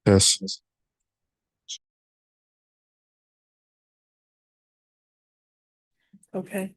Yes. Okay.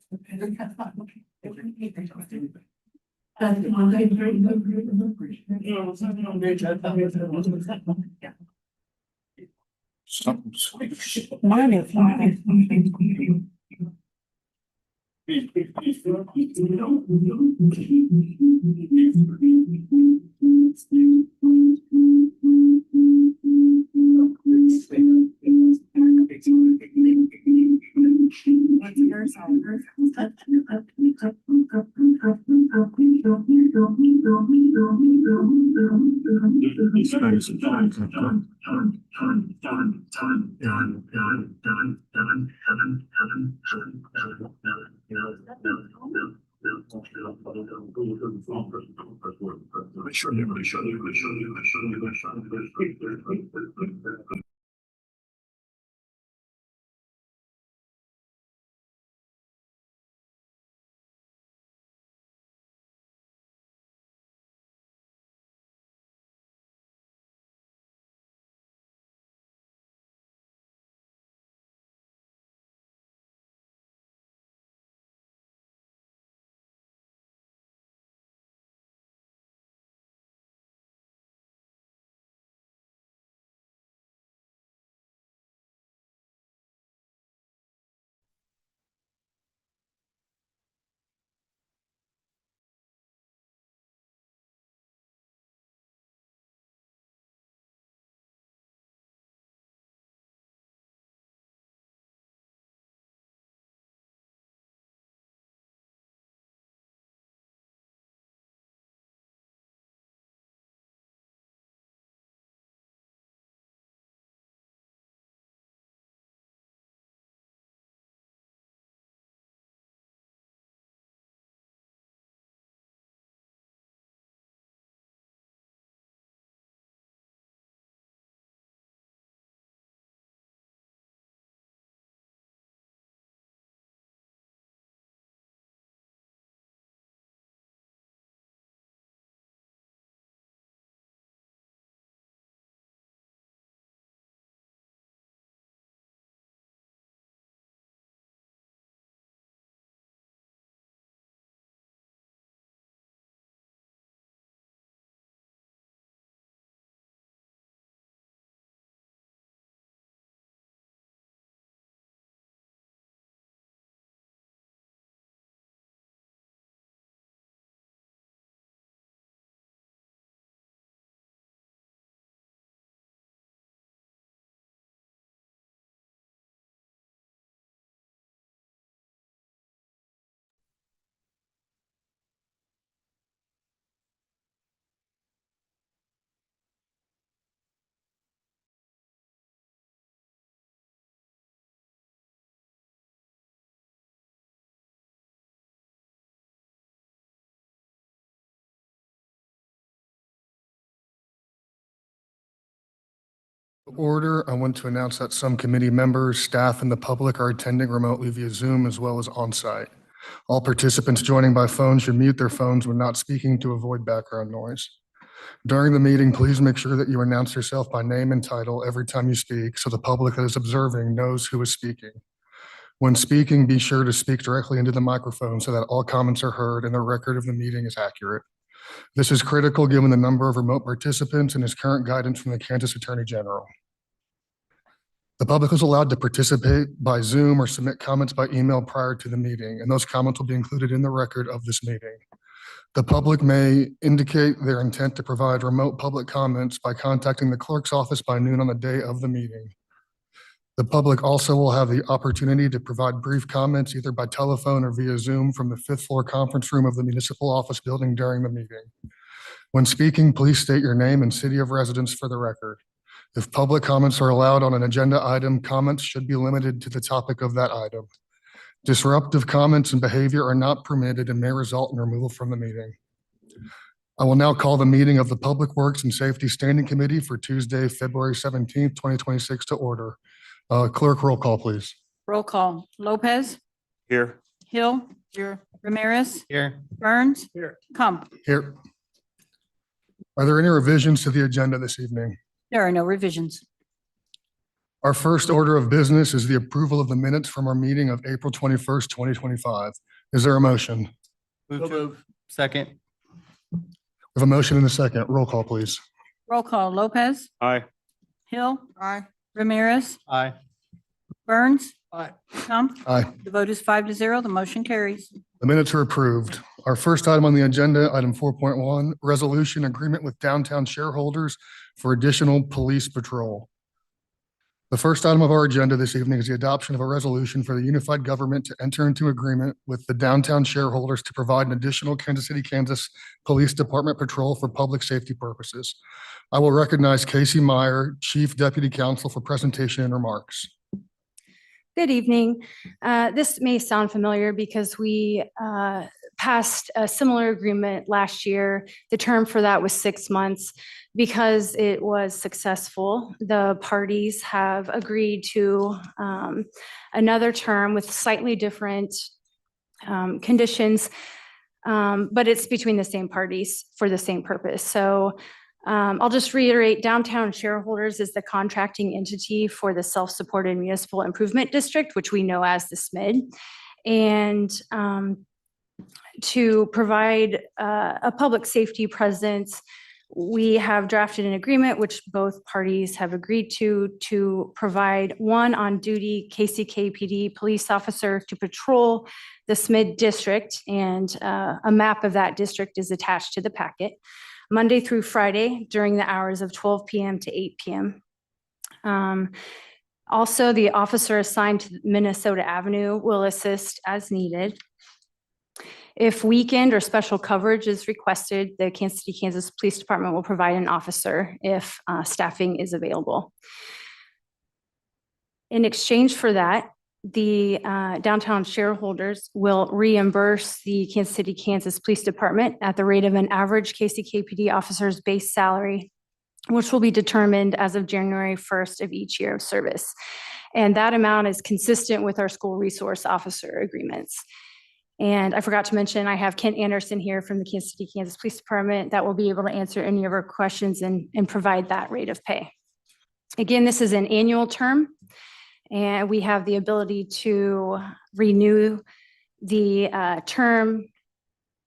Order, I want to announce that some committee members, staff, and the public are attending remotely via Zoom as well as on-site. All participants joining by phone should mute their phones when not speaking to avoid background noise. During the meeting, please make sure that you announce yourself by name and title every time you speak so the public that is observing knows who is speaking. When speaking, be sure to speak directly into the microphone so that all comments are heard and the record of the meeting is accurate. This is critical given the number of remote participants and his current guidance from the Kansas Attorney General. The public is allowed to participate by Zoom or submit comments by email prior to the meeting, and those comments will be included in the record of this meeting. The public may indicate their intent to provide remote public comments by contacting the clerk's office by noon on the day of the meeting. The public also will have the opportunity to provide brief comments either by telephone or via Zoom from the fifth floor conference room of the municipal office building during the meeting. When speaking, please state your name and city of residence for the record. If public comments are allowed on an agenda item, comments should be limited to the topic of that item. Disruptive comments and behavior are not permitted and may result in removal from the meeting. I will now call the meeting of the Public Works and Safety Standing Committee for Tuesday, February 17th, 2026 to order. Clerk, roll call, please. Roll call. Lopez. Here. Hill. Here. Ramirez. Here. Burns. Here. Kump. Here. Are there any revisions to the agenda this evening? There are no revisions. Our first order of business is the approval of the minutes from our meeting of April 21st, 2025. Is there a motion? Move to. Second. We have a motion and a second. Roll call, please. Roll call, Lopez, Aye. Hill, Aye. Ramirez, Aye. Burns, Aye. Crump. Aye. The vote is 5-0. The motion carries. The minutes are approved. Our first item on the agenda, item 4.1, resolution agreement with downtown shareholders for additional police patrol. The first item of our agenda this evening is the adoption of a resolution for the unified government to enter into agreement with the downtown shareholders to provide an additional Kansas City, Kansas Police Department patrol for public safety purposes. I will recognize Casey Meyer, Chief Deputy Counsel, for presentation and remarks. Good evening. This may sound familiar because we passed a similar agreement last year. The term for that was 6 months. Because it was successful, the parties have agreed to another term with slightly different conditions, but it's between the same parties for the same purpose. So I'll just reiterate, Downtown Shareholders is the contracting entity for the Self-Supported Municipal Improvement District, which we know as the SMID. And to provide a public safety presence, we have drafted an agreement which both parties have agreed to provide one on-duty KCKPD police officer to patrol the SMID district, and a map of that district is attached to the packet, Monday through Friday during the hours of 12 p.m. to 8 p.m. Also, the officer assigned to Minnesota Avenue will assist as needed. If weekend or special coverage is requested, the Kansas City, Kansas Police Department will provide an officer if staffing is available. In exchange for that, the downtown shareholders will reimburse the Kansas City, Kansas Police Department at the rate of an average KCKPD officer's base salary, which will be determined as of January 1st of each year of service. And that amount is consistent with our school resource officer agreements. And I forgot to mention, I have Kent Anderson here from the Kansas City, Kansas Police Department that will be able to answer any of our questions and provide that rate of pay. Again, this is an annual term, and we have the ability to renew the term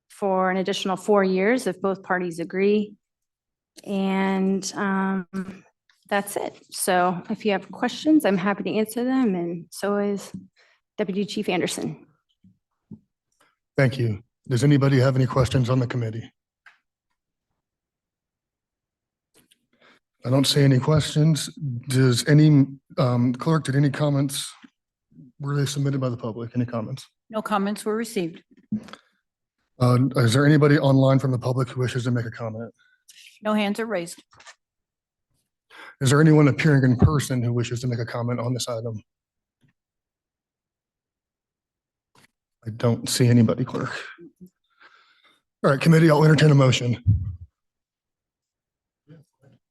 for an additional 4 years if both parties agree. And that's it. So if you have questions, I'm happy to answer them, and so is Deputy Chief Anderson. Thank you. Does anybody have any questions on the committee? I don't see any questions. Does any clerk, did any comments, were they submitted by the public? Any comments? No comments were received. Is there anybody online from the public who wishes to make a comment? No hands are raised. Is there anyone appearing in person who wishes to make a comment on this item? I don't see anybody, clerk. All right, committee, I'll entertain a motion.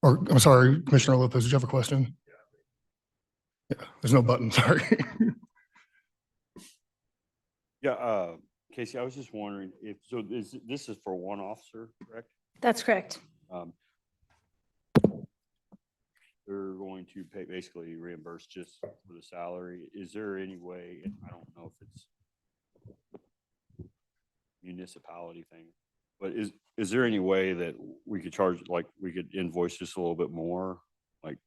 Or, I'm sorry, Commissioner Lopez, did you have a question? Yeah, there's no button, sorry. Yeah, Casey, I was just wondering if, so this is for one officer, correct? That's correct. They're going to pay, basically reimburse just for the salary. Is there any way, and I don't know if it's municipality thing, but is there any way that we could charge, like we could invoice just a little bit more, like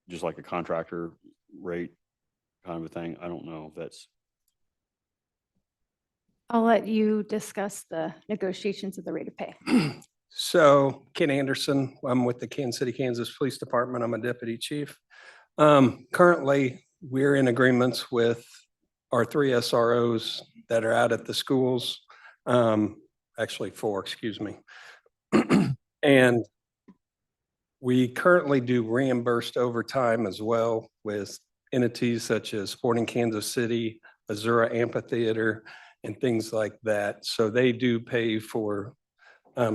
just like a contractor rate kind of a thing? I don't know if that's. I'll let you discuss the negotiations of the rate of pay. So Ken Anderson, I'm with the Kansas City, Kansas Police Department. I'm a deputy chief. Currently, we're in agreements with our 3 SROs that are out at the schools. Actually 4, excuse me. And we currently do reimbursed overtime as well with entities such as Sporting Kansas City, Azura Amphitheater, and things like that. So they do pay for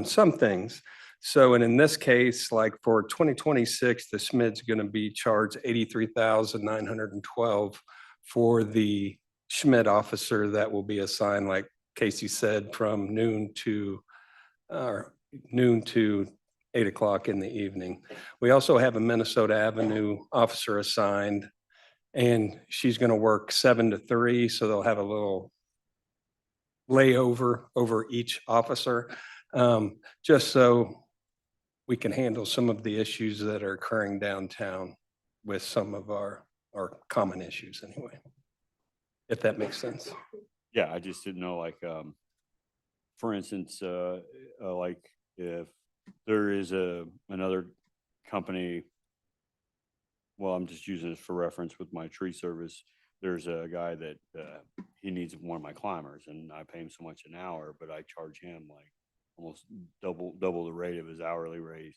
some things. So, and in this case, like for 2026, the SMID's going to be charged $83,912 for the Schmidt officer that will be assigned, like Casey said, from noon to 8 o'clock in the evening. We also have a Minnesota Avenue officer assigned, and she's going to work 7 to 3, so they'll have a little layover over each officer, just so we can handle some of the issues that are occurring downtown with some of our common issues anyway, if that makes sense. Yeah, I just didn't know, like, for instance, like if there is another company, well, I'm just using this for reference with my tree service. There's a guy that he needs one of my climbers, and I pay him so much an hour, but I charge him like almost double the rate of his hourly rate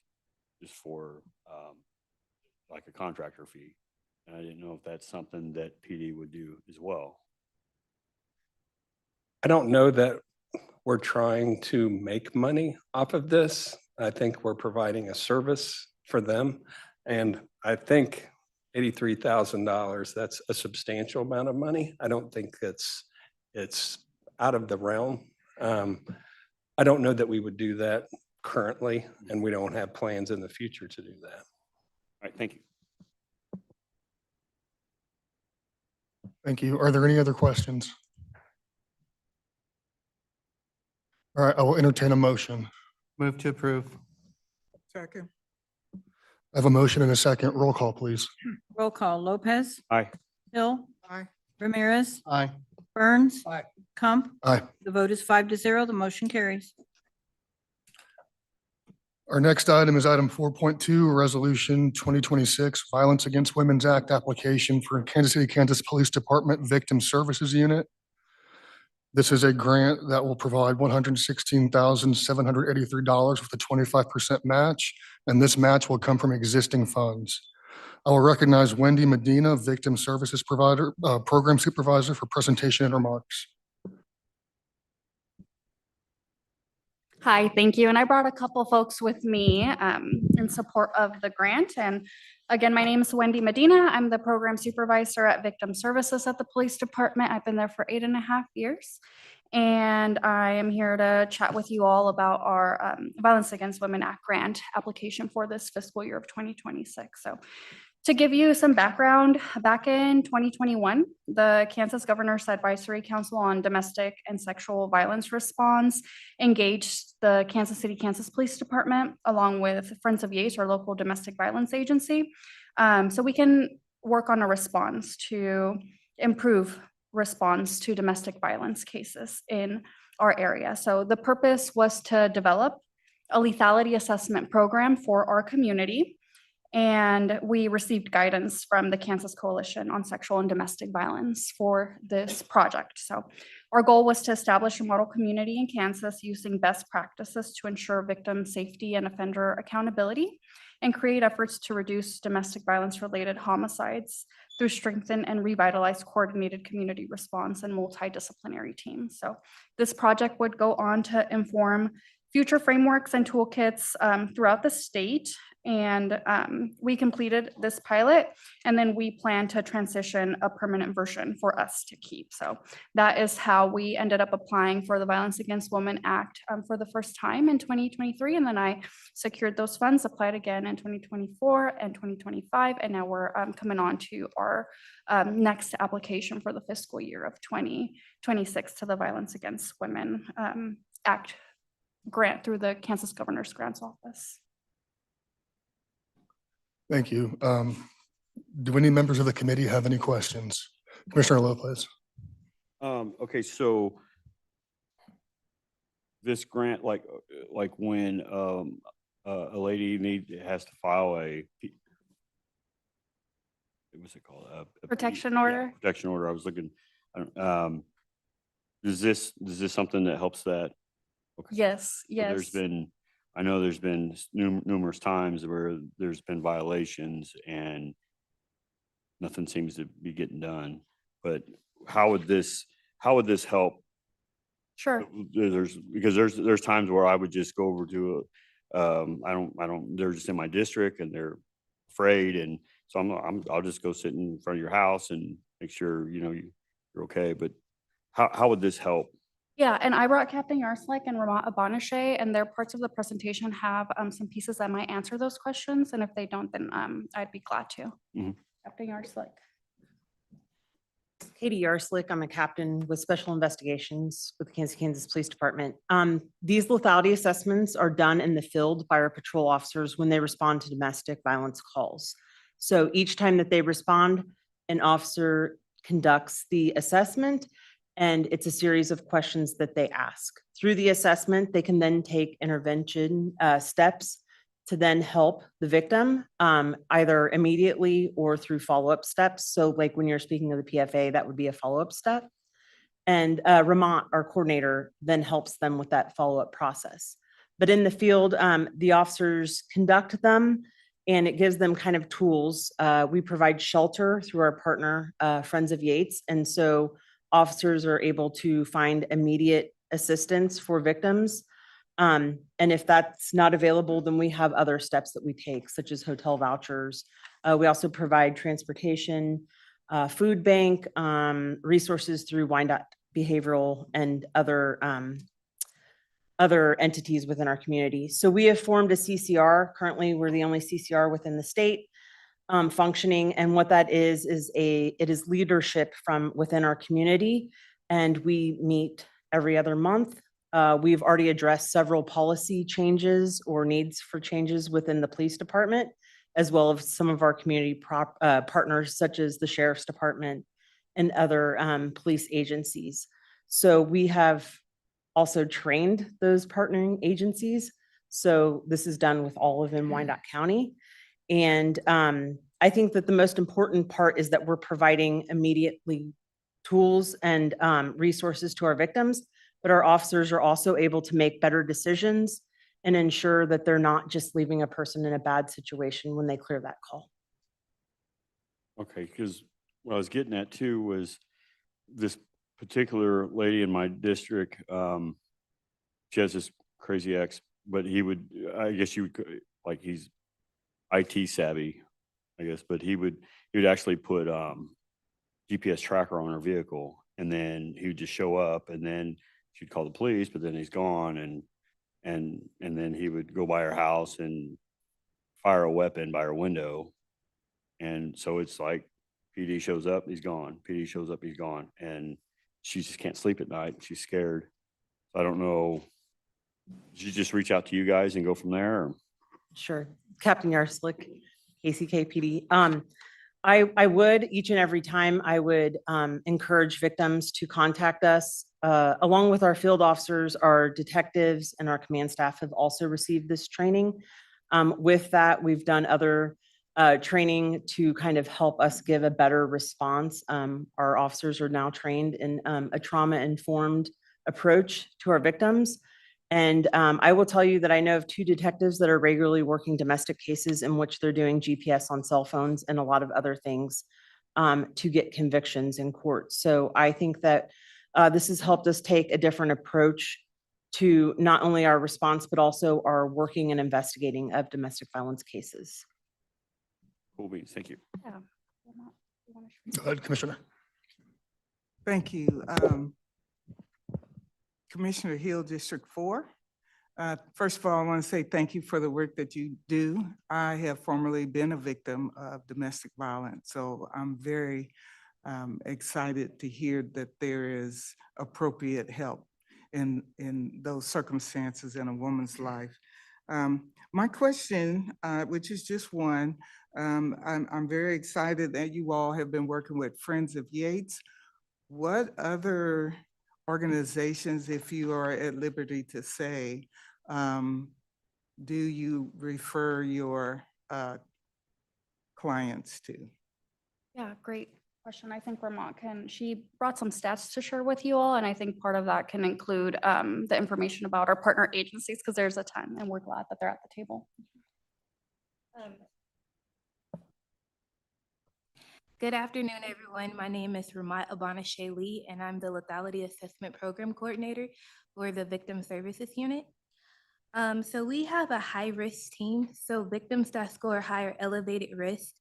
just for like a contractor fee. And I didn't know if that's something that PD would do as well. I don't know that we're trying to make money off of this. I think we're providing a service for them. And I think $83,000, that's a substantial amount of money. I don't think it's out of the realm. I don't know that we would do that currently, and we don't have plans in the future to do that. All right, thank you. Thank you. Are there any other questions? All right, I will entertain a motion. Move to approve. Second. I have a motion and a second. Roll call, please. Roll call. Lopez. Aye. Hill. Aye. Ramirez. Aye. Burns. Aye. Crump. Aye. The vote is 5-0. The motion carries. Our next item is item 4.2, Resolution 2026 Violence Against Women's Act application for Kansas City, Kansas Police Department Victim Services Unit. This is a grant that will provide $116,783 with a 25% match, and this match will come from existing funds. I will recognize Wendy Medina, Victim Services Provider, Program Supervisor, for presentation and remarks. Hi, thank you. And I brought a couple folks with me in support of the grant. And again, my name is Wendy Medina. I'm the program supervisor at Victim Services at the Police Department. I've been there for 8.5 years. And I am here to chat with you all about our Violence Against Women Act grant application for this fiscal year of 2026. So to give you some background, back in 2021, the Kansas Governor's Advisory Council on Domestic and Sexual Violence Response engaged the Kansas City, Kansas Police Department, along with Friends of Yates, our local domestic violence agency, so we can work on a response to improve response to domestic violence cases in our area. So the purpose was to develop a lethality assessment program for our community. And we received guidance from the Kansas Coalition on Sexual and Domestic Violence for this project. So our goal was to establish a model community in Kansas using best practices to ensure victim safety and offender accountability, and create efforts to reduce domestic violence related homicides through strengthen and revitalize coordinated community response and multidisciplinary teams. So this project would go on to inform future frameworks and toolkits throughout the state. And we completed this pilot, and then we plan to transition a permanent version for us to keep. So that is how we ended up applying for the Violence Against Women Act for the first time in 2023. And then I secured those funds, applied again in 2024 and 2025. And now we're coming on to our next application for the fiscal year of 2026 to the Violence Against Women Act grant through the Kansas Governor's Grants Office. Thank you. Do any members of the committee have any questions? Commissioner Lopez. Okay, so this grant, like when a lady has to file what's it called? A Protection yeah, order? protection order. I was looking, is this something that helps that? Okay. Yes, So yes. I know there's been numerous times where there's been violations and nothing seems to be getting done. But how would this help? Sure. There's times where I would just go over to they're just in my district and they're afraid, and so I'll just go sit in front of your house and make sure you're okay. But how would this help? Yeah, and I brought Captain Yarslik and Ramat Abanashe, and their parts of the presentation have some pieces that might answer those questions. And if they don't, then I'd be glad to. Mhm. Captain Yarslik. Katie Yarslick, I'm a captain with Special Investigations with the Kansas Police Department. These lethality assessments are done in the field by our patrol officers when they respond to domestic violence calls. So each time that they respond, an officer conducts the assessment, and it's a series of questions that they ask. Through the assessment, they can then take intervention steps to then help the victim, either immediately or through follow-up steps. So like when you're speaking of the PFA, that would be a follow-up step. And Ramat, our coordinator, then helps them with that follow-up process. But in the field, the officers conduct them, and it gives them kind of tools. We provide shelter through our partner, Friends of Yates. And so officers are able to find immediate assistance for victims. And if that's not available, then we have other steps that we take, such as hotel vouchers. We also provide transportation, food bank, resources through Wyandotte Behavioral and other entities within our community. So we have formed a CCR. Currently, we're the only CCR within the state functioning. And what that is it is leadership from within our community. And we meet every other month. We've already addressed several policy changes or needs for changes within the police department, as well as some of our community partners, such as the sheriff's department and other police agencies. So we have also trained those partnering agencies. So this is done with all of them, Wyandotte County. And I think that the most important part is that we're providing immediately tools and resources to our victims, but our officers are also able to make better decisions and ensure that they're not just leaving a person in a bad situation when they clear that call. Okay, because what I was getting at too was this particular lady in my district, she has this crazy ex, but he would, I guess you would, like, he's IT savvy, I guess, but he would actually put GPS tracker on her vehicle, and then he would just show up, and then she'd call the police, but then he's gone, and then he would go by her house and fire a weapon by her window. And so it's like PD shows up, he's gone. PD shows up, he's gone. And she just can't sleep at night. She's scared. I don't know. Did you just reach out to you guys and go from there? Or? Sure. Captain Yarslick, KCKPD. I would, each and every time, I would encourage victims to contact us. Along with our field officers, our detectives and our command staff have also received this training. With that, we've done other training to kind of help us give a better response. Our officers are now trained in a trauma-informed approach to our victims. And I will tell you that I know of 2 detectives that are regularly working domestic cases in which they're doing GPS on cell phones and a lot of other things to get convictions in court. So I think that this has helped us take a different approach to not only our response, but also our working and investigating of domestic violence cases. Cool beans. Thank you. Yeah. Go ahead, Commissioner. Thank you. Commissioner Hill, District 4. First of all, I want to say thank you for the work that you do. I have formerly been a victim of domestic violence, so I'm very excited to hear that there is appropriate help in those circumstances in a woman's life. My question, which is just one, I'm very excited that you all have been working with Friends of Yates. What other organizations, if you are at liberty to say, do you refer your clients to? Yeah, great question. I think Vermont she brought some stats to share with you all, and I think part of that can include the information about our partner agencies, because there's a ton, and we're glad that they're at the table. Good afternoon, everyone. My name is Ramat Abanashe Lee, and I'm the Lethality Assessment Program Coordinator for the Victim Services Unit. So we have a high-risk team. So victims that score higher elevated risk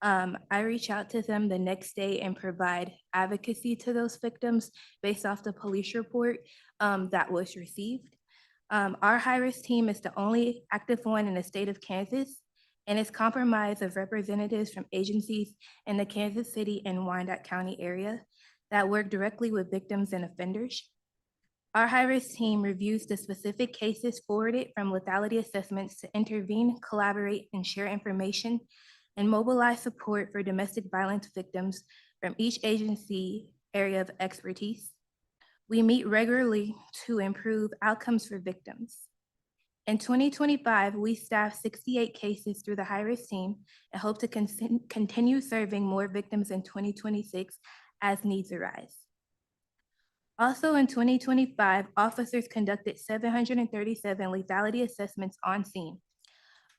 I reach out to them the next day and provide advocacy to those victims based off the police report that was received. Our high-risk team is the only active one in the state of Kansas, and it's comprised of representatives from agencies in the Kansas City and Wyandotte County area that work directly with victims and offenders. Our high-risk team reviews the specific cases forwarded from lethality assessments to intervene, collaborate, and share information, and mobilize support for domestic violence victims from each agency area of expertise. We meet regularly to improve outcomes for victims. In 2025, we staffed 68 cases through the high-risk team and hope to continue serving more victims in 2026 as needs arise. Also in 2025, officers conducted 737 lethality assessments on scene.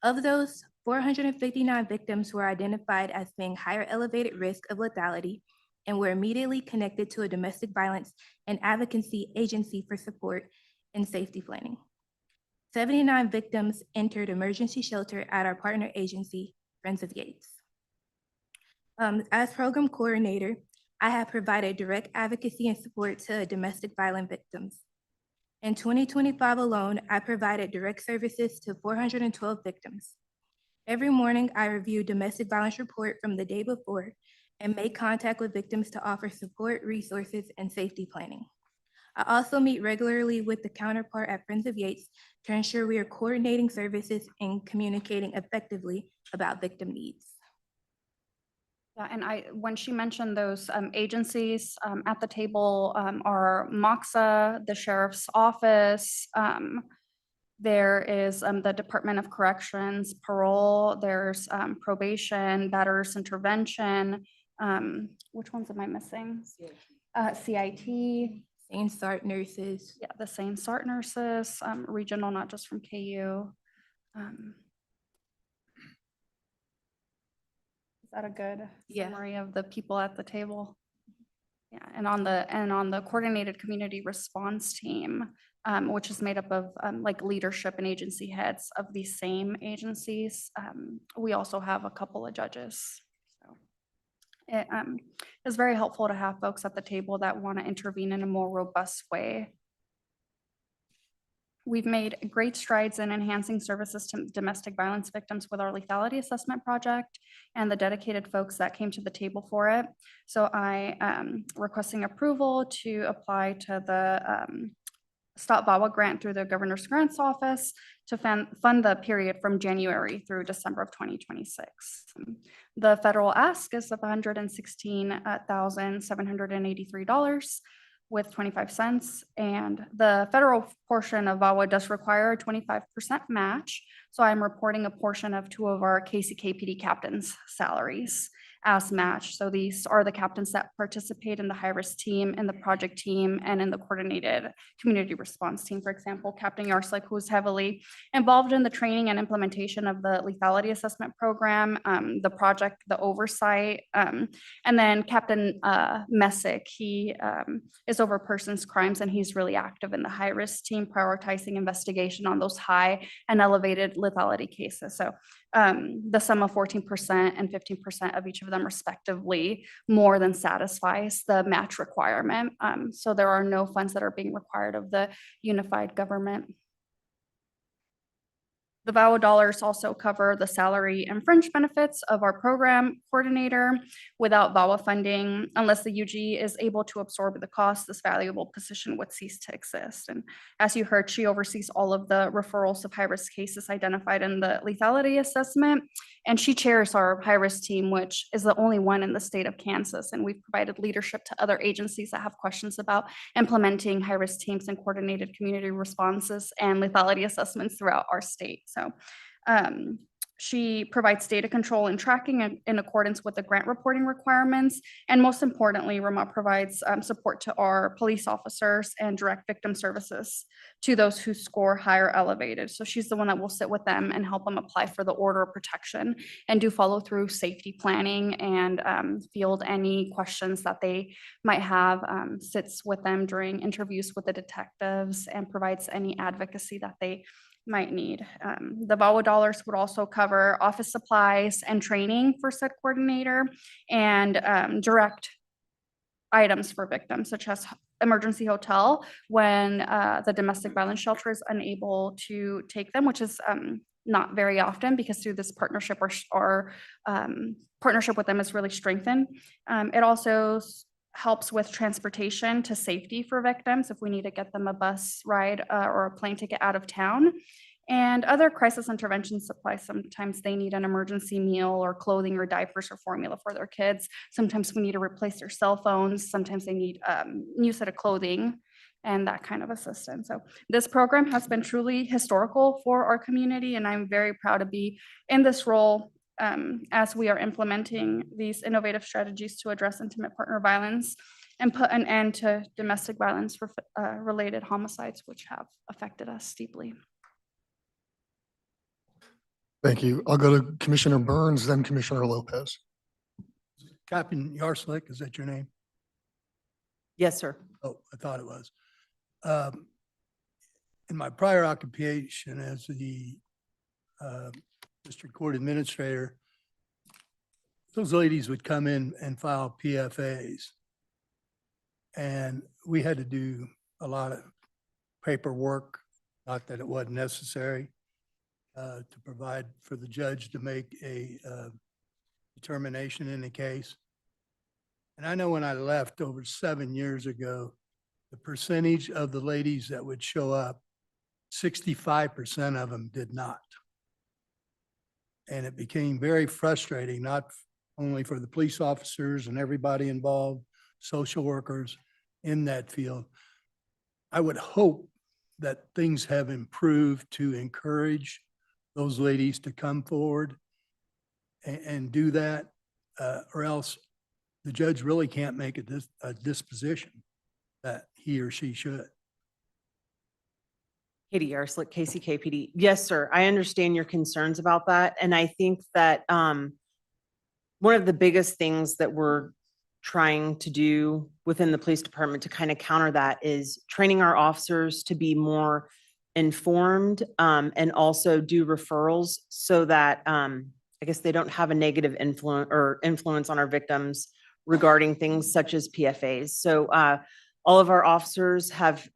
Of those, 459 victims were identified as being higher elevated risk of lethality and were immediately connected to a domestic violence and advocacy agency for support and safety planning. 79 victims entered emergency shelter at our partner agency, Friends of Yates. As program coordinator, I have provided direct advocacy and support to domestic violence victims. In 2025 alone, I provided direct services to 412 victims. Every morning, I review domestic violence report from the day before and make contact with victims to offer support, resources, and safety planning. I also meet regularly with the counterpart at Friends of Yates to ensure we are coordinating services and communicating effectively about victim needs. Yeah, and when she mentioned those agencies at the table are MOXA, the Sheriff's Office, there is the Department of Corrections, parole, there's probation, batterers intervention. Which ones am I missing? CIT. Sane SART nurses. Yeah, the same SART nurses, regional, not just from KU. Is that a good Yeah. summary of the people at the table? Yeah, and on the coordinated community response team, which is made up of like leadership and agency heads of these same agencies, we also have a couple of judges. So it is very helpful to have folks at the table that want to intervene in a more robust way. We've made great strides in enhancing services to domestic violence victims with our lethality assessment project and the dedicated folks that came to the table for it. So I am requesting approval to apply to the Stop VAWA grant through the Governor's Grants Office to fund the period from January through December of 2026. The federal ask is of $116,783 with 25 cents. And the federal portion of VAWA does require a 25% match. So I'm reporting a portion of 2 of our KCKPD captains' salaries as match. So these are the captains that participate in the high-risk team, in the project team, and in the coordinated community response team. For example, Captain Yarslik, who is heavily involved in the training and implementation of the lethality assessment program, the project, the oversight, and then Captain Messick, he is over persons crimes, and he's really active in the high-risk team, prioritizing investigation on those high and elevated lethality cases. So the sum of 14% and 15% of each of them respectively more than satisfies the match requirement. So there are no funds that are being required of the unified government. The VAWA dollars also cover the salary and fringe benefits of our program coordinator. Without VAWA funding, unless the UG is able to absorb the cost, this valuable position would cease to exist. And as you heard, she oversees all of the referrals of high-risk cases identified in the lethality assessment. And she chairs our high-risk team, which is the only one in the state of Kansas. And we've provided leadership to other agencies that have questions about implementing high-risk teams and coordinated community responses and lethality assessments throughout our state. So she provides data control and tracking in accordance with the grant reporting requirements. And most importantly, Rama provides support to our police officers and direct victim services to those who score higher elevated. So she's the one that will sit with them and help them apply for the order of protection and do follow through safety planning and field any questions that they might have, sits with them during interviews with the detectives and provides any advocacy that they might need. The VAWA dollars would also cover office supplies and training for said coordinator and direct items for victims such as emergency hotel when the domestic violence shelter is unable to take them, which is not very often because through this partnership our partnership with them is really strengthened. It also helps with transportation to safety for victims if we need to get them a bus ride or a plane ticket out of town. And other crisis intervention supplies, sometimes they need an emergency meal or clothing or diapers or formula for their kids. Sometimes we need to replace their cell phones. Sometimes they need a new set of clothing and that kind of assistance. So this program has been truly historical for our community, and I'm very proud to be in this role as we are implementing these innovative strategies to address intimate partner violence and put an end to domestic violence related homicides, which have affected us deeply. Thank you. I'll go to Commissioner Burns, then Commissioner Lopez. Captain Yarslick, is that your name? Yes, sir. Oh, I thought it was. In my prior occupation as the district court administrator, those ladies would come in and file PFAs. And we had to do a lot of paperwork, not that it wasn't necessary, to provide for the judge to make a determination in the case. And I know when I left over 7 years ago, the percentage of the ladies that would show up, 65% of them did not. And it became very frustrating, not only for the police officers and everybody involved, social workers in that field. I would hope that things have improved to encourage those ladies to come forward and do that, or else the judge really can't make a disposition that he or she should. Katie Yarslick, KCKPD. Yes, sir. I understand your concerns about that. And I think that one of the biggest things that we're trying to do within the police department to kind of counter that is training our officers to be more informed and also do referrals so that I guess they don't have a negative influence on our victims regarding things such as PFAs. So all of our officers have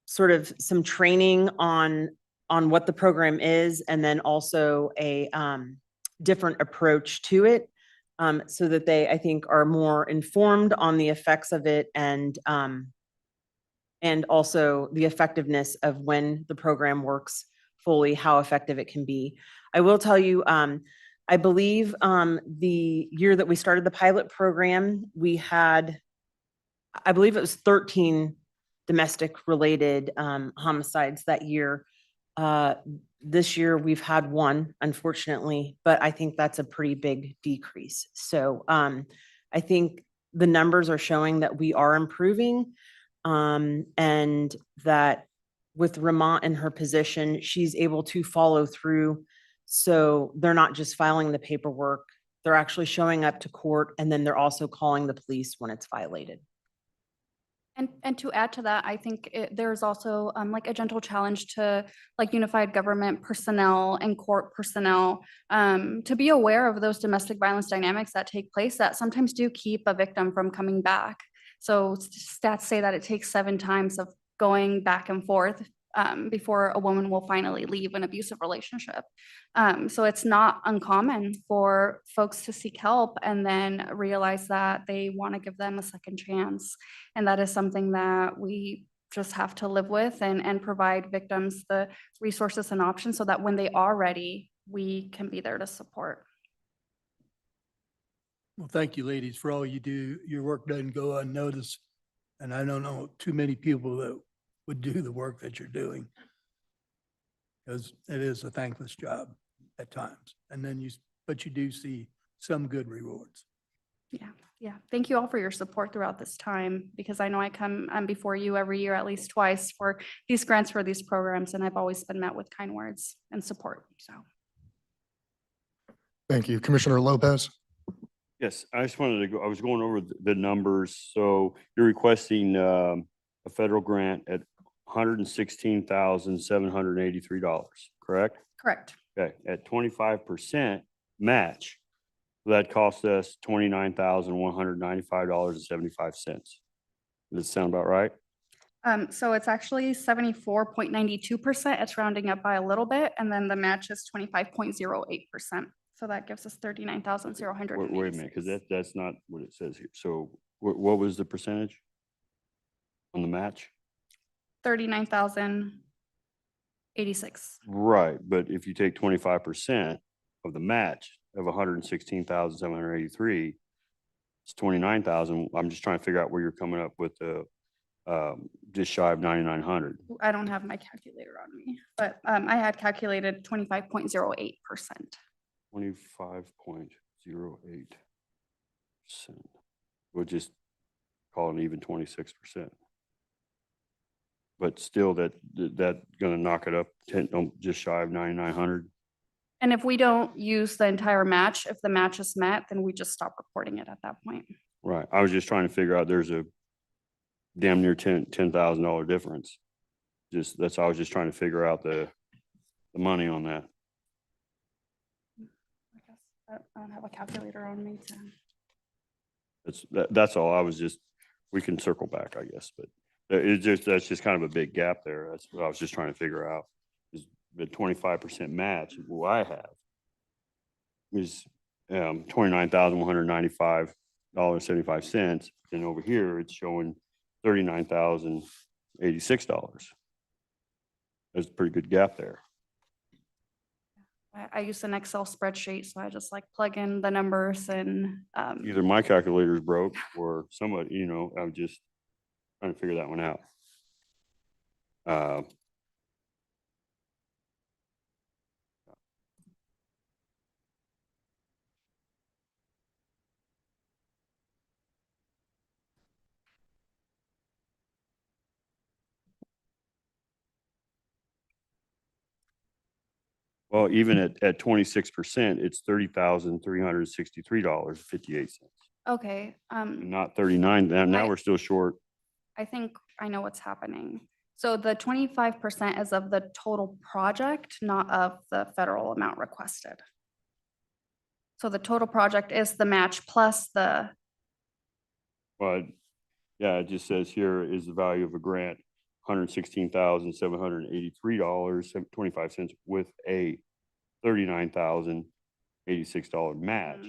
sort of some training on what the program is, and then also a different approach to it, so that they, I think, are more informed on the effects of it and also the effectiveness of when the program works fully, how effective it can be. I will tell you, I believe the year that we started the pilot program, we had, I believe it was 13 domestic related homicides that year. This year we've had one, unfortunately, but I think that's a pretty big decrease. So I think the numbers are showing that we are improving, and that with Ramont in her position, she's able to follow through. So they're not just filing the paperwork, they're actually showing up to court, and then they're also calling the police when it's violated. And to add to that, I think there's also like a gentle challenge to like unified government personnel and court personnel to be aware of those domestic violence dynamics that take place that sometimes do keep a victim from coming back. So stats say that it takes 7 times of going back and forth before a woman will finally leave an abusive relationship. So it's not uncommon for folks to seek help and then realize that they want to give them a second chance. And that is something that we just have to live with and provide victims the resources and options so that when they are ready, we can be there to support. Well, thank you, ladies, for all you do. Your work doesn't go unnoticed. And I don't know too many people that would do the work that you're doing, because it is a thankless job at times. And then but you do see some good rewards. Yeah. Thank you all for your support throughout this time, because I know I come before you every year at least twice for these grants for these programs, and I've always been met with kind words and support. So. Thank you. Commissioner Lopez. Yes, I just wanted to go, I was going over the numbers. So you're requesting a federal grant at $116,783, correct? Correct. Okay, at 25% match, that cost us $29,195.75. Does that sound about right? So it's actually 74.92%. It's rounding up by a little bit, and then the match is 25.08%. So that gives us 39,000. Wait a minute, because that's not what it says here. So what was the percentage on the match? 39,086. Right, but if you take 25% of the match of 116,783, it's 29,000. I'm just trying to figure out where you're coming up with the just shy of 9,900. I don't have my calculator on me, but I had calculated 25.08%. 25.08%. We'll just call it even 26%. But still, that gonna knock it up 10, just shy of 9,900. And if we don't use the entire match, if the match is met, then we just stop reporting it at that point. Right. I was just trying to figure out, there's a damn near $10,000 difference. I was just trying to figure out the money on that. I don't have a calculator on me to. That's all. We can circle back, I guess, but that's just kind of a big gap there. That's what I was just trying to figure out. Is the 25% match, what I have is $29,195.75. And over here, it's showing $39,086. There's a pretty good gap there. I use an Excel spreadsheet, so I just like plug in the numbers and. Either my calculator's broke or somebody, I'm just trying to figure that one out. Well, even at 26%, it's $30,363.58. Okay, Not 39. Now we're still short. I think I know what's happening. So the 25% is of the total project, not of the federal amount requested. So the total project is the match plus the, But yeah, it just says here is the value of a grant, $116,783.25 with a $39,086 match.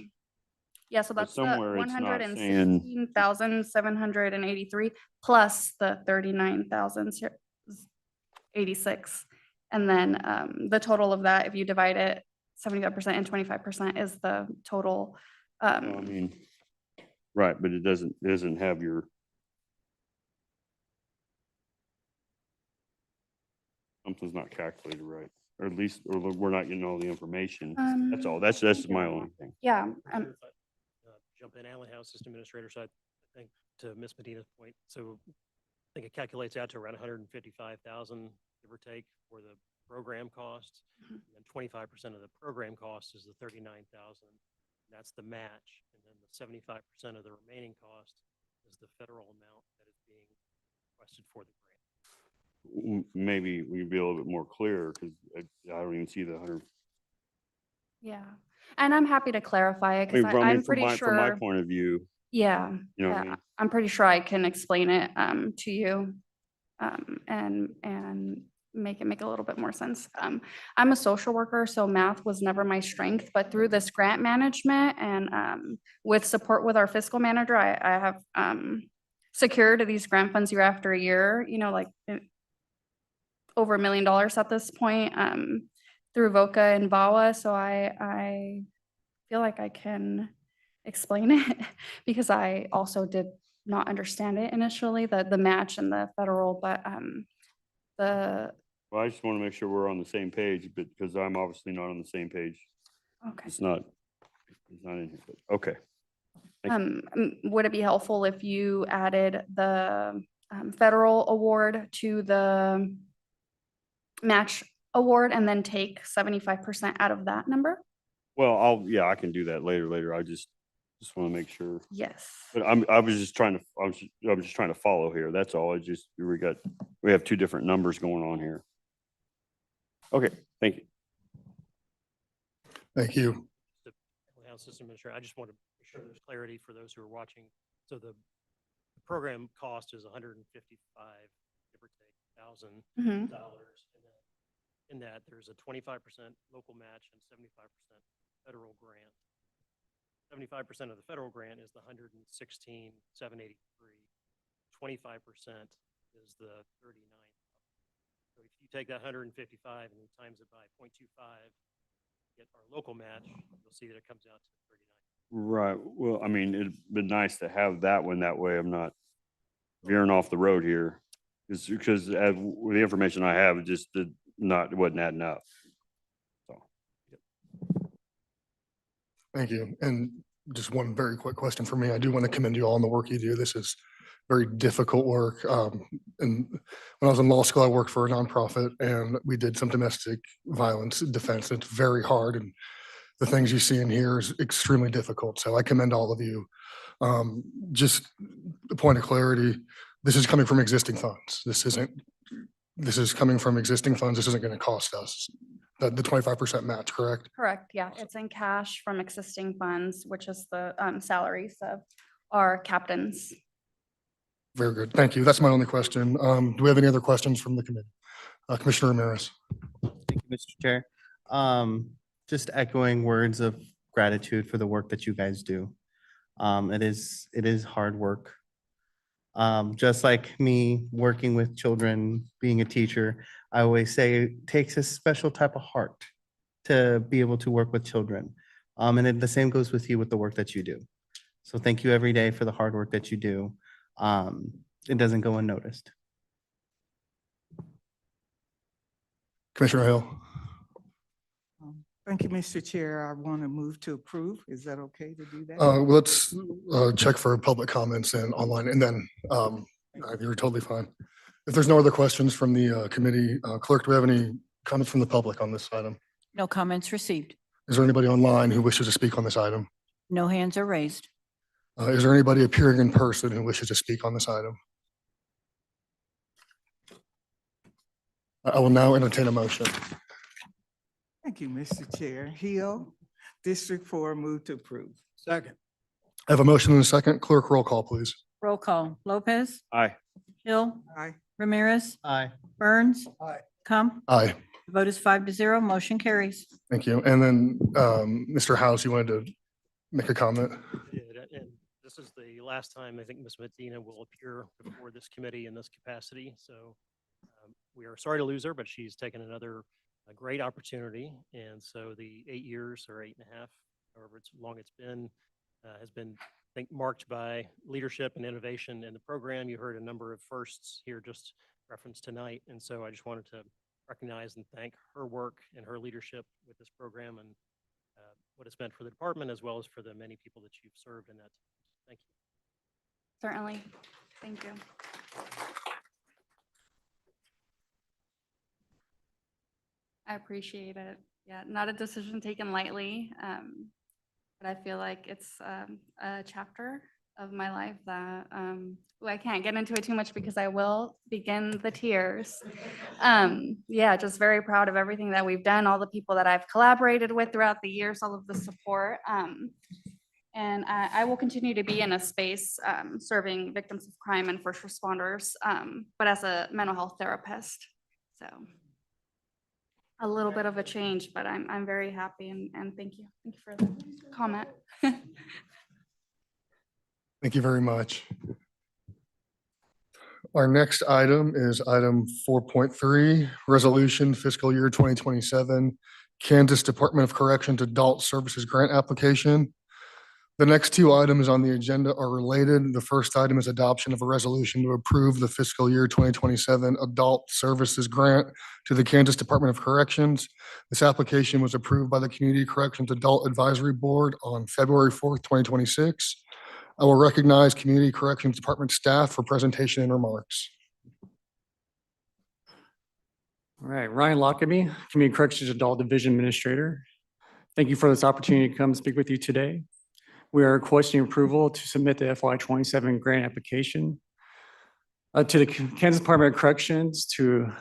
yeah, so But that's the somewhere it's not saying- 116,783 plus the 39,086. And then the total of that, if you divide it 75% and 25% is the total. I mean, right, but it doesn't have your. Something's not calculated right, or at least, or we're not getting all the information. That's all. That's my only thing. Yeah, Jump in, Allen House System Administrator. So I think to Ms. Medina's point, so I think it calculates out to around 155,000, give or take, for the program costs. And 25% of the program cost is the 39,000. That's the match, and then the 75% of the remaining cost is the federal amount that is being requested for the grant. Maybe we'd be a little bit more clear, because I don't even see the 100. yeah. And I'm happy to clarify it because I'm pretty From my sure, point of view, yeah, you know what I yeah, mean? I'm pretty sure I can explain it to you and make it make a little bit more sense. I'm a social worker, so math was never my strength, but through this grant management and with support with our fiscal manager, I have secured these grant funds year after year, like over $1 million at this point through VOCA and VAWA. So I feel like I can explain it because I also did not understand it initially, the match and the federal, but Well, I just want to make sure we're on the same page, but because I'm obviously not on the same page. okay. It's not in here, but okay. Would it be helpful if you added the federal award to the match award and then take 75% out of that number? Well, I can do that later. Just want to make sure. Yes. But I was just trying to, I'm just trying to follow here. That's all. We have two different numbers going on here. Okay, thank you. Thank you. The House System Administrator, I just want to make sure there's clarity for those who are watching. So the program cost is 155, give or take, Mhm. $1,000. In that, there's a 25% local match and 75% federal grant. 75% of the federal grant is the 116,783. 25% is the 39. So if you take that 155 and you times it by 0.25, get our local match, you'll see that it comes out to 39. Right. Well, I mean, it'd been nice to have that one. That way I'm not veering off the road here. Because with the information I have, it just wasn't adding up. So. Thank you. And just one very quick question for me. I do want to commend you all on the work you do. This is very difficult work. And when I was in law school, I worked for a nonprofit and we did some domestic violence defense. It's very hard. And the things you see in here is extremely difficult. So I commend all of you. Just a point of clarity, this is coming from existing funds. This is coming from existing funds. This isn't going to cost us the 25% match, correct? Correct. Yeah, it's in cash from existing funds, which is the salaries of our captains. Very good. Thank you. That's my only question. Do we have any other questions from the committee? Commissioner Ramirez. Thank you, Mr. Chair. Just echoing words of gratitude for the work that you guys do. It is hard work. Just like me working with children, being a teacher, I always say it takes a special type of heart to be able to work with children. And the same goes with you with the work that you do. So thank you every day for the hard work that you do. It doesn't go unnoticed. Commissioner Hill. Thank you, Mr. Chair. I want to move to approve. Is that okay to do that? Let's check for public comments and online, and then you're totally fine. If there's no other questions from the committee, clerk, do we have any comments from the public on this item? No comments received. Is there anybody online who wishes to speak on this item? No hands are raised. Is there anybody appearing in person who wishes to speak on this item? I will now entertain a motion. Thank you, Mr. Chair. Hill, District 4, move to approve. Second. I have a motion and a second. Clerk, roll call, please. Roll call. Lopez, Aye. Hill, Aye. Ramirez, Aye. Burns. Aye. Kump. Aye. The vote is 5-0. Motion carries. Thank you. And then, Mr. House, you wanted to make a comment? And this is the last time I think Ms. Medina will appear before this committee in this capacity. So we are sorry to lose her, but she's taken another great opportunity. And so the 8 years or 8.5, however long it's been, has been, I think, marked by leadership and innovation in the program. You heard a number of firsts here just referenced tonight. And so I just wanted to recognize and thank her work and her leadership with this program and what it's meant for the department as well as for the many people that you've served in that. Thank you. Certainly. Thank you. I appreciate it. Yeah, not a decision taken lightly, but I feel like it's a chapter of my life that well, I can't get into it too much because I will begin the tears. Yeah, just very proud of everything that we've done, all the people that I've collaborated with throughout the years, all of the support. And I will continue to be in a space serving victims of crime and first responders, but as a mental health therapist. So a little bit of a change, but I'm very happy and thank you. Thank you for the comment. Thank you very much. Our next item is item 4.3, Resolution Fiscal Year 2027, Kansas Department of Corrections Adult Services Grant Application. The next two items on the agenda are related. The first item is adoption of a resolution to approve the fiscal year 2027 Adult Services Grant to the Kansas Department of Corrections. This application was approved by the Community Corrections Adult Advisory Board on February 4th, 2026. I will recognize Community Corrections Department staff for presentation and remarks. All right, Ryan Lockaby, Community Corrections Adult Division Administrator. Thank you for this opportunity to come speak with you today. We are requesting approval to submit the FY27 grant application to the Kansas Department of Corrections to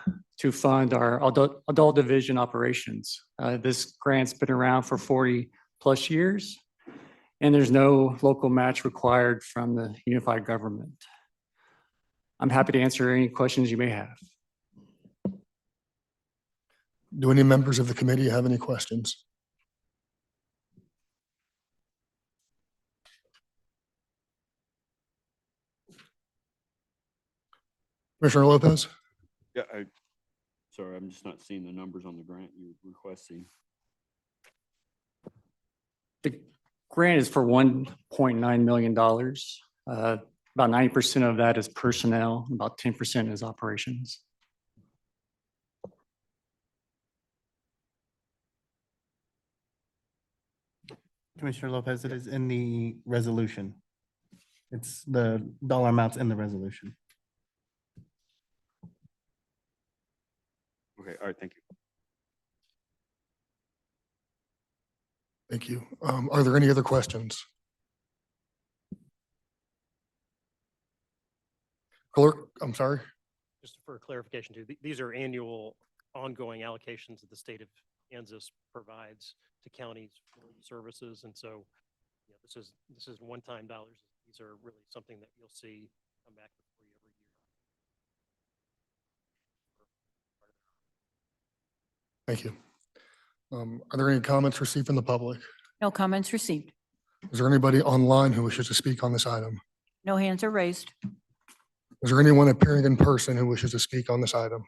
fund our adult division operations. This grant's been around for 40+ years, and there's no local match required from the unified government. I'm happy to answer any questions you may have. Do any members of the committee have any questions? Commissioner Lopez? Yeah, sorry, I'm just not seeing the numbers on the grant you're requesting. The grant is for $1.9 million. About 90% of that is personnel, about 10% is operations. Commissioner Lopez, it is in the resolution. It's the dollar amounts in the resolution. Okay, all right, thank you. Thank you. Are there any other questions? Clerk, I'm sorry. Just for clarification too, these are annual ongoing allocations that the state of Kansas provides to counties for services. And so, this is one-time dollars. These are really something that you'll see come back before you every year. Thank you. Are there any comments received from the public? No comments received. Is there anybody online who wishes to speak on this item? No hands are raised. Is there anyone appearing in person who wishes to speak on this item?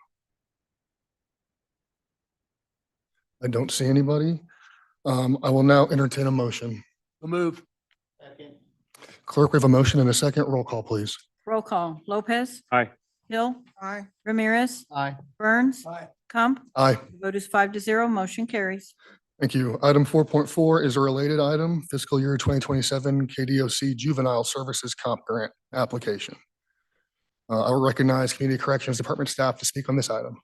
I don't see anybody. I will now entertain a motion. Move. Clerk, we have a motion and a second. Roll call, please. Roll call. Lopez. Aye. Hill. Aye. Ramirez. Aye. Burns. Aye. Comp. Aye. The vote is 5-0. Motion carries. Thank you. Item 4.4 is a related item, fiscal year 2027 KDOC Juvenile Services Comp Grant application. I will recognize Community Corrections Department staff to speak on this item.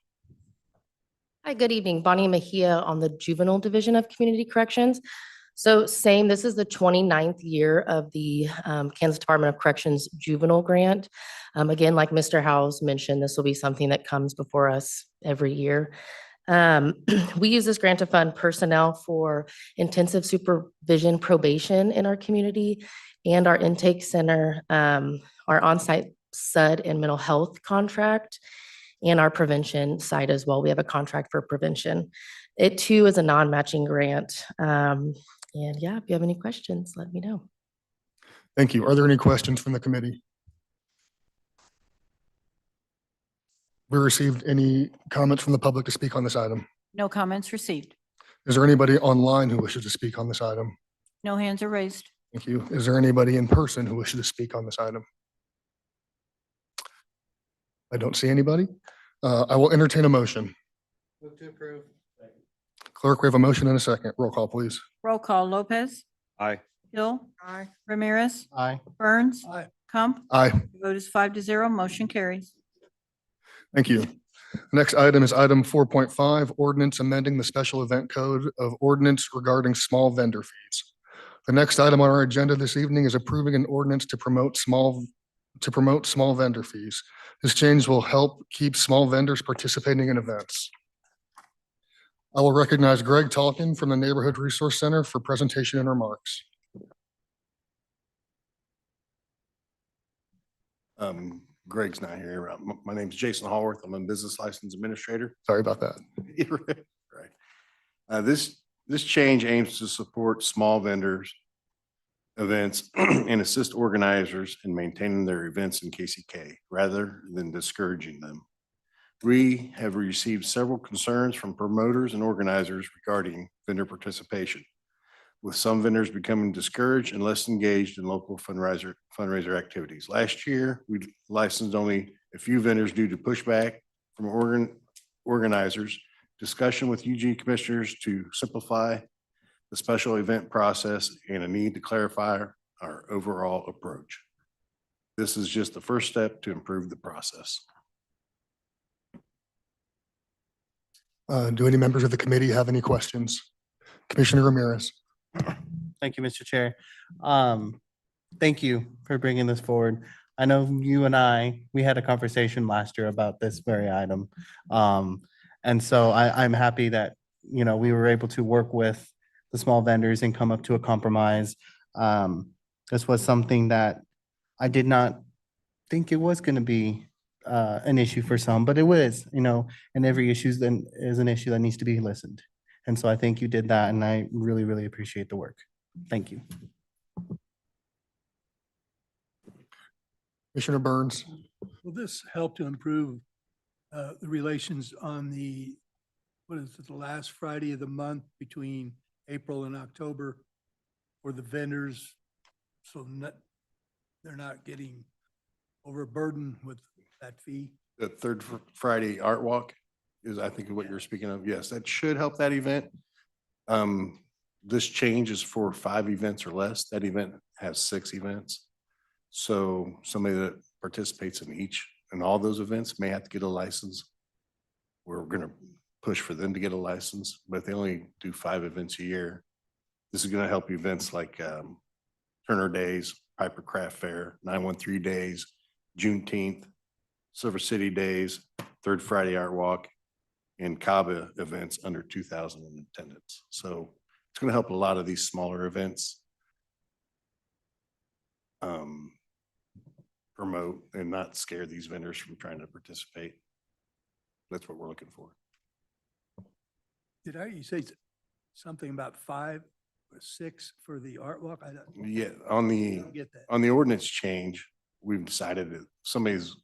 Hi, good evening. Bonnie Mejia on the Juvenile Division of Community Corrections. So same, this is the 29th year of the Kansas Department of Corrections Juvenile Grant. Again, like Mr. Howes mentioned, this will be something that comes before us every year. We use this grant to fund personnel for intensive supervision probation in our community and our intake center, our on-site SUD and mental health contract, and our prevention side as well. We have a contract for prevention. It too is a non-matching grant. And yeah, if you have any questions, let me know. Thank you. Are there any questions from the committee? We received any comments from the public to speak on this item? No comments received. Is there anybody online who wishes to speak on this item? No hands are raised. Thank you. Is there anybody in person who wishes to speak on this item? I don't see anybody. I will entertain a motion. Move to approve. Clerk, we have a motion and a second. Roll call, please. Roll call. Lopez. Aye. Hill. Aye. Ramirez. Aye. Burns. Aye. Comp. Aye. The vote is 5-0. Motion carries. Thank you. Next item is item 4.5, ordinance amending the special event code of ordinance regarding small vendor fees. The next item on our agenda this evening is approving an ordinance to promote small vendor fees. This change will help keep small vendors participating in events. I will recognize Greg Talkin from the Neighborhood Resource Center for presentation and remarks. Greg's not here. My name's Jason Hallworth. I'm a business license administrator. Sorry about that. Right. This change aims to support small vendors, events, and assist organizers in maintaining their events in KCK rather than discouraging them. We have received several concerns from promoters and organizers regarding vendor participation, with some vendors becoming discouraged and less engaged in local fundraiser activities. Last year, we licensed only a few vendors due to pushback from organizers, discussion with UG commissioners to simplify the special event process, and a need to clarify our overall approach. This is just the first step to improve the process. Do any members of the committee have any questions? Commissioner Ramirez. Thank you, Mr. Chair. Thank you for bringing this forward. I know you and we had a conversation last year about this very item. And so I'm happy that, you know, we were able to work with the small vendors and come up to a compromise. This was something that I did not think it was going to be an issue for some, but it was, you know, and every issue then is an issue that needs to be listened. And so I think you did that, and I really, really appreciate the work. Thank you. Commissioner Burns. Will this help to improve the relations on the, what is it, the last Friday of the month between April and October for the vendors? So they're not getting overburdened with that fee? The third Friday Art Walk is, I think, what you're speaking of. Yes, that should help that event. This change is for 5 events or less. That event has 6 events. So somebody that participates in all those events may have to get a license. We're going to push for them to get a license, but if they only do 5 events a year, this is going to help events like Turner Days, Piper Craft Fair, 913 Days, Juneteenth, Silver City Days, Third Friday Art Walk, and CABA events under 2,000 in attendance. So it's going to help a lot of these smaller events promote and not scare these vendors from trying to participate. That's what we're looking for. Did I, you say something about 5 or 6 for the Art Walk? I don't Yeah, on get that. the ordinance change, we've decided that somebody's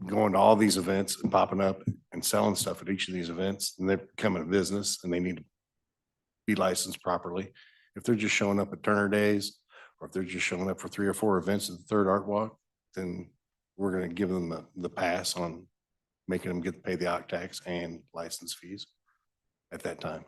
going to all these events and popping up and selling stuff at each of these events, and they're becoming a business and they need to be licensed properly. If they're just showing up at Turner Days, or if they're just showing up for 3 or 4 events at the third Art Walk, then we're going to give them the pass on making them get to pay the OC tax and license fees at that time.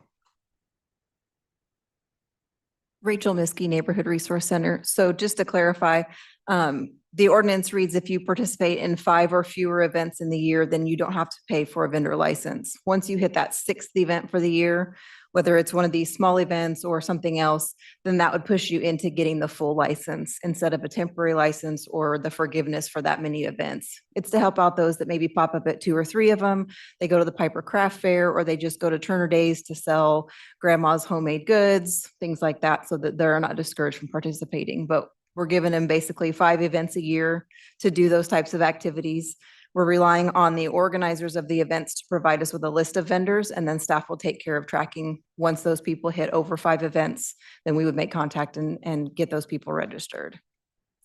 Rachel Miskey, Neighborhood Resource Center. So just to clarify, the ordinance reads if you participate in 5 or fewer events in the year, then you don't have to pay for a vendor license. Once you hit that 6th event for the year, whether it's one of these small events or something else, then that would push you into getting the full license instead of a temporary license or the forgiveness for that many events. It's to help out those that maybe pop up at 2 or 3 of them. They go to the Piper Craft Fair, or they just go to Turner Days to sell grandma's homemade goods, things like that, so that they're not discouraged from participating. But we're giving them basically 5 events a year to do those types of activities. We're relying on the organizers of the events to provide us with a list of vendors, and then staff will take care of tracking. Once those people hit over 5 events, then we would make contact and get those people registered.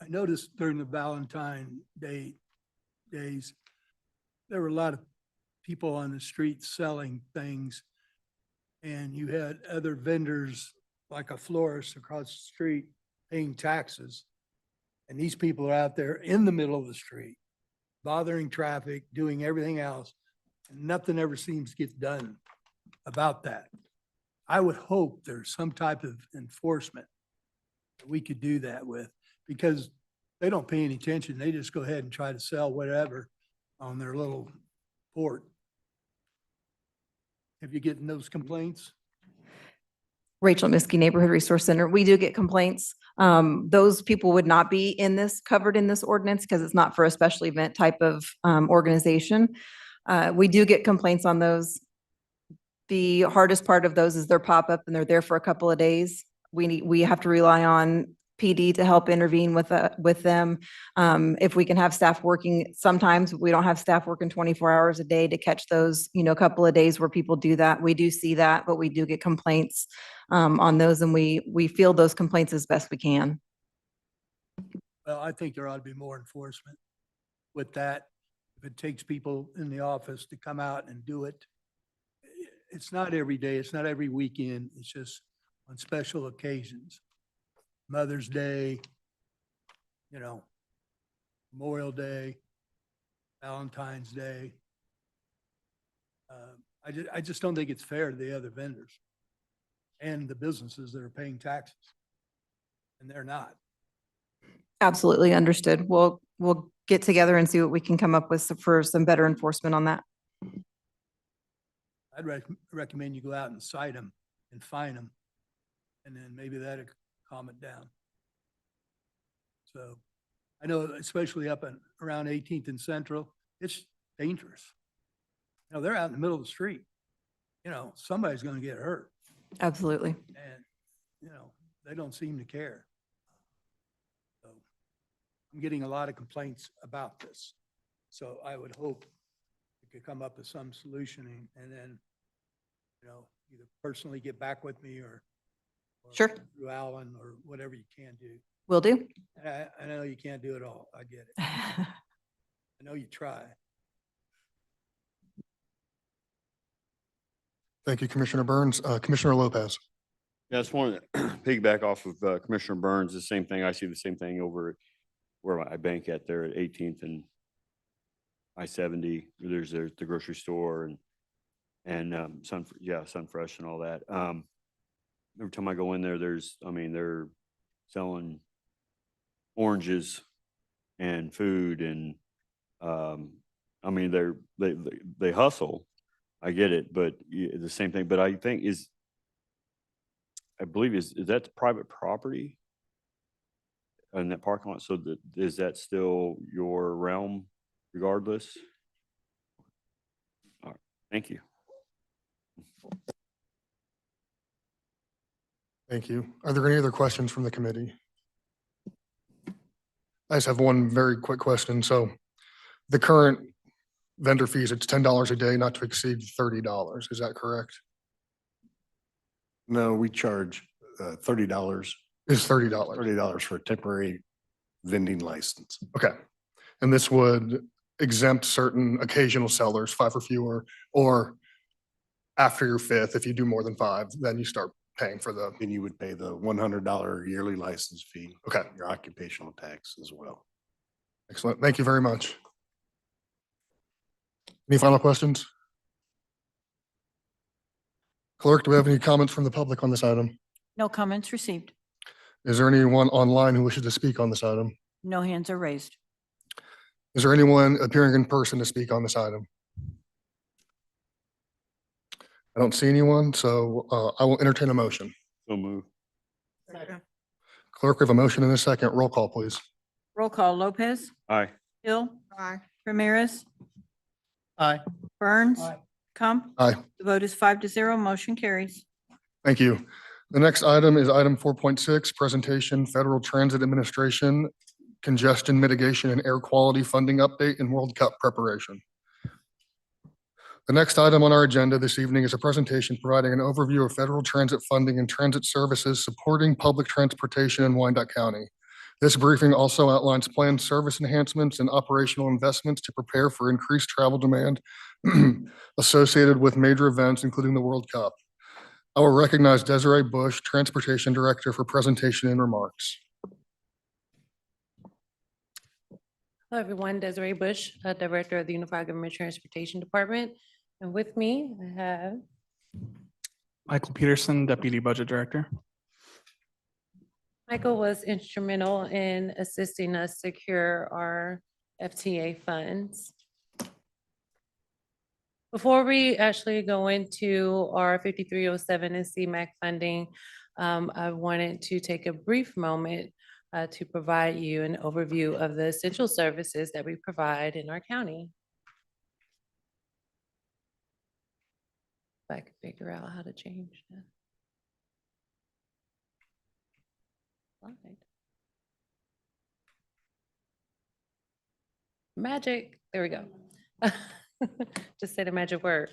I noticed during the Valentine days, there were a lot of people on the street selling things. And you had other vendors, like a florist across the street, paying taxes. And these people are out there in the middle of the street, bothering traffic, doing everything else. And nothing ever seems to get done about that. I would hope there's some type of enforcement that we could do that with, because they don't pay any attention. They just go ahead and try to sell whatever on their little port. Have you gotten those complaints? Rachel Miskey, Neighborhood Resource Center. We do get complaints. Those people would not be covered in this ordinance because it's not for a special event type of organization. We do get complaints on those. The hardest part of those is their pop-up and they're there for a couple of days. We have to rely on PD to help intervene with them. If we can have staff working, sometimes we don't have staff working 24 hours a day to catch those, a couple of days where people do that. We do see that, but we do get complaints on those, and we field those complaints as best we can. Well, I think there ought to be more enforcement with that. If it takes people in the office to come out and do it, it's not every day, it's not every weekend, it's just on special occasions. Mother's Day, Memorial Day, Valentine's Day. I just don't think it's fair to the other vendors and the businesses that are paying taxes, and they're not. Absolutely understood. We'll get together and see what we can come up with for some better enforcement on that. I'd recommend you go out and cite them and fine them. and then maybe that'll calm it down. So I know especially up and around 18th and Central, it's dangerous. You know, they're out in the middle of the street. You know, somebody's going to get hurt, Absolutely. and, you know, they don't seem to care. So I'm getting a lot of complaints about this. So I would hope we could come up with some solution and then, you know, either personally get back with me or Sure. through Alan or whatever you can do. Will do. I know you can't do it all. I get it. I know you try. Thank you, Commissioner Burns. Commissioner Lopez. Yeah, I just wanted to piggyback off of Commissioner Burns, the same thing. I see the same thing over where I bank at there at 18th and I-70. There's the grocery store and Sunfresh and all that. Every time I go in there, they're selling oranges and food and, they hustle. I get it, but the same thing, but I think I believe is that private property in that parking lot? So is that still your realm regardless? All right, thank you. Thank you. Are there any other questions from the committee? I just have one very quick question. So the current vendor fees, it's $10 a day, not to exceed $30. Is that correct? No, we charge $30. It's $30. $30 for a temporary vending license. Okay. And this would exempt certain occasional sellers, 5 or fewer, or after your 5th, if you do more than 5, then you start paying for the, And you would pay the $100 yearly license fee. Okay. Your occupational tax as well. excellent. Thank you very much. Any final questions? Clerk, do we have any comments from the public on this item? No comments received. Is there anyone online who wishes to speak on this item? No hands are raised. Is there anyone appearing in person to speak on this item? I don't see anyone, so I will entertain a motion. So move. Clerk, we have a motion and a second. Roll call, please. Roll call Lopez, Aye. Hill. Aye. Ramirez, Aye. Burns, Comp. Aye. The vote is 5-0. Motion carries. Thank you. The next item is item 4.6, presentation Federal Transit Administration Congestion Mitigation and Air Quality Funding Update and World Cup Preparation. The next item on our agenda this evening is a presentation providing an overview of federal transit funding and transit services supporting public transportation in Wyandotte County. This briefing also outlines planned service enhancements and operational investments to prepare for increased travel demand associated with major events, including the World Cup. I will recognize Desiree Bush, Transportation Director, for presentation and remarks. Hello, everyone. Desiree Bush, Director of the Unified Government Transportation Department. And with me, I have Michael Peterson, Deputy Budget Director. Michael was instrumental in assisting us secure our FTA funds. Before we actually go into our 5307 and CMAQ funding, I wanted to take a brief moment to provide you an overview of the essential services that we provide in our county. If I could figure out how to change that. Slide. Magic, there we go. Just say the magic word.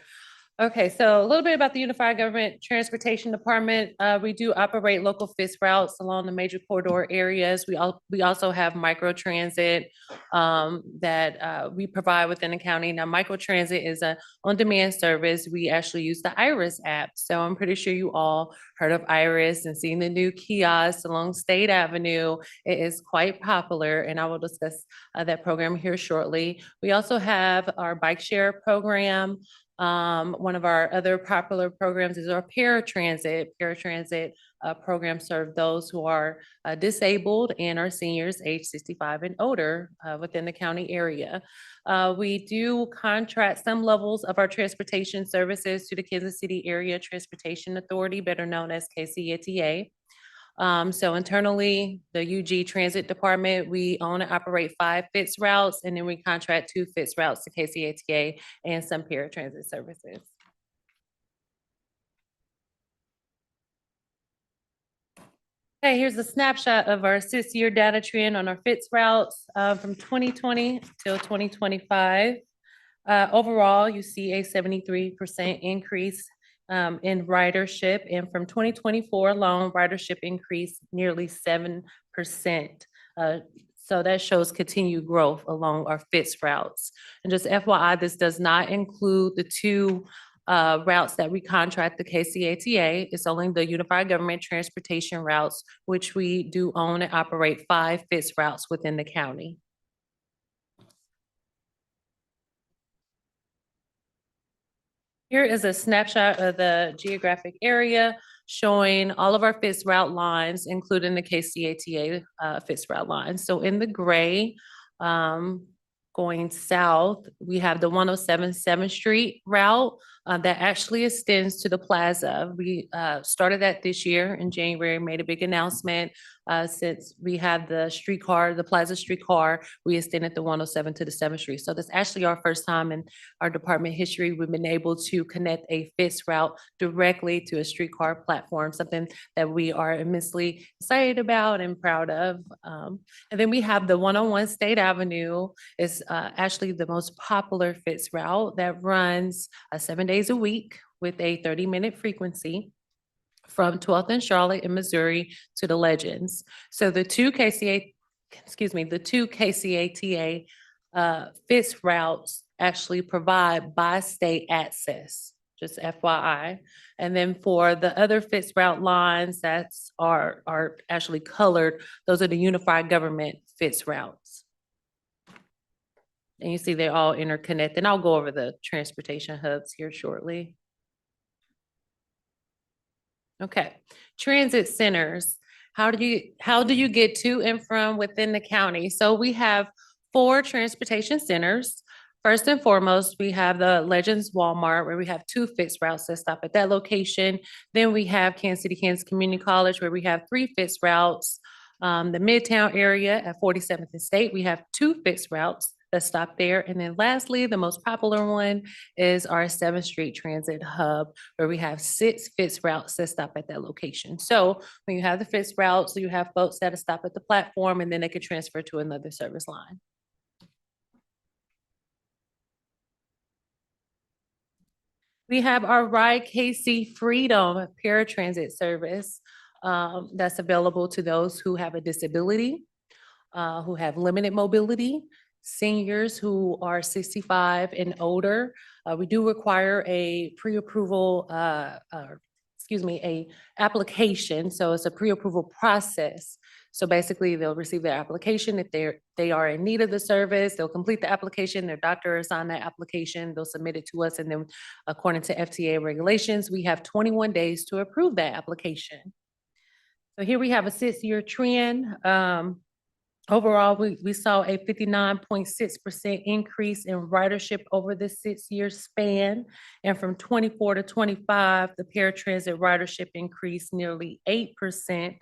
Okay, so a little bit about the Unified Government Transportation Department. We do operate local FIS routes along the major corridor areas. We also have microtransit that we provide within the county. Now, microtransit is a on-demand service. We actually use the IRIS app. So I'm pretty sure you all heard of IRIS and seen the new kiosks along State Avenue. It is quite popular, and I will discuss that program here shortly. We also have our bike share program. One of our other popular programs is our paratransit. Paratransit program serve those who are disabled and are seniors age 65 and older within the county area. We do contract some levels of our transportation services to the Kansas City Area Transportation Authority, better known as KCETA. So internally, the UG Transit Department, we own and operate 5 FITS routes, and then we contract 2 FITS routes to KCATA and some paratransit services. Okay, here's a snapshot of our 6-year data trend on our FITS routes from 2020 till 2025. Overall, you see a 73% increase in ridership, and from 2024 alone, ridership increased nearly 7%. So that shows continued growth along our FITS routes. And just FYI, this does not include the 2 routes that we contract the KCATA. It's only the Unified Government Transportation routes, which we do own and operate 5 FITS routes within the county. Here is a snapshot of the geographic area showing all of our FITS route lines, including the KCATA FITS route lines. So in the gray, going south, we have the 107 7th Street route that actually extends to the plaza. We started that this year in January, made a big announcement. Since we have the streetcar, the plaza streetcar, we extended the 107 to the 7th Street. So that's actually our first time in our department history. We've been able to connect a FITS route directly to a streetcar platform, something that we are immensely excited about and proud of. And then we have the 101 State Avenue. It's actually the most popular FITS route that runs 7 days a week with a 30-minute frequency from 12th and Charlotte in Missouri to the Legends. So the two KCATA FITS routes actually provide by-state access, just FYI. And then for the other FITS route lines that are actually colored, those are the Unified Government FITS routes. And you see they're all interconnected. And I'll go over the transportation hubs here shortly. Okay, transit centers. How do you get to and from within the county? So we have 4 transportation centers. First and foremost, we have the Legends Walmart, where we have 2 FITS routes that stop at that location. Then we have Kansas City, Kansas Community College, where we have 3 FITS routes. The Midtown area at 47th and State, we have 2 FITS routes that stop there. And then lastly, the most popular one is our 7th Street Transit Hub, where we have 6 FITS routes that stop at that location. So when you have the FITS routes, you have folks that stop at the platform and then they can transfer to another service line. We have our Ride KC Freedom paratransit service that's available to those who have a disability, who have limited mobility, seniors who are 65 and older. We do require a pre-approval, a application. So it's a pre-approval process. So basically they'll receive their application. If they are in need of the service, they'll complete the application, their doctor will sign that application, they'll submit it to us. And then according to FTA regulations, we have 21 days to approve that application. So here we have a 6-year trend. Overall, we saw a 59.6% increase in ridership over the 6-year span. And from 24 to 25, the paratransit ridership increased nearly 8%,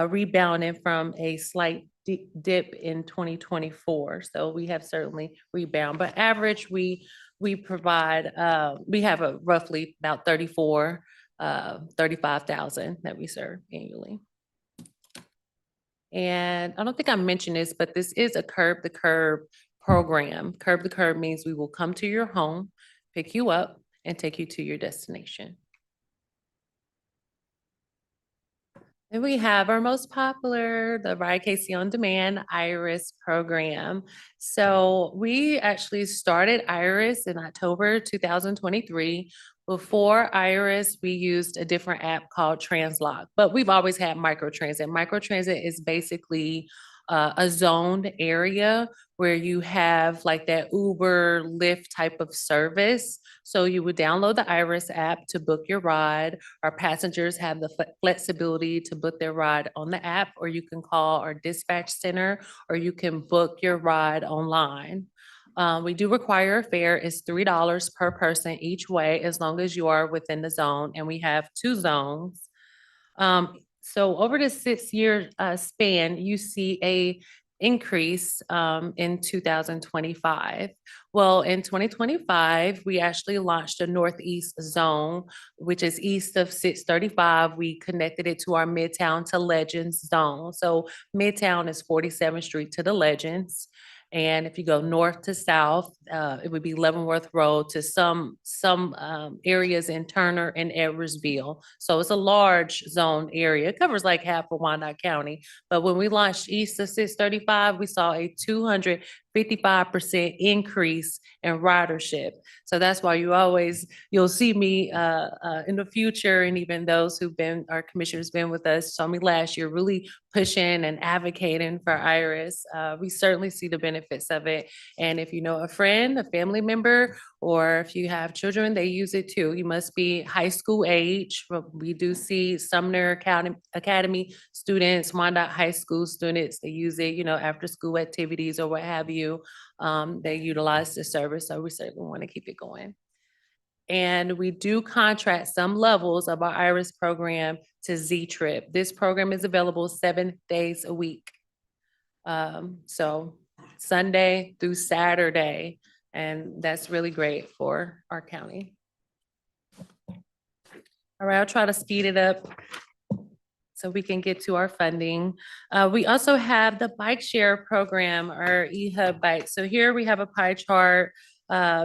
rebounding from a slight dip in 2024. So we have certainly rebound, but average, we provide, we have a roughly about 35,000 that we serve annually. And I don't think I mentioned this, but this is a curb to curb program. Curb to curb means we will come to your home, pick you up, and take you to your destination. And we have our most popular, the Ride KC On Demand IRIS program. So we actually started IRIS in October 2023. Before IRIS, we used a different app called Translock, but we've always had microtransit. Microtransit is basically a zoned area where you have like that Uber, Lyft type of service. So you would download the IRIS app to book your ride. Our passengers have the flexibility to book their ride on the app, or you can call our dispatch center, or you can book your ride online. We do require a fare. It's $3 per person each way, as long as you are within the zone, and we have 2 zones. So over the 6-year span, you see a increase in 2025. Well, in 2025, we actually launched a Northeast Zone, which is east of 635. We connected it to our Midtown to Legends Zone. So Midtown is 47th Street to the Legends. And if you go north to south, it would be Leavenworth Road to some areas in Turner and Edwardsville. So it's a large zone area. It covers like half of Wyandotte County. But when we launched east of 635, we saw a 255% increase in ridership. So that's why you'll see me in the future, and even those our commissioners been with us, saw me last year, really pushing and advocating for Iris. We certainly see the benefits of it. And if you know a friend, a family member, or if you have children, they use it too. You must be high school age. We do see Sumner Academy students, Wyandotte High School students, they use it, after school activities or what have you. They utilize the service, so we certainly want to keep it going. And we do contract some levels of our IRIS program to Z-Trip. This program is available 7 days a week. So Sunday through Saturday, and that's really great for our county. All right, I'll try to speed it up so we can get to our funding. We also have the bike share program, our eHub bike. So here we have a pie chart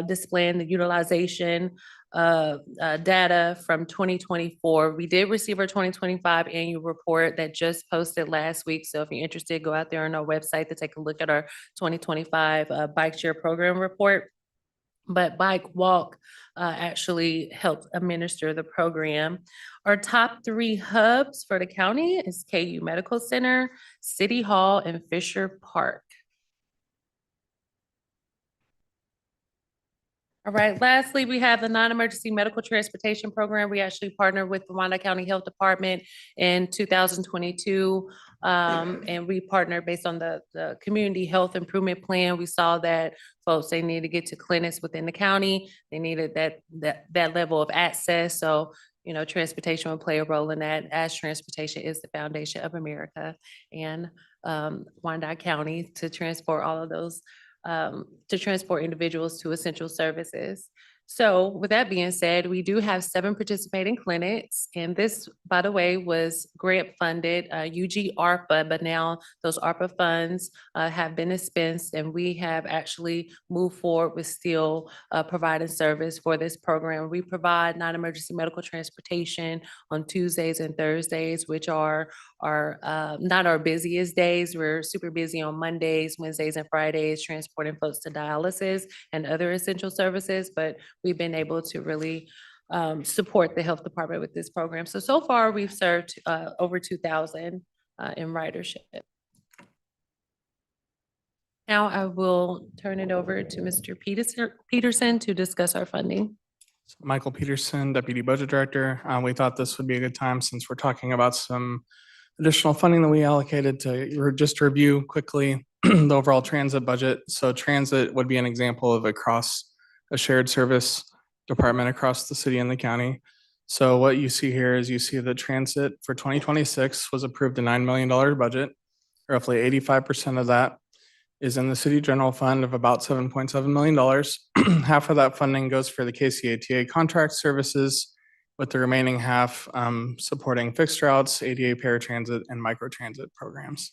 displaying the utilization data from 2024. We did receive our 2025 annual report that just posted last week. So if you're interested, go out there on our website to take a look at our 2025 bike share program report. But Bike Walk actually helped administer the program. Our top 3 hubs for the county is KU Medical Center, City Hall, and Fisher Park. All right, lastly, we have the non-emergency medical transportation program. We actually partnered with the Wyandotte County Health Department in 2022. And we partnered based on the community health improvement plan. We saw that folks, they need to get to clinics within the county. They needed that level of access. So, transportation will play a role in that, as transportation is the foundation of America, and Wyandotte County to transport all of those to transport individuals to essential services. So with that being said, we do have 7 participating clinics, and this, by the way, was grant funded, UG ARPA, but now those ARPA funds have been expensed, and we have actually moved forward with still providing service for this program. We provide non-emergency medical transportation on Tuesdays and Thursdays, which are not our busiest days. We're super busy on Mondays, Wednesdays, and Fridays, transporting folks to dialysis and other essential services, but we've been able to really support the health department with this program. So far, we've served over 2,000 in ridership. Now I will turn it over to Mr. Peterson to discuss our funding. Michael Peterson, Deputy Budget Director. We thought this would be a good time, since we're talking about some additional funding that we allocated, to just review quickly the overall transit budget. So transit would be an example of a shared service department across the city and the county. So what you see here is, you see the transit for 2026 was approved a $9 million budget. Roughly 85% of that is in the city general fund of about $7.7 million. Half of that funding goes for the KCATA contract services, with the remaining half supporting fixed routes, ADA paratransit, and microtransit programs.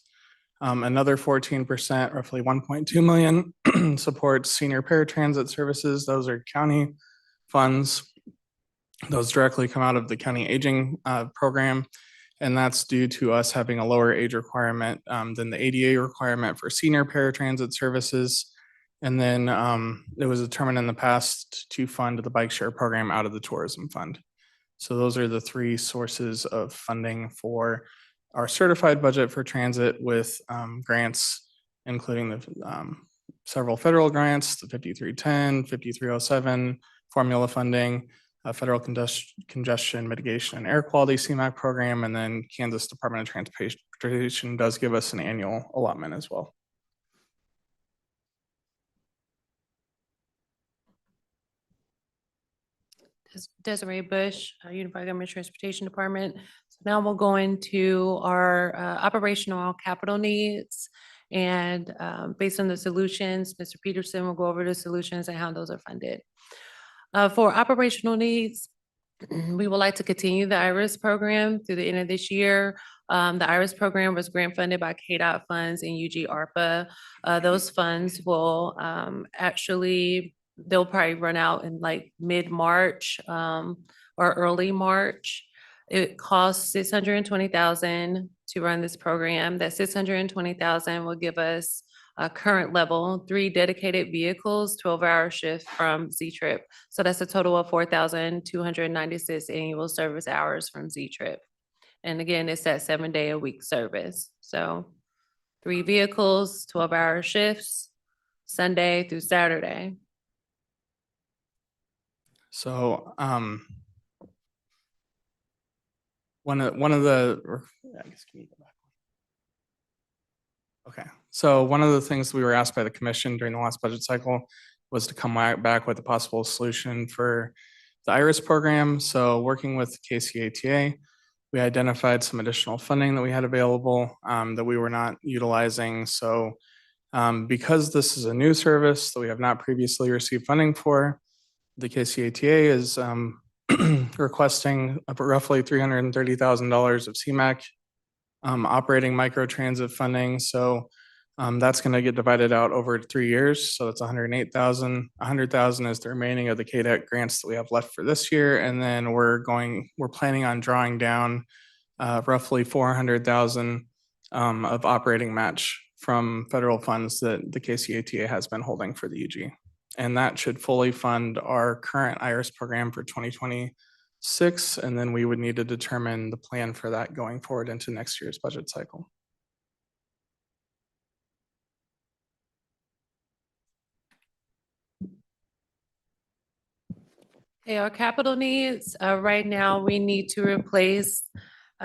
Another 14%, roughly 1.2 million, supports senior paratransit services. Those are county funds. Those directly come out of the county aging program. And that's due to us having a lower age requirement than the ADA requirement for senior paratransit services. And then it was determined in the past to fund the bike share program out of the tourism fund. So those are the 3 sources of funding for our certified budget for transit, with grants, including the several federal grants, the 5310, 5307, formula funding, federal congestion mitigation and air quality CMAQ program, and then Kansas Department of Transportation does give us an annual allotment as well. Desiree Bush, Unified Government Transportation Department. Now we'll go into our operational capital needs. And based on the solutions, Mr. Peterson will go over the solutions and how those are funded. For operational needs, we would like to continue the IRIS program through the end of this year. The IRIS program was grant funded by KDOT funds and UG ARPA. Those funds will they'll probably run out in like mid-March or early March. It costs $620,000 to run this program. That $620,000 will give us a current level, 3 dedicated vehicles, 12-hour shift from Z-Trip. So that's a total of 4,296 annual service hours from Z-Trip. And again, it's that 7-day-a-week service. So 3 vehicles, 12-hour shifts, Sunday through Saturday. So, one of the, I guess, can you go back? Okay, so one of the things we were asked by the commission during the last budget cycle was to come back with a possible solution for the IRIS program. So working with KCATA, we identified some additional funding that we had available that we were not utilizing. So because this is a new service that we have not previously received funding for, the KCATA is requesting roughly $330,000 of CMAQ operating microtransit funding. So that's going to get divided out over 3 years. So that's 108,000. 100,000 is the remaining of the KDEC grants that we have left for this year. And then we're planning on drawing down roughly 400,000 of operating match from federal funds that the KCATA has been holding for the UG. And that should fully fund our current IRIS program for 2026. And then we would need to determine the plan for that going forward into next year's budget cycle. Okay, our capital needs, right now, we need to replace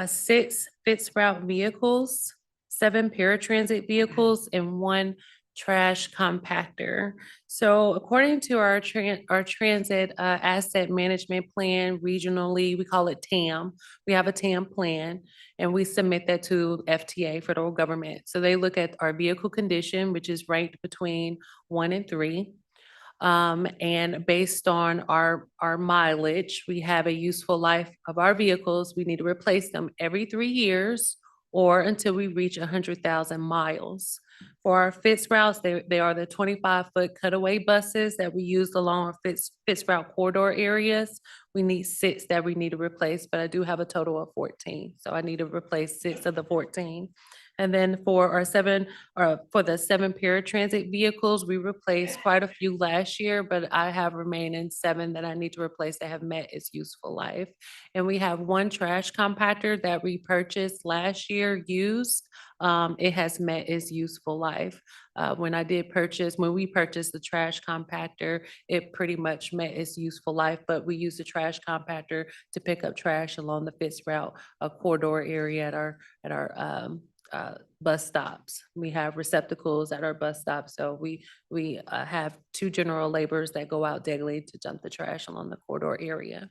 6 fixed route vehicles, 7 paratransit vehicles, and 1 trash compactor. So according to our transit asset management plan regionally, we call it TAM. We have a TAM plan and we submit that to FTA, federal government. So they look at our vehicle condition, which is ranked between 1 and 3. And based on our mileage, we have a useful life of our vehicles. We need to replace them every 3 years or until we reach 100,000 miles. For our fixed routes, they are the 25-foot cutaway buses that we use along our fixed route corridor areas. We need 6 that we need to replace, but I do have a total of 14. So I need to replace 6 of the 14. And then for the 7 paratransit vehicles, we replaced quite a few last year, but I have remaining 7 that I need to replace that have met its useful life. And we have 1 trash compactor that we purchased last year used. It has met its useful life. When we purchased the trash compactor, it pretty much met its useful life, but we use the trash compactor to pick up trash along the fixed route corridor area at our bus stops. We have receptacles at our bus stops. So we have 2 general laborers that go out daily to dump the trash along the corridor area.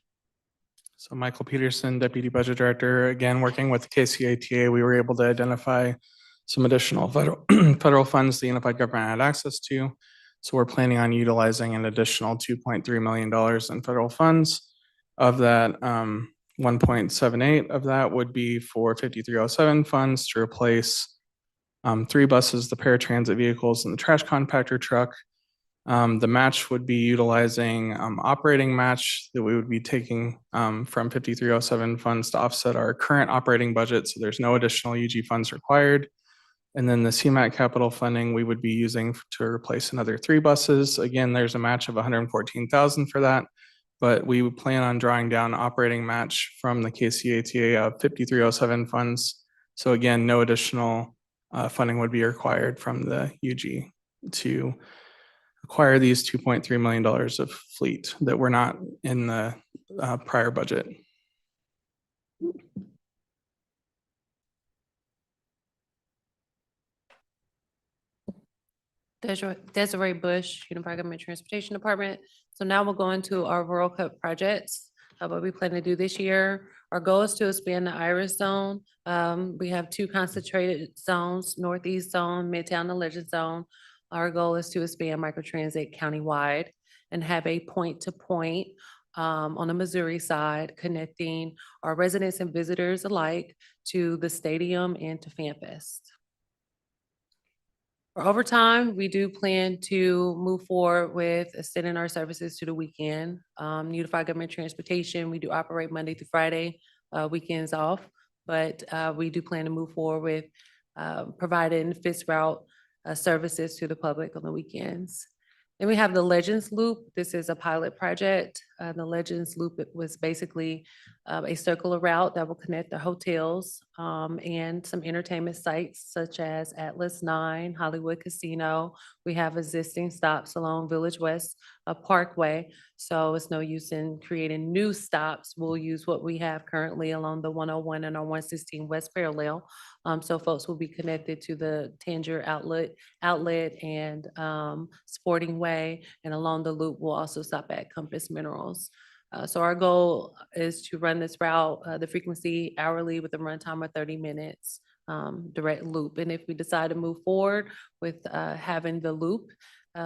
So Michael Peterson, Deputy Budget Director, again, working with the KCATA, we were able to identify some additional federal funds the unified government had access to. So we're planning on utilizing an additional $2.3 million in federal funds. Of that, 1.78 of that would be for 5307 funds to replace 3 buses, the paratransit vehicles, and the trash compactor truck. The match would be utilizing operating match that we would be taking from 5307 funds to offset our current operating budget. So there's no additional UG funds required. And then the CMAQ capital funding we would be using to replace another 3 buses. Again, there's a match of 114,000 for that. But we would plan on drawing down operating match from the KCATA of 5307 funds. So again, no additional funding would be required from the UG to acquire these $2.3 million of fleet that were not in the prior budget. Desiree Bush, Unified Government Transportation Department. So now we'll go into our Rural Cup projects. what we plan to do this year. Our goal is to expand the Iris zone. We have two concentrated zones, Northeast Zone, Midtown and Legend Zone. Our goal is to expand microtransit countywide and have a point-to-point on the Missouri side, connecting our residents and visitors alike to the stadium and to FanFest. For overtime, we do plan to move forward with extending our services to the weekend. Unified Government Transportation, we do operate Monday through Friday, weekends off, but we do plan to move forward with providing fixed route services to the public on the weekends. Then we have the Legends Loop. This is a pilot project. The Legends Loop was basically a circular route that will connect the hotels and some entertainment sites such as Atlas 9, Hollywood Casino. We have existing stops along Village West Parkway, so it's no use in creating new stops. We'll use what we have currently along the 101 and our 116 West Parallel. So folks will be connected to the Tangier outlet and Sporting Way, and along the loop, we'll also stop at Compass Minerals. So our goal is to run this route, the frequency hourly with a runtime of 30 minutes, direct loop. And if we decide to move forward with having the loop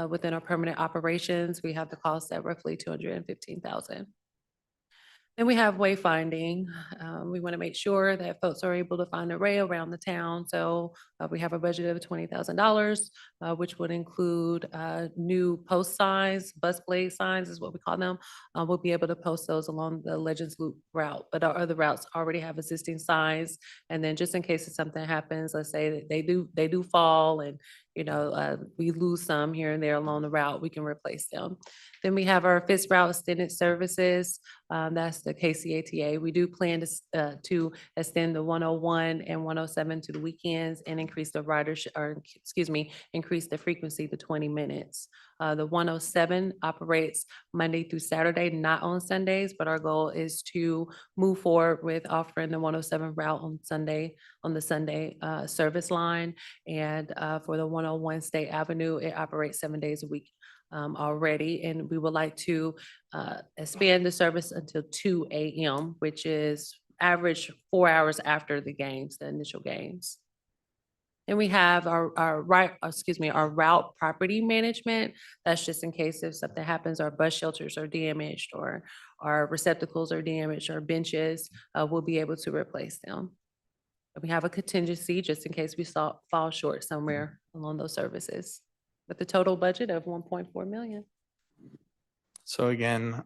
within our permanent operations, we have the cost at roughly $215,000. Then we have wayfinding. We want to make sure that folks are able to find their way around the town. So we have a budget of $20,000, which would include new post signs, bus blade signs is what we call them. We'll be able to post those along the Legends Loop route, but our other routes already have existing signs. And then just in case if something happens, let's say that they do fall and we lose some here and there along the route, we can replace them. Then we have our fixed route extended services. That's the KCATA. We do plan to extend the 101 and 107 to the weekends and increase the increase the frequency to 20 minutes. The 107 operates Monday through Saturday, not on Sundays, but our goal is to move forward with offering the 107 route on the Sunday service line. And for the 101 State Avenue, it operates 7 days a week already. And we would like to expand the service until 2 a.m., which is average 4 hours after the games, the initial games. And we have our route property management. That's just in case if something happens, our bus shelters are damaged or our receptacles are damaged or benches, we'll be able to replace them. We have a contingency just in case we fall short somewhere along those services, with a total budget of $1.4 million. So again,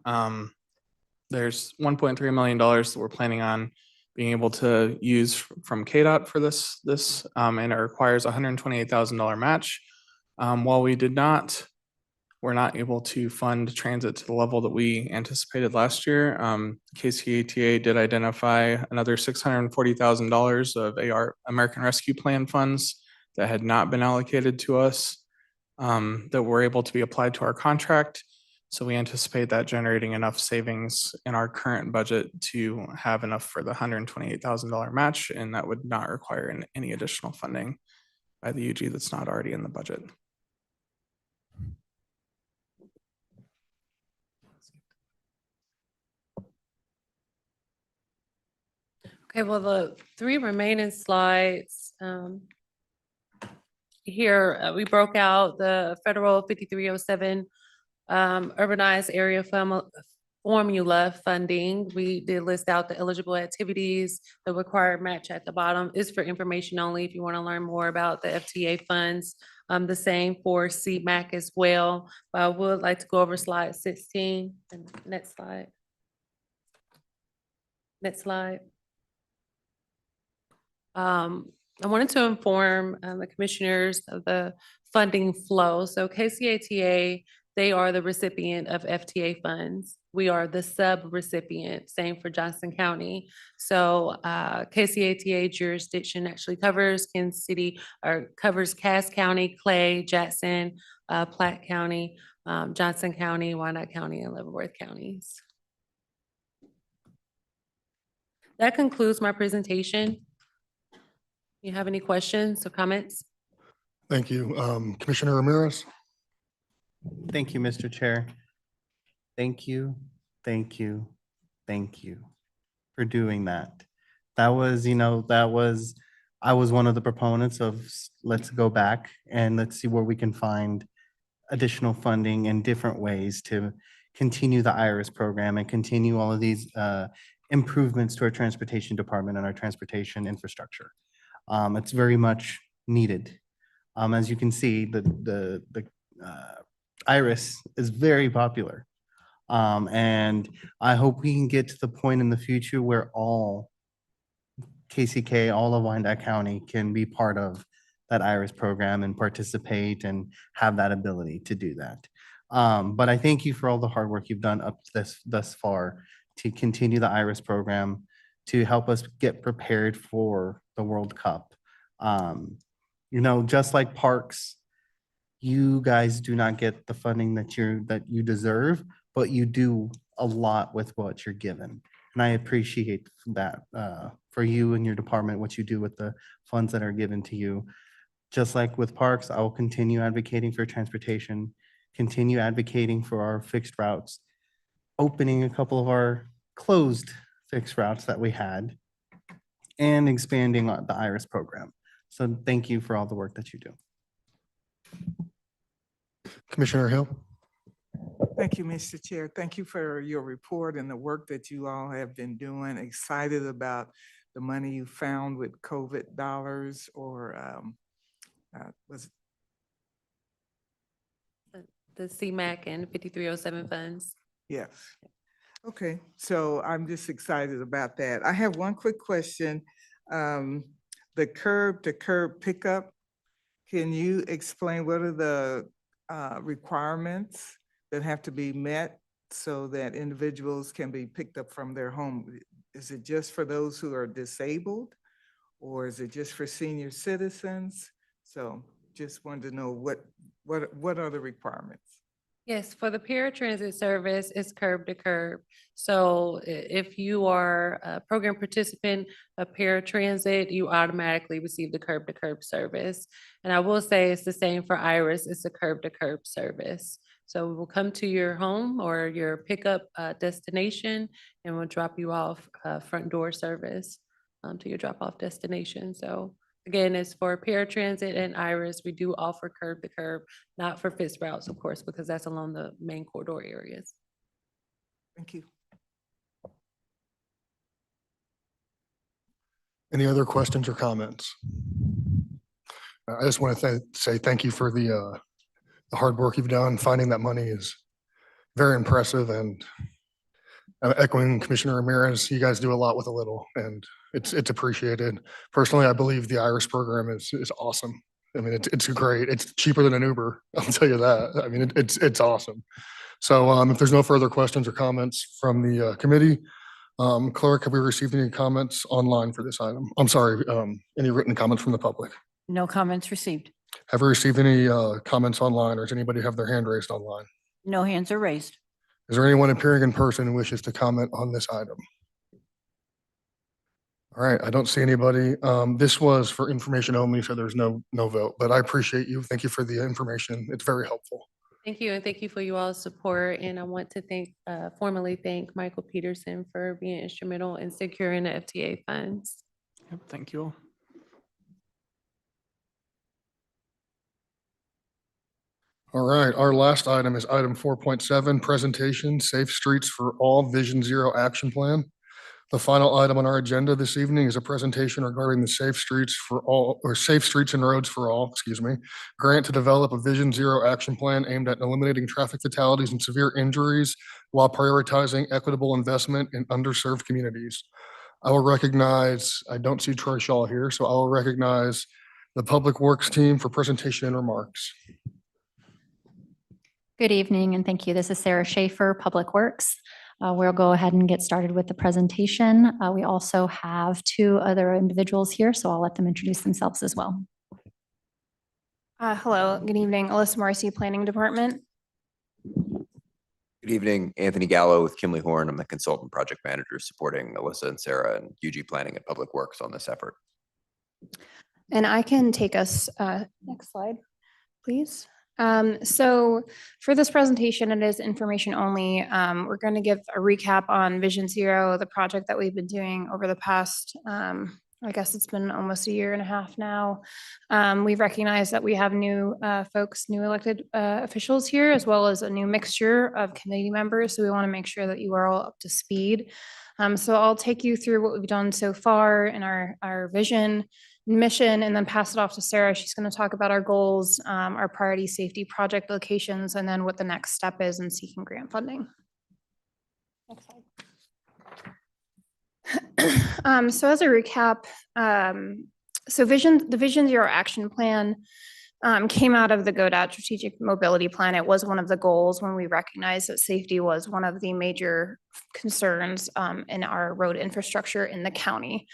there's $1.3 million that we're planning on being able to use from KDOT for this, and it requires a $128,000 match. While we're not able to fund transit to the level that we anticipated last year, KCATA did identify another $640,000 of American Rescue Plan funds that had not been allocated to us, that were able to be applied to our contract. So we anticipate that generating enough savings in our current budget to have enough for the $128,000 match, and that would not require any additional funding by the UG that's not already in the budget. Okay, well, the 3 remaining slides here, we broke out the federal 5307 urbanized area formula funding. We did list out the eligible activities. The required match at the bottom is for information only if you want to learn more about the FTA funds. The same for CMAC as well. But I would like to go over slide 16. And next slide. Next slide. I wanted to inform the commissioners of the funding flow. So KCATA, they are the recipient of FTA funds. We are the sub-recipient, same for Johnson County. So KCATA jurisdiction actually covers Kansas City, or covers Cass County, Clay, Jackson, Platte County, Johnson County, Wyandotte County, and Leavenworth counties. That concludes my presentation. You have any questions or comments? Thank you. Commissioner Ramirez? Thank you, Mr. Chair. Thank you, thank you, thank you for doing that. That was, I was one of the proponents of let's go back and let's see where we can find additional funding in different ways to continue the IRIS program and continue all of these improvements to our transportation department and our transportation infrastructure. It's very much needed. As you can see, the IRIS is very popular. And I hope we can get to the point in the future where all KCK, all of Wyandotte County can be part of that IRIS program and participate and have that ability to do that. But I thank you for all the hard work you've done up to thus far to continue the IRIS program, to help us get prepared for the World Cup. Just like parks, you guys do not get the funding that you deserve, but you do a lot with what you're given. And I appreciate that for you and your department, what you do with the funds that are given to you. Just like with parks, I will continue advocating for transportation, continue advocating for our fixed routes, opening a couple of our closed fixed routes that we had, and expanding the IRIS program. So thank you for all the work that you do. Commissioner Hill. Thank you, Mr. Chair. Thank you for your report and the work that you all have been doing. Excited about the money you found with COVID dollars or was The CMAC and 5307 funds. yes. Okay, so I'm just excited about that. I have one quick question. The curb to curb pickup, can you explain what are the requirements that have to be met so that individuals can be picked up from their home? Is it just for those who are disabled, or is it just for senior citizens? So just wanted to know what are the requirements? Yes, for the paratransit service, it's curb to curb. So if you are a program participant of paratransit, you automatically receive the curb to curb service. And I will say it's the same for IRIS, it's a curb to curb service. So we will come to your home or your pickup destination, and we'll drop you off front door service to your drop off destination. So again, it's for paratransit and IRIS. We do offer curb to curb, not for fixed routes, of course, because that's along the main corridor areas. Thank you. Any other questions or comments? I just want to say thank you for the hard work you've done. Finding that money is very impressive, and echoing Commissioner Ramirez, you guys do a lot with a little, and it's appreciated. Personally, I believe the IRIS program is awesome. I mean, it's great. It's cheaper than an Uber. I'll tell you that. I mean, it's awesome. So if there's no further questions or comments from the committee, clerk, have we received any comments online for this item? I'm sorry, any written comments from the public? No comments received. Have we received any comments online, or does anybody have their hand raised online? No hands are raised. Is there anyone appearing in person who wishes to comment on this item? All right, I don't see anybody. This was for information only, so there's no vote, but I appreciate you. Thank you for the information. It's very helpful. Thank you, and thank you for you all's support. And I want to formally thank Michael Peterson for being instrumental in securing the FTA funds. Yep, thank you all. All right, our last item is item 4.7, presentation, Safe Streets for All Vision Zero Action Plan. The final item on our agenda this evening is a presentation regarding the Safe Streets for All, or Safe Streets and Roads for All, grant to develop a Vision Zero action plan aimed at eliminating traffic fatalities and severe injuries while prioritizing equitable investment in underserved communities. I will recognize, I don't see Troy Shaw here, so I will recognize the Public Works team for presentation and remarks. Good evening, and thank you. This is Sarah Schaefer, Public Works. We'll go ahead and get started with the presentation. We also have two other individuals here, so I'll let them introduce themselves as well. Hello, good evening. Alyssa Marcy, Planning Department. Good evening, Anthony Gallo with Kimley Horn. I'm the consultant project manager supporting Alyssa and Sarah and UG Planning and Public Works on this effort. And I can take us, next slide, please. So for this presentation, it is information only. We're going to give a recap on Vision Zero, the project that we've been doing over the past, I guess it's been almost a year and a half now. We've recognized that we have new folks, new elected officials here, as well as a new mixture of committee members. So we want to make sure that you are all up to speed. So I'll take you through what we've done so far in our vision, mission, and then pass it off to Sarah. She's going to talk about our goals, our priority safety project locations, and then what the next step is in seeking grant funding. Next slide. So as a recap, so the Vision Zero Action Plan came out of the GODOT Strategic Mobility Plan. It was one of the goals when we recognized that safety was one of the major concerns in our road infrastructure in the county.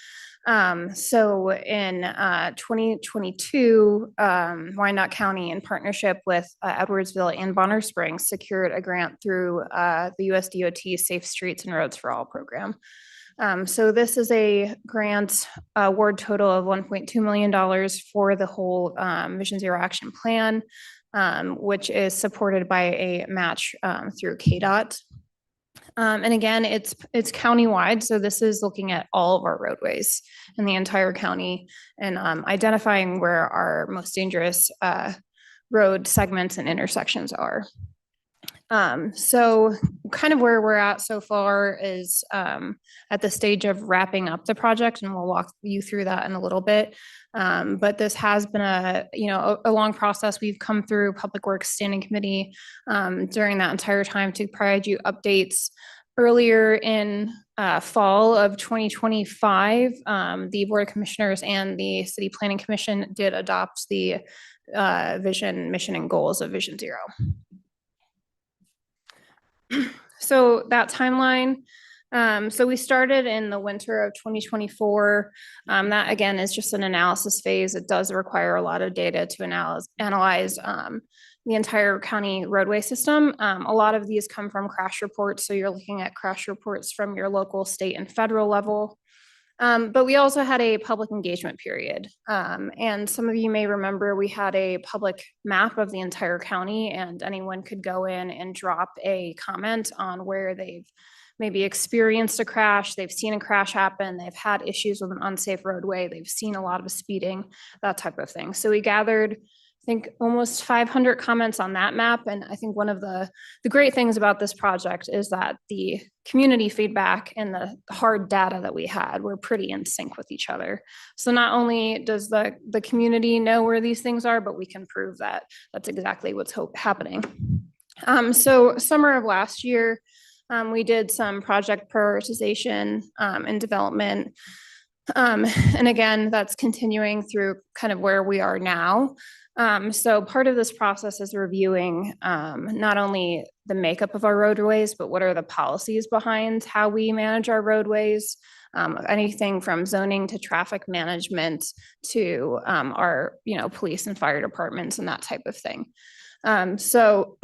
So in 2022, Wyandotte County, in partnership with Edwardsville and Bonner Springs, secured a grant through the US DOT Safe Streets and Roads for All program. So this is a grant award total of $1.2 million for the whole Vision Zero Action Plan, which is supported by a match through KDOT. And again, it's countywide. So this is looking at all of our roadways in the entire county and identifying where our most dangerous road segments and intersections are. So kind of where we're at so far is at the stage of wrapping up the project, and we'll walk you through that in a little bit. But this has been a long process. We've come through Public Works Standing Committee during that entire time to provide you updates. Earlier in fall of 2025, the Board of Commissioners and the City Planning Commission did adopt the vision, mission, and goals of Vision Zero. So that timeline, so we started in the winter of 2024. That again is just an analysis phase. It does require a lot of data to analyze the entire county roadway system. A lot of these come from crash reports. So you're looking at crash reports from your local, state, and federal level. But we also had a public engagement period. And some of you may remember we had a public map of the entire county, and anyone could go in and drop a comment on where they've maybe experienced a crash, they've seen a crash happen, they've had issues with an unsafe roadway, they've seen a lot of speeding, that type of thing. So we gathered, I think, almost 500 comments on that map. And I think one of the great things about this project is that the community feedback and the hard data that we had were pretty in sync with each other. So not only does the community know where these things are, but we can prove that that's exactly what's happening. So summer of last year, we did some project prioritization and development. And again, that's continuing through kind of where we are now. So part of this process is reviewing not only the makeup of our roadways, but what are the policies behind how we manage our roadways, anything from zoning to traffic management to our, police and fire departments and that type of thing. So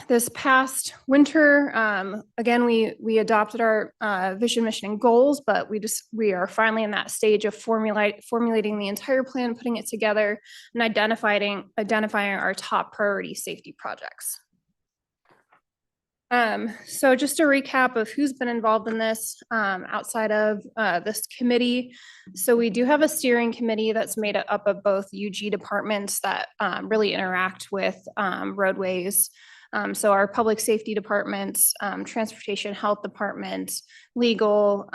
this past winter, again, we adopted our vision, mission, and goals, but we are finally in that stage of formulating the entire plan, putting it together, and identifying our top priority safety projects. So just a recap of who's been involved in this outside of this committee. So we do have a steering committee that's made up of both UG departments that really interact with roadways. So our public safety departments, transportation health department, legal.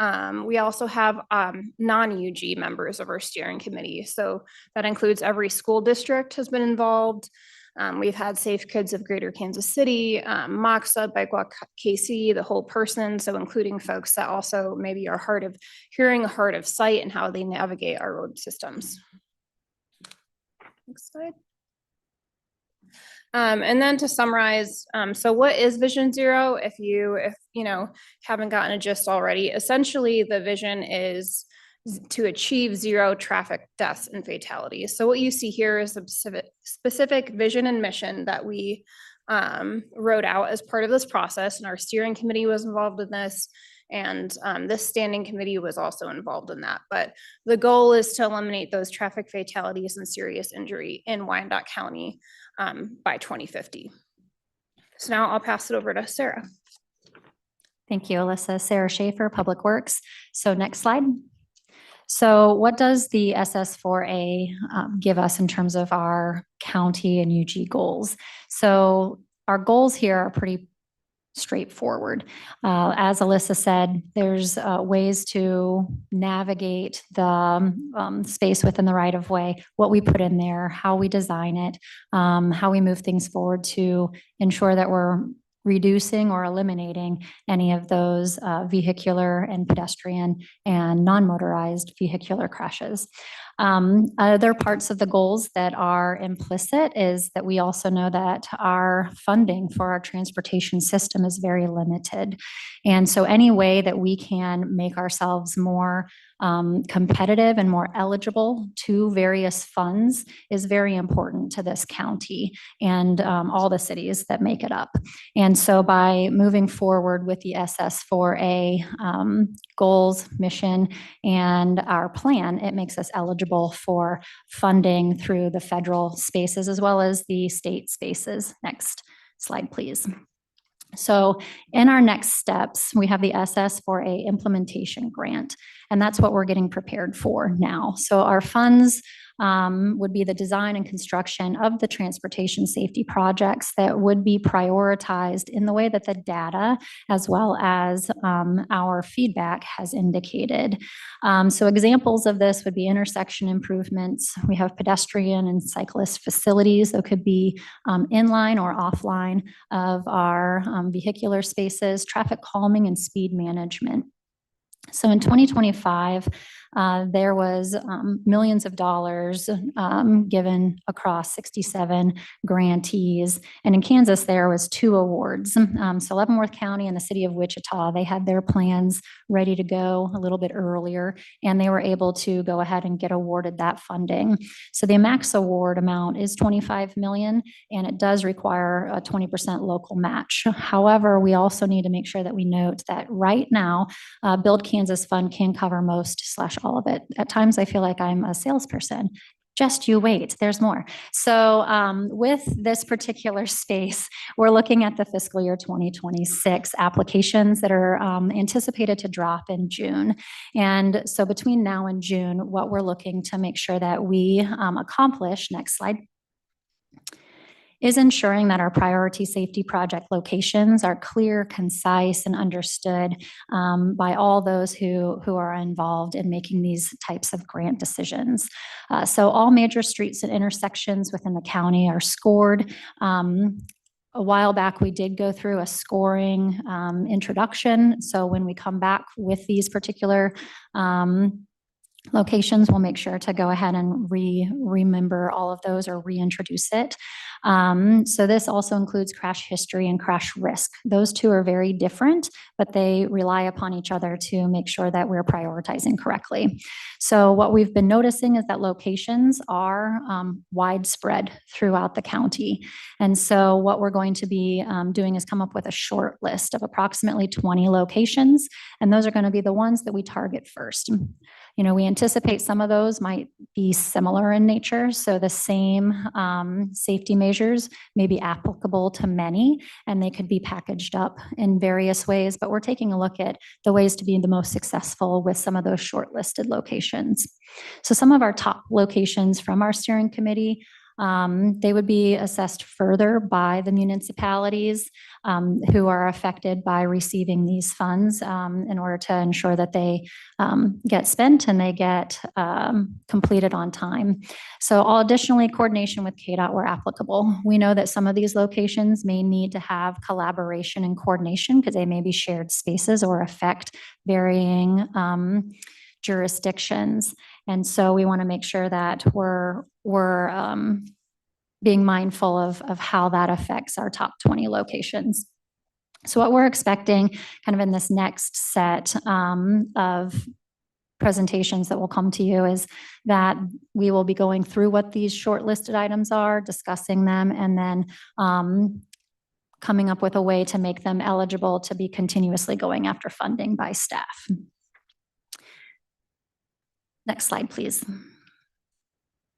We also have non-UG members of our steering committee. So that includes every school district has been involved. We've had Safe Kids of Greater Kansas City, MOXA, Bike Walk KC, the whole person. So including folks that also maybe are hard of hearing, hard of sight, and how they navigate our road systems. Next slide. And then to summarize, so what is Vision Zero? If you haven't gotten a gist already, essentially the vision is to achieve zero traffic deaths and fatalities. So what you see here is a specific vision and mission that we wrote out as part of this process, and our steering committee was involved in this. And this standing committee was also involved in that. But the goal is to eliminate those traffic fatalities and serious injury in Wyandotte County. by 2050. So now I'll pass it over to Sarah. Thank you, Alyssa. Sarah Schaefer, Public Works. So next slide. So what does the SS4A give us in terms of our county and UG goals? So our goals here are pretty straightforward. As Alyssa said, there's ways to navigate the space within the right of way, what we put in there, how we design it, how we move things forward to ensure that we're reducing or eliminating any of those vehicular and pedestrian and non-motorized vehicular crashes. Other parts of the goals that are implicit is that we also know that our funding for our transportation system is very limited. And so any way that we can make ourselves more competitive and more eligible to various funds is very important to this county and all the cities that make it up. And so by moving forward with the SS4A goals, mission, and our plan, it makes us eligible for funding through the federal spaces as well as the state spaces. Next slide, please. So in our next steps, we have the SS4A implementation grant, and that's what we're getting prepared for now. So our funds would be the design and construction of the transportation safety projects that would be prioritized in the way that the data as well as our feedback has indicated. So examples of this would be intersection improvements. We have pedestrian and cyclist facilities that could be inline or offline of our vehicular spaces, traffic calming and speed management. So in 2025, there was millions of dollars given across 67 grantees. And in Kansas, there was 2 awards. So Leavenworth County and the city of Wichita, they had their plans ready to go a little bit earlier, and they were able to go ahead and get awarded that funding. So the max award amount is $25 million, and it does require a 20% local match. However, we also need to make sure that we note that right now, Build Kansas Fund can cover most / all of it. At times, I feel like I'm a salesperson. Just you wait, there's more. So with this particular space, we're looking at the fiscal year 2026 applications that are anticipated to drop in June. And so between now and June, what we're looking to make sure that we accomplish, next slide, is ensuring that our priority safety project locations are clear, concise, and understood by all those who are involved in making these types of grant decisions. So all major streets and intersections within the county are scored. A while back, we did go through a scoring introduction. So when we come back with these particular locations, we'll make sure to go ahead and remember all of those or reintroduce it. So this also includes crash history and crash risk. Those two are very different, but they rely upon each other to make sure that we're prioritizing correctly. So what we've been noticing is that locations are widespread throughout the county. And so what we're going to be doing is come up with a short list of approximately 20 locations, and those are going to be the ones that we target first. You know, we anticipate some of those might be similar in nature, so the same safety measures may be applicable to many, and they could be packaged up in various ways, but we're taking a look at the ways to be the most successful with some of those shortlisted locations. So some of our top locations from our steering committee, they would be assessed further by the municipalities who are affected by receiving these funds in order to ensure that they get spent and they get completed on time. So all additionally, coordination with KDOT where applicable. We know that some of these locations may need to have collaboration and coordination because they may be shared spaces or affect varying jurisdictions. And so we want to make sure that we're being mindful of how that affects our top 20 locations. So what we're expecting kind of in this next set of presentations that will come to you is that we will be going through what these shortlisted items are, discussing them, and then coming up with a way to make them eligible to be continuously going after funding by staff. Next slide, please.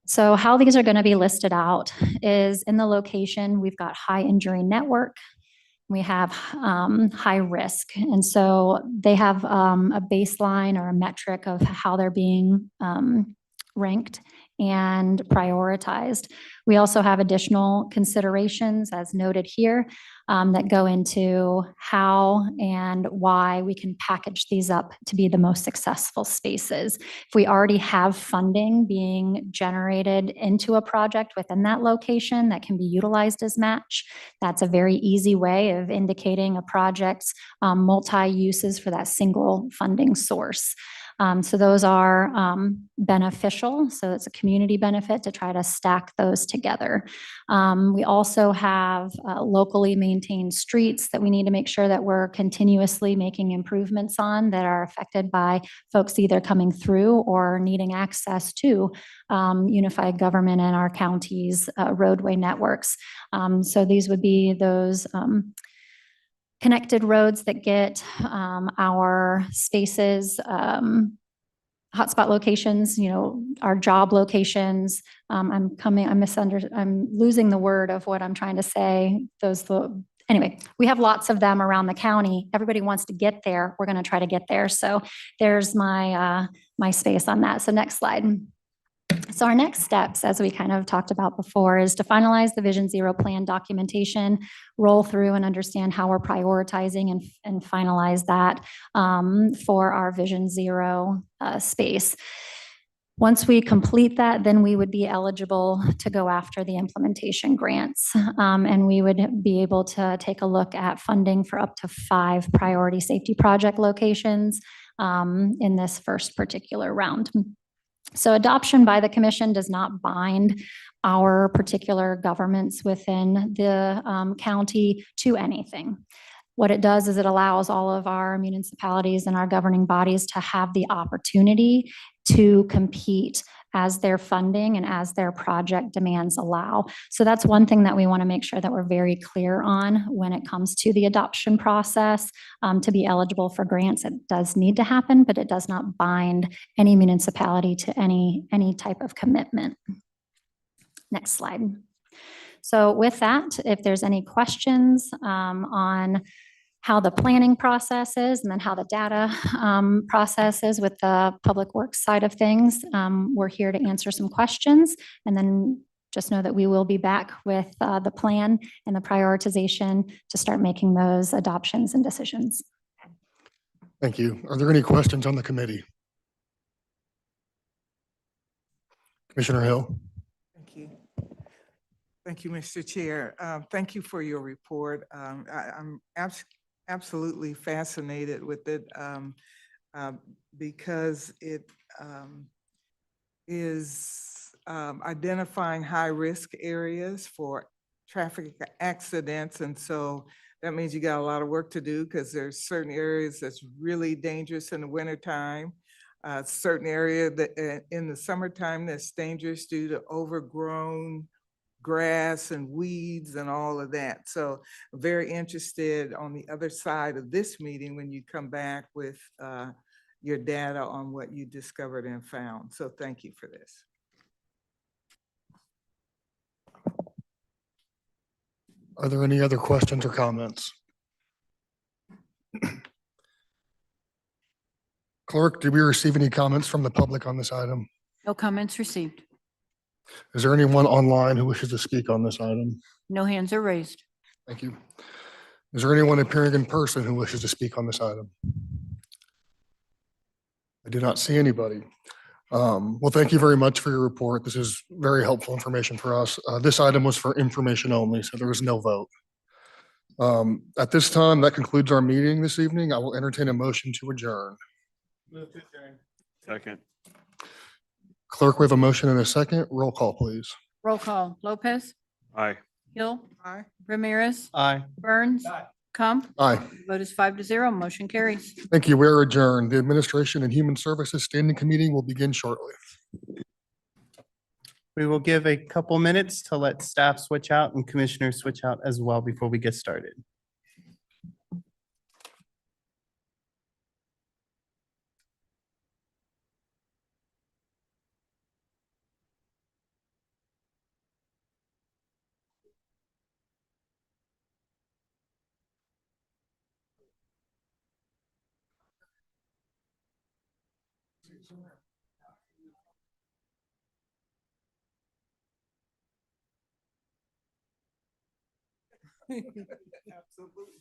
So how these are going to be listed out is in the location, we've got high injury network. We have high risk. And so they have a baseline or a metric of how they're being ranked and prioritized. We also have additional considerations, as noted here, that go into how and why we can package these up to be the most successful spaces. If we already have funding being generated into a project within that location that can be utilized as match, that's a very easy way of indicating a project's multi-uses for that single funding source. So those are beneficial. So it's a community benefit to try to stack those together. We also have locally maintained streets that we need to make sure that we're continuously making improvements on that are affected by folks either coming through or needing access to unified government and our county's roadway networks. So these would be those connected roads that get our spaces, hotspot locations, our job locations. I'm losing the word of what I'm trying to say. Anyway, we have lots of them around the county. Everybody wants to get there. We're going to try to get there. So there's my space on that. So next slide. So our next steps, as we kind of talked about before, is to finalize the Vision Zero plan documentation, roll through and understand how we're prioritizing and finalize that for our Vision Zero space. Once we complete that, then we would be eligible to go after the implementation grants. And we would be able to take a look at funding for up to 5 priority safety project locations in this first particular round. So adoption by the commission does not bind our particular governments within the county to anything. What it does is it allows all of our municipalities and our governing bodies to have the opportunity to compete as their funding and as their project demands allow. So that's one thing that we want to make sure that we're very clear on when it comes to the adoption process. To be eligible for grants, it does need to happen, but it does not bind any municipality to any type of commitment. Next slide. So with that, if there's any questions on how the planning process is and then how the data process is with the public works side of things, we're here to answer some questions, and then just know that we will be back with the plan and the prioritization to start making those adoptions and decisions. Thank you. Are there any questions on the committee? Commissioner Hill. Thank you. Thank you, Mr. Chair. Thank you for your report. I'm absolutely fascinated with it because it is identifying high-risk areas for traffic accidents. And so that means you got a lot of work to do because there's certain areas that's really dangerous in the wintertime, certain area that in the summertime that's dangerous due to overgrown grass and weeds and all of that. So I'm very interested on the other side of this meeting when you come back with your data on what you discovered and found. So thank you for this. Are there any other questions or comments? Clerk, did we receive any comments from the public on this item? No comments received. Is there anyone online who wishes to speak on this item? No hands are raised. Thank you. Is there anyone appearing in person who wishes to speak on this item? I do not see anybody. Well, thank you very much for your report. This is very helpful information for us. This item was for information only, so there was no vote. At this time, that concludes our meeting this evening. I will entertain a motion to adjourn. Move to adjourn. Second. Clerk, we have a motion and a second. Roll call, please. Roll call. Lopez, Aye. Hill, Aye. Ramirez, Aye. Burns, Kump. Aye. Vote is 5-0. Motion carries. Thank you. We are adjourned. The Administration and Human Services Standing Committee will begin shortly. We will give a couple minutes to let staff switch out and commissioners switch out as well before we get started. Absolutely.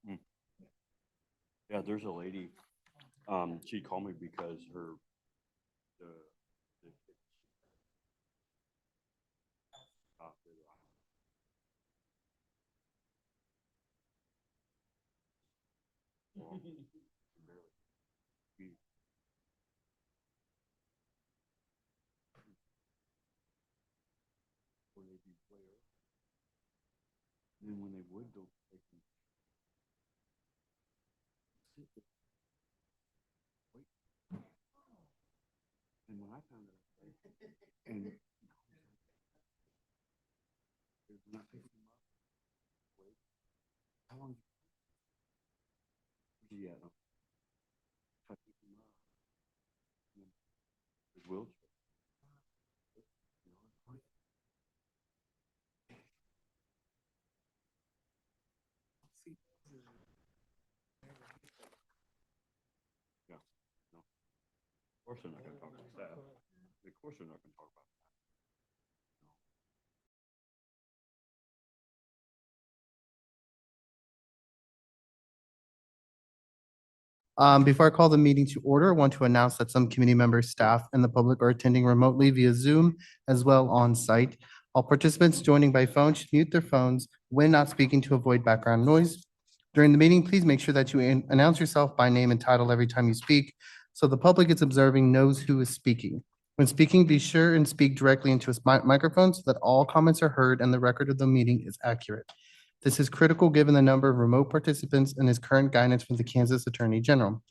Mm. Yeah, there's a lady, she called me because the well, barely. When they do play early. And then when they would, they'll take them. Wait. And when I found out, and when I picked them up, wait, how long? Yeah, no. If I pick them up, and then the wheelchair. You know, it's like, yeah, no. Of course they're not gonna talk about that. Of course they're not gonna talk about that. Before I call the meeting to order, I want to announce that some committee members, staff, and the public are attending remotely via Zoom as well on site. All participants joining by phone should mute their phones when not speaking to avoid background noise. During the meeting, please make sure that you announce yourself by name and title every time you speak, so the public is observing knows who is speaking. When speaking, be sure and speak directly into a microphone so that all comments are heard and the record of the meeting is accurate. This is critical given the number of remote participants and his current guidance from the Kansas Attorney General.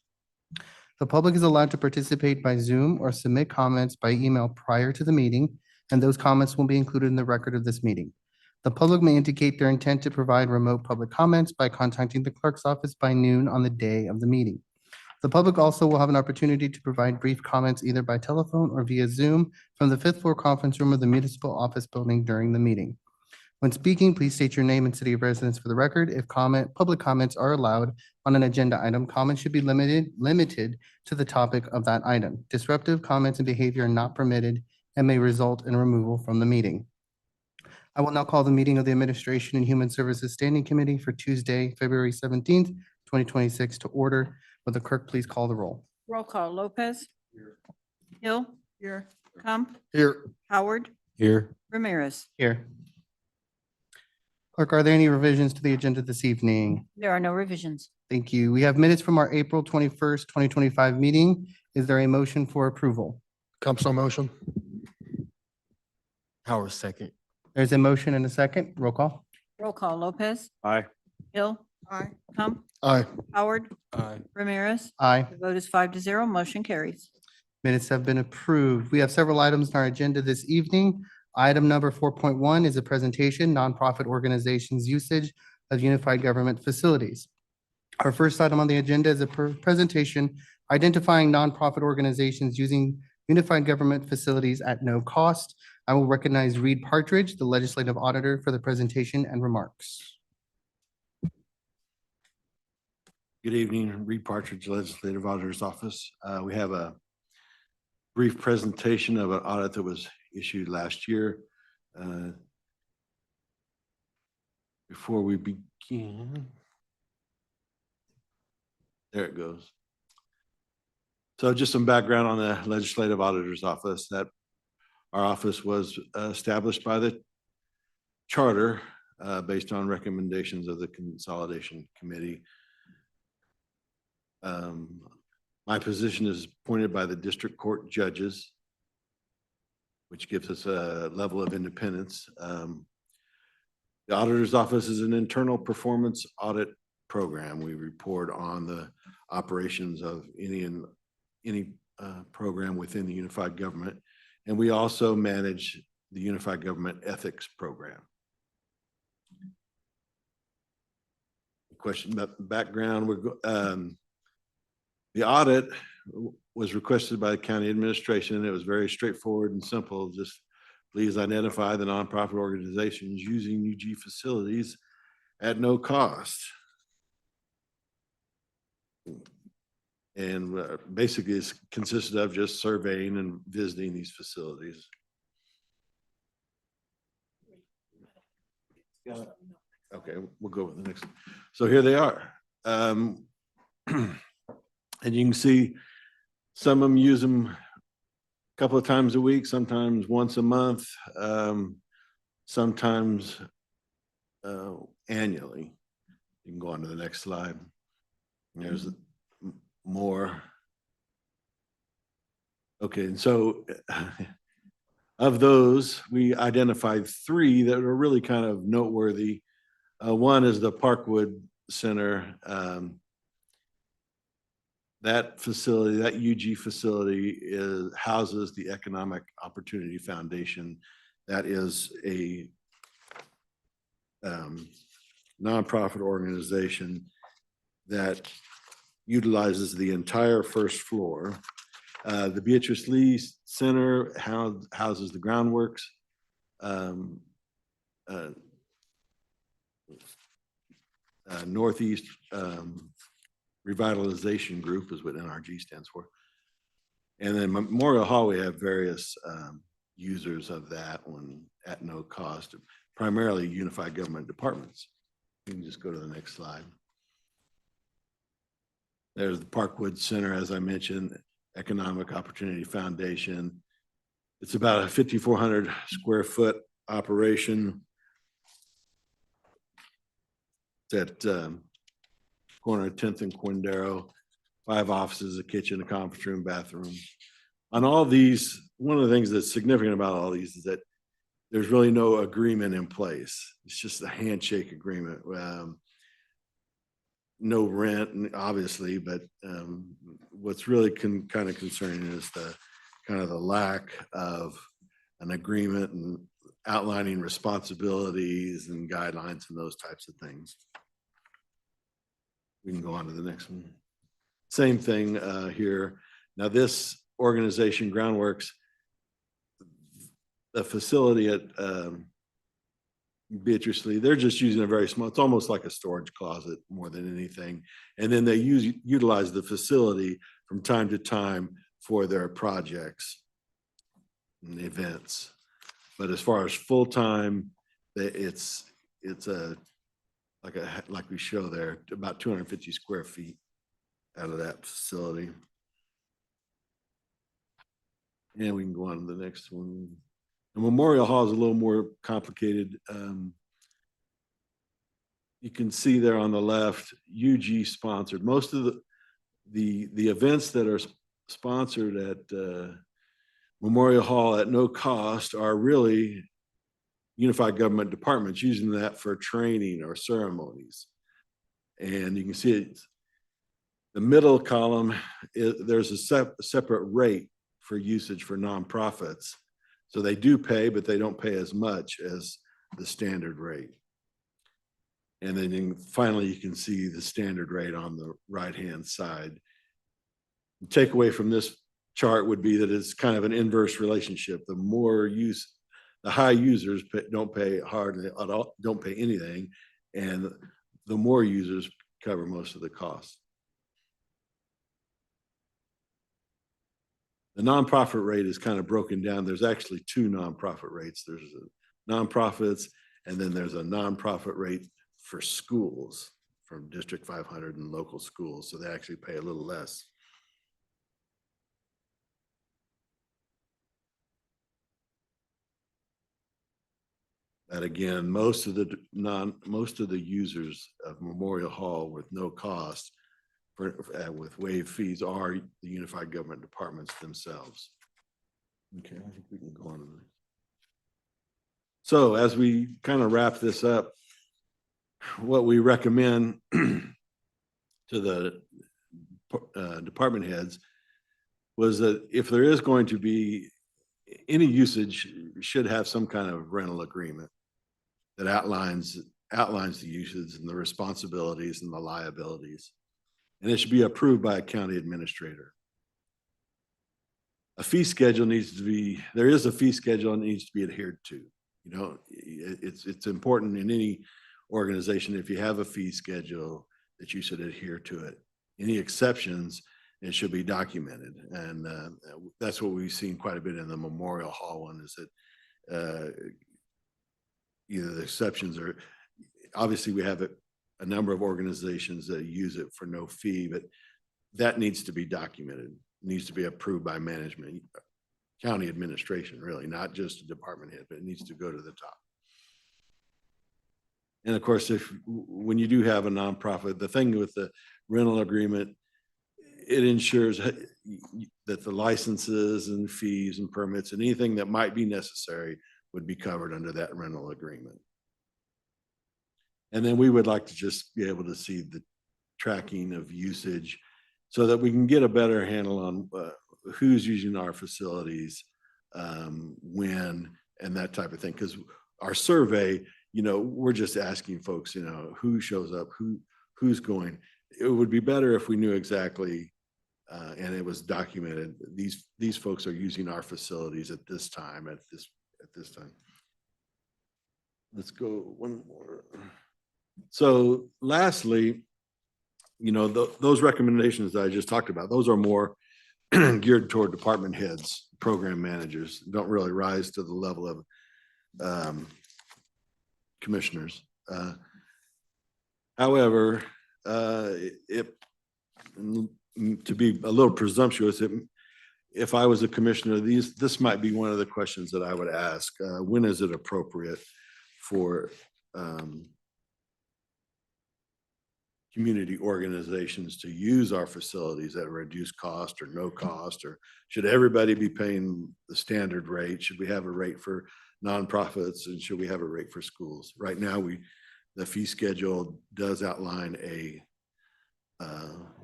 The public is allowed to participate by Zoom or submit comments by email prior to the meeting, and those comments will be included in the record of this meeting. The public may indicate their intent to provide remote public comments by contacting the clerk's office by noon on the day of the meeting. The public also will have an opportunity to provide brief comments either by telephone or via Zoom from the fifth floor conference room of the municipal office building during the meeting. When speaking, please state your name and city of residence for the record. If public comments are allowed on an agenda item, comments should be limited to the topic of that item. Disruptive comments and behavior are not permitted and may result in removal from the meeting. I will now call the meeting of the Administration and Human Services Standing Committee for Tuesday, February 17th, 2026 to order. Will the clerk please call the roll? Roll call, Lopez. Hill. Here. Crump. Here. Howard. Here. Ramirez. Here. Clerk, are there any revisions to the agenda this evening? There are no revisions. Thank you. We have minutes from our April 21st, 2025 meeting. Is there a motion for approval? Comstock motion. Howard second. There's a motion and a second. Roll call. Roll call, Lopez. Aye. Hill. Aye. Crump. Aye. Howard. Aye. Ramirez. Aye. The vote is 5-0. Motion carries. Minutes have been approved. We have several items in our agenda this evening. Item number 4.1 is a presentation, nonprofit organizations usage of unified government facilities. Our first item on the agenda is a presentation identifying nonprofit organizations using unified government facilities at no cost. I will recognize Reed Partridge, the legislative auditor, for the presentation and remarks. Good evening, Reed Partridge, Legislative Auditor's Office. We have a brief presentation of an audit that was issued last year. Before we begin, there it goes. So just some background on the Legislative Auditor's Office. That our office was established by the charter based on recommendations of the Consolidation Committee. My position is appointed by the district court judges, which gives us a level of independence. The auditor's office is an internal performance audit program. We report on the operations of any program within the unified government. And we also manage the unified government ethics program. Question about the background. The audit was requested by the county administration, and it was very straightforward and simple. Just please identify the nonprofit organizations using UG facilities at no cost. And basically it's consisted of just surveying and visiting these facilities. Okay, we'll go with the next. So here they are. And you can see some of them use them a couple of times a week, sometimes once a month, sometimes annually. You can go on to the next slide. There's more. Okay, and so of those, we identified 3 that are really kind of noteworthy. One is the Parkwood Center. That facility, that UG facility houses the Economic Opportunity Foundation. That is a nonprofit organization that utilizes the entire first floor. The Beatrice Lee Center houses the groundworks. Northeast Revitalization Group is what NRG stands for. And then Memorial Hall, we have various users of that one at no cost, primarily unified government departments. You can just go to the next slide. There's the Parkwood Center, as I mentioned, Economic Opportunity Foundation. It's about a 5,400 square foot operation. It's at corner of 10th and Quindaro, 5 offices, a kitchen, a conference room, bathroom. on all these, one of the things that's significant about all these is that there's really no agreement in place. It's just a handshake agreement. No rent, obviously, but what's really kind of concerning is the kind of the lack of an agreement and outlining responsibilities and guidelines and those types of things. We can go on to the next one. Same thing here. Now this organization, Groundworks, the facility at Beatrice Lee, they're just using a very small, it's almost like a storage closet more than anything. And then they utilize the facility from time to time for their projects and events. But as far as full-time, it's like we show there, about 250 square feet out of that facility. And we can go on to the next one. The Memorial Hall is a little more complicated. You can see there on the left, UG sponsored. Most of the events that are sponsored at Memorial Hall at no cost are really unified government departments using that for training or ceremonies. And you can see it, the middle column, there's a separate rate for usage for nonprofits. So they do pay, but they don't pay as much as the standard rate. And then finally, you can see the standard rate on the right-hand side. The takeaway from this chart would be that it's kind of an inverse relationship. The more use, the high users don't pay hardly at all, don't pay anything, and the more users cover most of the costs. The nonprofit rate is kind of broken down. There's actually two nonprofit rates. There's nonprofits, and then there's a nonprofit rate for schools from District 500 and local schools. So they actually pay a little less. That again, most of the users of Memorial Hall with no cost with waived fees are the unified government departments themselves. Okay, I think we can go on to the next. So as we kind of wrap this up, what we recommend to the department heads was that if there is going to be any usage, should have some kind of rental agreement that outlines the usage and the responsibilities and the liabilities. And it should be approved by a county administrator. A fee schedule needs to be, there is a fee schedule and it needs to be adhered to. You know, it's important in any organization, if you have a fee schedule, that you should adhere to it. Any exceptions, it should be documented. And that's what we've seen quite a bit in the Memorial Hall one, is that either the exceptions are, obviously we have a number of organizations that use it for no fee, but that needs to be documented. It needs to be approved by management, county administration, really, not just a department head, but it needs to go to the top. And of course, when you do have a nonprofit, the thing with the rental agreement, it ensures that the licenses and fees and permits and anything that might be necessary would be covered under that rental agreement. And then we would like to just be able to see the tracking of usage so that we can get a better handle on who's using our facilities, when, and that type of thing. Because our survey, you know, we're just asking folks, you know, who shows up, who's going. It would be better if we knew exactly, and it was documented. These folks are using our facilities at this time, at this time. Let's go one more. So lastly, you know, those recommendations that I just talked about, those are more geared toward department heads, program managers, don't really rise to the level of commissioners. However, to be a little presumptuous, if I was a commissioner, this might be one of the questions that I would ask. When is it appropriate for community organizations to use our facilities at a reduced cost or no cost? Or should everybody be paying the standard rate? Should we have a rate for nonprofits, and should we have a rate for schools? Right now, the fee schedule does outline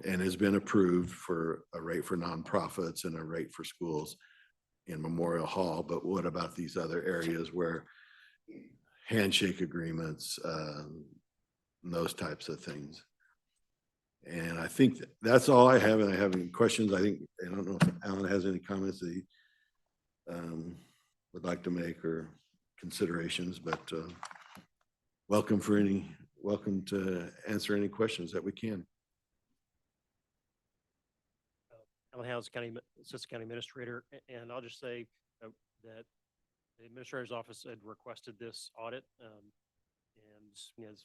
and has been approved for a rate for nonprofits and a rate for schools in Memorial Hall. But what about these other areas where handshake agreements, those types of things? And I think that's all I have. And I have any questions. I don't know if Alan has any comments that he would like to make or considerations, but welcome to answer any questions that we can. Allen Howes, Assistant County Administrator, and I'll just say that the Administrator's Office had requested this audit, and as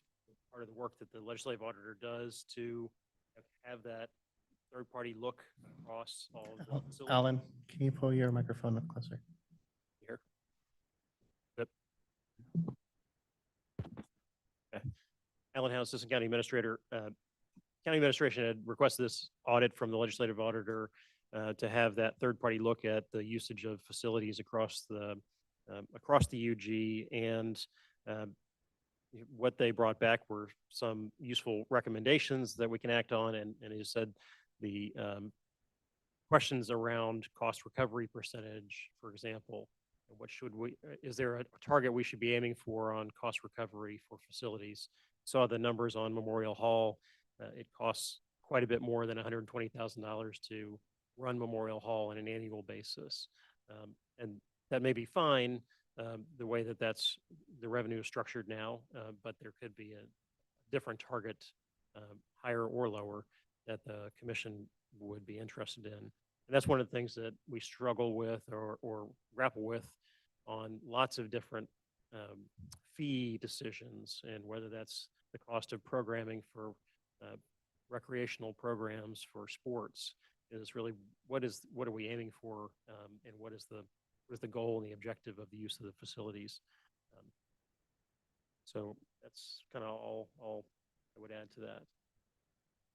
part of the work that the Legislative Auditor does to have that third-party look across all of the facilities. Alan, can you pull your microphone up closer? Here. Yep. Okay. Allen Howes, Assistant County Administrator. County Administration had requested this audit from the Legislative Auditor to have that third-party look at the usage of facilities across the UG, and what they brought back were some useful recommendations that we can act on. And he said the questions around cost recovery percentage, for example, is there a target we should be aiming for on cost recovery for facilities? Saw the numbers on Memorial Hall. It costs quite a bit more than $120,000 to run Memorial Hall on an annual basis. And that may be fine, the way that the revenue is structured now, but there could be a different target, higher or lower, that the commission would be interested in. And that's one of the things that we struggle with or grapple with on lots of different fee decisions, and whether that's the cost of programming for recreational programs for sports, is really what are we aiming for, and what is the goal and the objective of the use of the facilities. So that's kind of all I would add to that.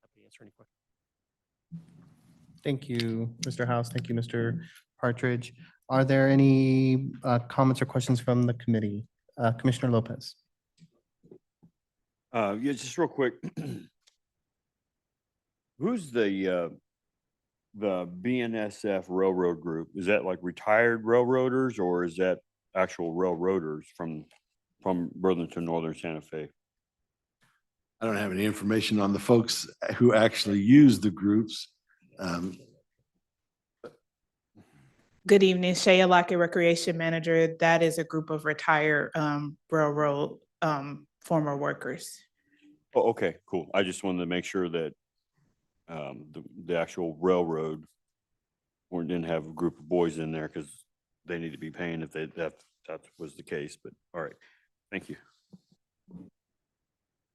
Happy to answer any questions. Thank you, Mr. House. Thank you, Mr. Partridge. Are there any comments or questions from the committee? Commissioner Lopez. Yeah, just real quick. Who's the BNSF Railroad Group? Is that like retired railroaders, or is that actual railroaders from Burlington, Northern Santa Fe? I don't have any information on the folks who actually use the groups. Good evening, Shea Lockett, Recreation Manager. That is a group of retired railroad former workers. Oh, okay, cool. I just wanted to make sure that the actual railroad didn't have a group of boys in there, because they need to be paying if that was the case. But all right, thank you.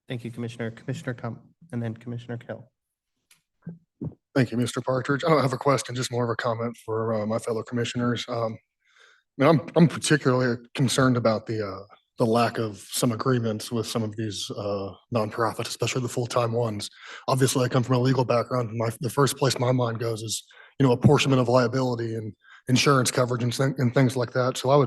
Thank you, Commissioner. Commissioner and then Commissioner Kell. Thank you, Mr. Partridge. I don't have a question, just more of a comment for my fellow commissioners. I'm particularly concerned about the lack of some agreements with some of these nonprofits, especially the full-time ones. Obviously, I come from a legal background, and the first place my mind goes is, apportionment of liability and insurance coverage and things like that. So I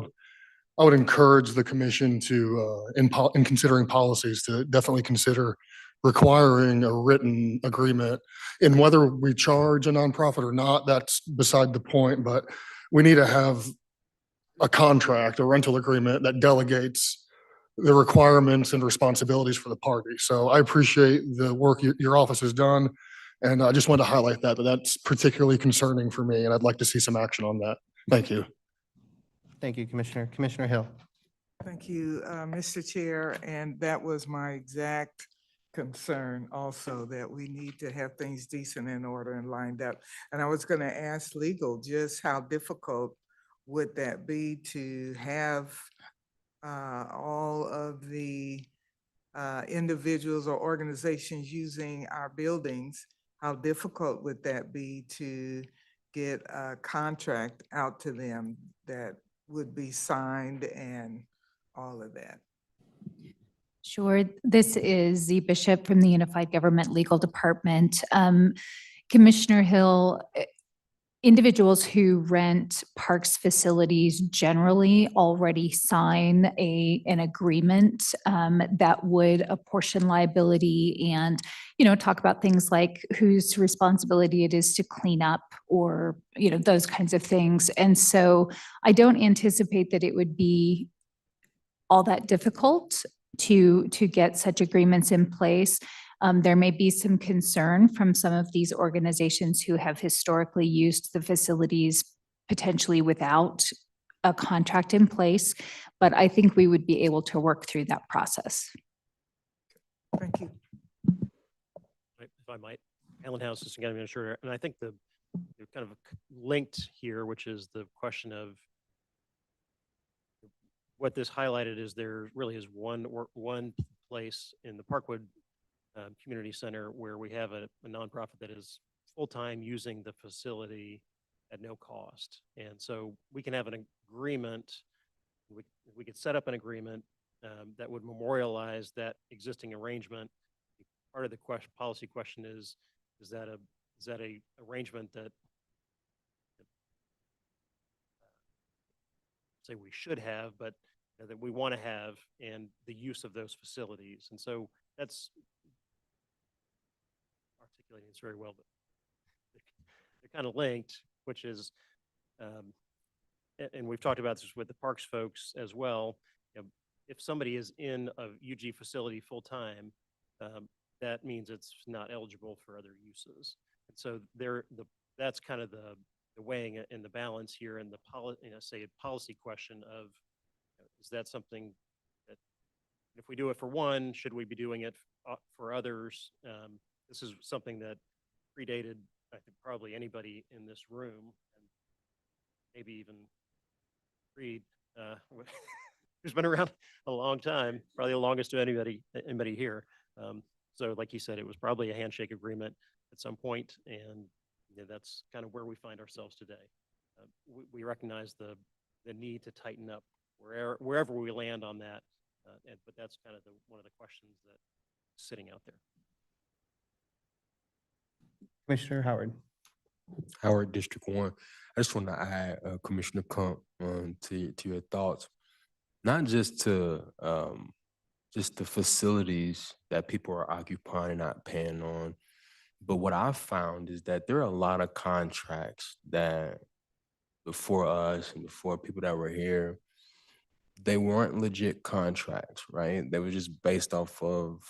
would encourage the commission to, in considering policies, to definitely consider requiring a written agreement. And whether we charge a nonprofit or not, that's beside the point, but we need to have a contract, a rental agreement that delegates the requirements and responsibilities for the party. So I appreciate the work your office has done. And I just wanted to highlight that that's particularly concerning for me, and I'd like to see some action on that. Thank you. Thank you, Commissioner. Commissioner Hill. Thank you, Mr. Chair. And that was my exact concern also, that we need to have things decent in order and lined up. And I was going to ask legal, just how difficult would that be to have all of the individuals or organizations using our buildings? How difficult would that be to get a contract out to them that would be signed and all of that? Sure. This is Z Bishop from the Unified Government Legal Department. Commissioner Hill, individuals who rent parks facilities generally already sign an agreement that would apportion liability and, talk about things like whose responsibility it is to clean up or, those kinds of things. And so I don't anticipate that it would be all that difficult to get such agreements in place. There may be some concern from some of these organizations who have historically used the facilities potentially without a contract in place, but I think we would be able to work through that process. Thank you. If I might, Allen House, Assistant County Administrator, and I think they're kind of linked here, which is the question of what this highlighted is there really is one place in the Parkwood Community Center where we have a nonprofit that is full-time using the facility at no cost. And so we can have an agreement, we could set up an agreement that would memorialize that existing arrangement. Part of the policy question is that a arrangement that say we should have, but that we want to have, and the use of those facilities. And so that's articulating this very well, but they're kind of linked, which is, and we've talked about this with the parks folks as well. If somebody is in a UG facility full time, that means it's not eligible for other uses. And so that's kind of the weighing in the balance here, and the policy question of, is that something that if we do it for one, should we be doing it for others? This is something that predated, I think, probably anybody in this room, and maybe even Reed, who's been around a long time, probably the longest of anybody here. So like you said, it was probably a handshake agreement at some point, and that's kind of where we find ourselves today. We recognize the need to tighten up wherever we land on that, but that's kind of one of the questions that's sitting out there. Commissioner Howard. Howard, District 1. I just want to add, Commissioner Kump, to your thoughts, not just to just the facilities that people are occupying and not paying on, but what I've found is that there are a lot of contracts that before us and before people that were here, they weren't legit contracts, right? They were just based off of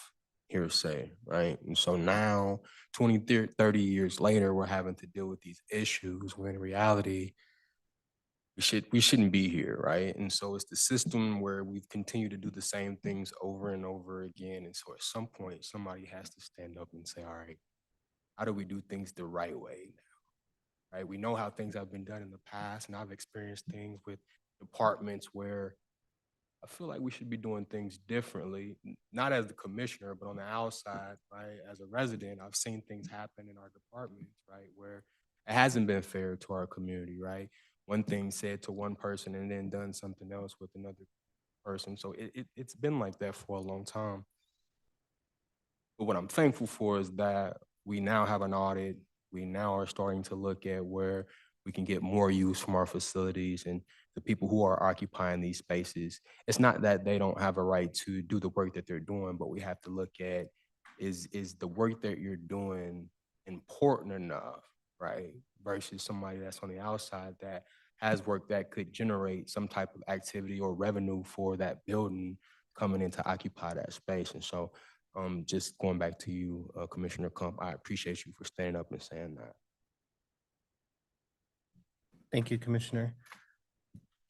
hearsay, right? And so now, 20, 30 years later, we're having to deal with these issues when in reality, we shouldn't be here, right? And so it's the system where we've continued to do the same things over and over again. And so at some point, somebody has to stand up and say, all right, how do we do things the right way now, right? We know how things have been done in the past, and I've experienced things with departments where I feel like we should be doing things differently, not as the commissioner, but on the outside, right? As a resident, I've seen things happen in our departments, right? Where it hasn't been fair to our community, right? One thing said to one person and then done something else with another person. So it's been like that for a long time. But what I'm thankful for is that we now have an audit. We now are starting to look at where we can get more use from our facilities and the people who are occupying these spaces. It's not that they don't have a right to do the work that they're doing, but we have to look at is the work that you're doing important enough, right? Versus somebody that's on the outside that has work that could generate some type of activity or revenue for that building coming in to occupy that space. And so just going back to you, Commissioner Kump, I appreciate you for standing up and saying that. Thank you, Commissioner.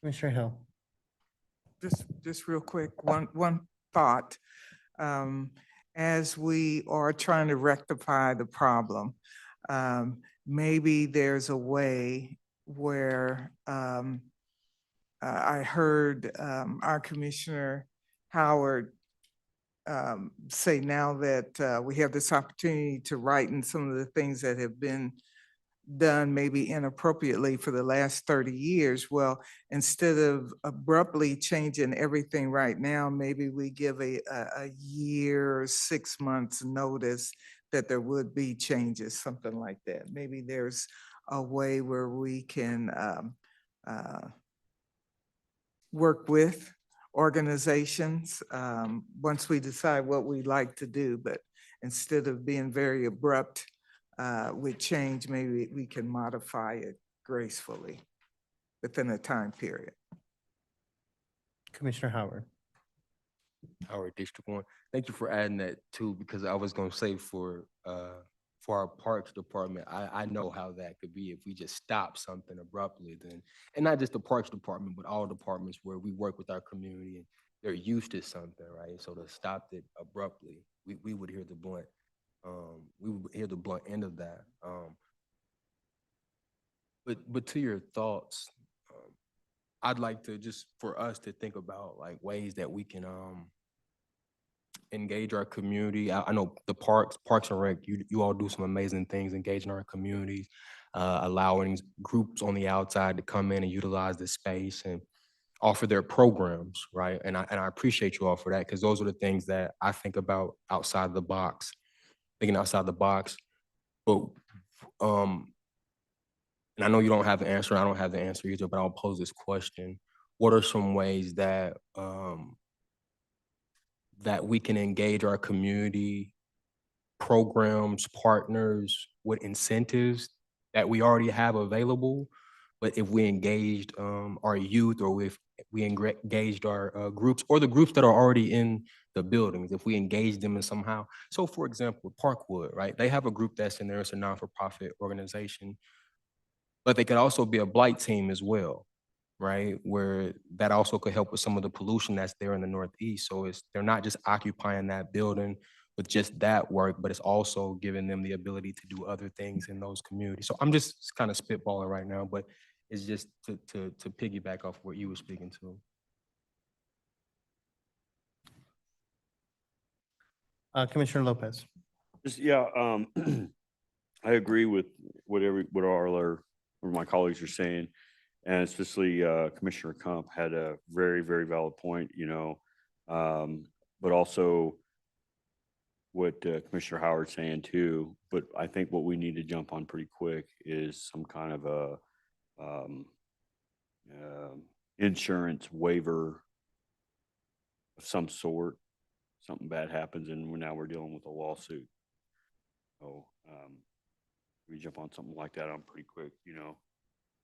Commissioner Hill. Just real quick, one thought. As we are trying to rectify the problem, maybe there's a way where I heard our Commissioner Howard say now that we have this opportunity to write in some of the things that have been done maybe inappropriately for the last 30 years. Well, instead of abruptly changing everything right now, maybe we give a year, 6 months notice that there would be changes, something like that. Maybe there's a way where we can work with organizations once we decide what we'd like to do. But instead of being very abrupt with change, maybe we can modify it gracefully within a time period. Commissioner Howard. Howard District 1. Thank you for adding that too, because I was gonna say for our Parks Department, I know how that could be if we just stop something abruptly then, and not just the Parks Department, but all departments where we work with our community and they're used to something, right? So to stop it abruptly, we would hear the blunt, we would hear the blunt end of that. But to your thoughts, I'd like to just for us to think about like ways that we can engage our community. I know the Parks and Rec, you all do some amazing things, engaging our communities, allowing groups on the outside to come in and utilize the space and offer their programs, right? And I appreciate you all for that, because those are the things that I think about outside the box, thinking outside the box. But and I know you don't have the answer, I don't have the answer either, but I'll pose this question. What are some ways that that we can engage our community programs, partners with incentives that we already have available? But if we engaged our youth, or if we engaged our groups, or the groups that are already in the buildings, if we engage them in somehow. So for example, Parkwood, right? They have a group that's in there, it's a non-for-profit organization, but they could also be a blight team as well, right? Where that also could help with some of the pollution that's there in the Northeast. So they're not just occupying that building with just that work, but it's also giving them the ability to do other things in those communities. So I'm just kind of spitballing right now, but it's just to piggyback off what you were speaking to. Commissioner Lopez. Yeah, I agree with what all my colleagues are saying. And especially Commissioner Kump had a very, very valid point, but also what Commissioner Howard's saying too. But I think what we need to jump on pretty quick is some kind of a insurance waiver of some sort. Something bad happens and now we're dealing with a lawsuit. So we jump on something like that on pretty quick,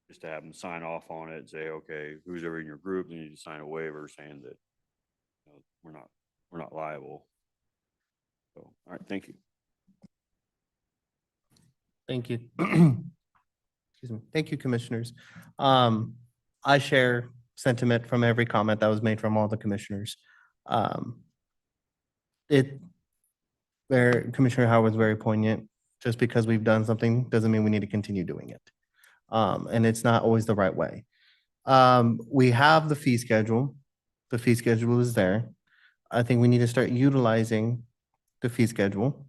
just to have them sign off on it and say, okay, who's ever in your group, they need to sign a waiver saying that we're not liable. So, all right, thank you. Thank you. Excuse me. Thank you, commissioners. I share sentiment from every comment that was made from all the commissioners. Commissioner Howard was very poignant. Just because we've done something doesn't mean we need to continue doing it. And it's not always the right way. We have the fee schedule. The fee schedule is there. I think we need to start utilizing the fee schedule.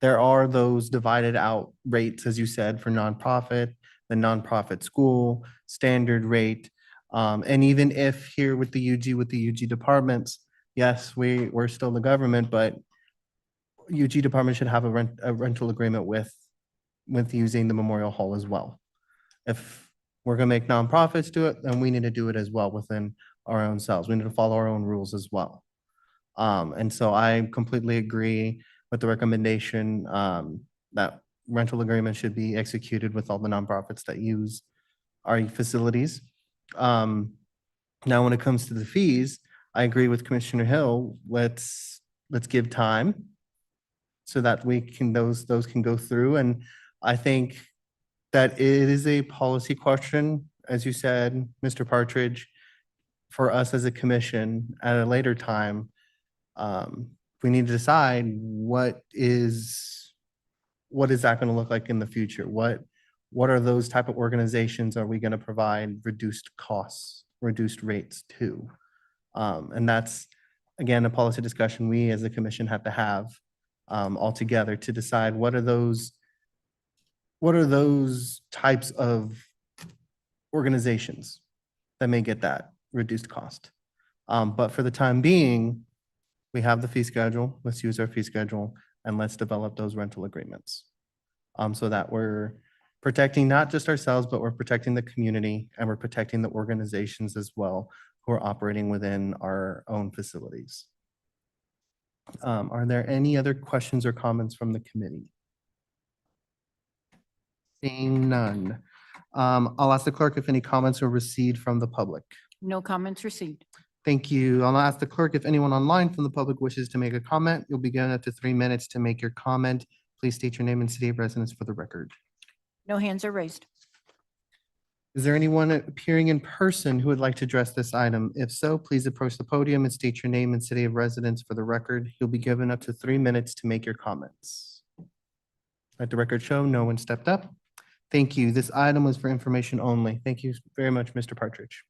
There are those divided out rates, as you said, for nonprofit, the nonprofit school, standard rate. And even if here with the UG departments, yes, we're still the government, but UG department should have a rental agreement with using the Memorial Hall as well. If we're gonna make nonprofits do it, then we need to do it as well within our own selves. We need to follow our own rules as well. And so I completely agree with the recommendation that rental agreement should be executed with all the nonprofits that use our facilities. Now, when it comes to the fees, I agree with Commissioner Hill. Let's give time so that those can go through. And I think that it is a policy question, as you said, Mr. Partridge, for us as a commission at a later time. We need to decide what is that going to look like in the future? What are those type of organizations are we going to provide reduced costs, reduced rates to? And that's, again, a policy discussion we as a commission have to have all together to decide what are those what are those types of organizations that may get that reduced cost? But for the time being, we have the fee schedule. Let's use our fee schedule and let's develop those rental agreements. So that we're protecting not just ourselves, but we're protecting the community and we're protecting the organizations as well who are operating within our own facilities. Are there any other questions or comments from the committee? Seeing none. I'll ask the clerk if any comments were received from the public. No comments received. Thank you. I'll ask the clerk if anyone online from the public wishes to make a comment. You'll be given up to 3 minutes to make your comment. Please state your name and city of residence for the record. No hands are raised. Is there anyone appearing in person who would like to address this item? If so, please approach the podium and state your name and city of residence for the record. You'll be given up to 3 minutes to make your comments. Let the record show no one stepped up. Thank you. This item was for information only. Thank you very much, Mr. Partridge.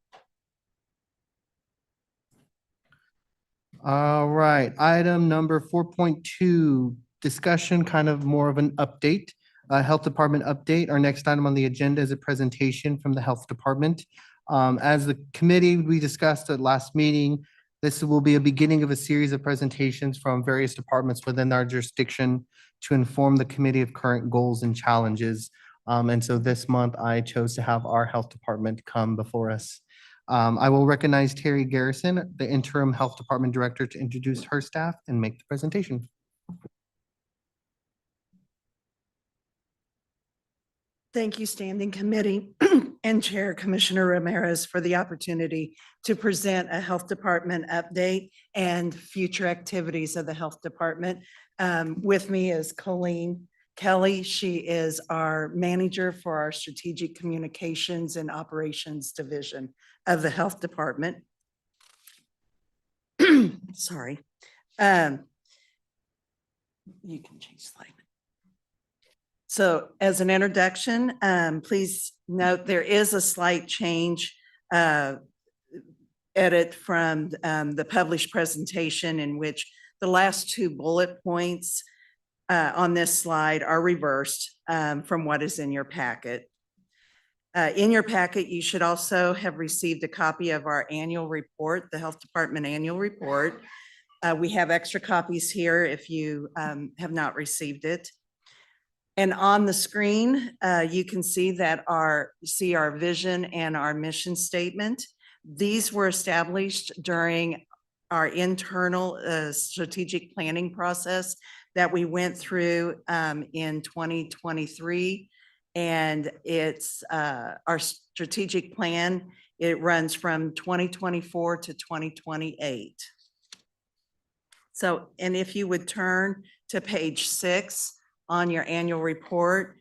All right, item number 4.2, discussion, kind of more of an update, Health Department update. Our next item on the agenda is a presentation from the Health Department. As the committee, we discussed at last meeting, this will be a beginning of a series of presentations from various departments within our jurisdiction to inform the committee of current goals and challenges. And so this month, I chose to have our Health Department come before us. I will recognize Terry Garrison, the interim Health Department Director, to introduce her staff and make the presentation. Thank you, Standing Committee and Chair Commissioner Ramirez, for the opportunity to present a Health Department update and future activities of the Health Department. With me is Colleen Kelly. She is our manager for our Strategic Communications and Operations Division of the Health Department. Sorry. You can change slide. So as an introduction, please note there is a slight change edit from the published presentation in which the last 2 bullet points on this slide are reversed from what is in your packet. In your packet, you should also have received a copy of our annual report, the Health Department annual report. We have extra copies here if you have not received it. And on the screen, you can see that our vision and our mission statement. These were established during our internal strategic planning process that we went through in 2023. And it's our strategic plan. It runs from 2024 to 2028. So, and if you would turn to page 6 on your annual report,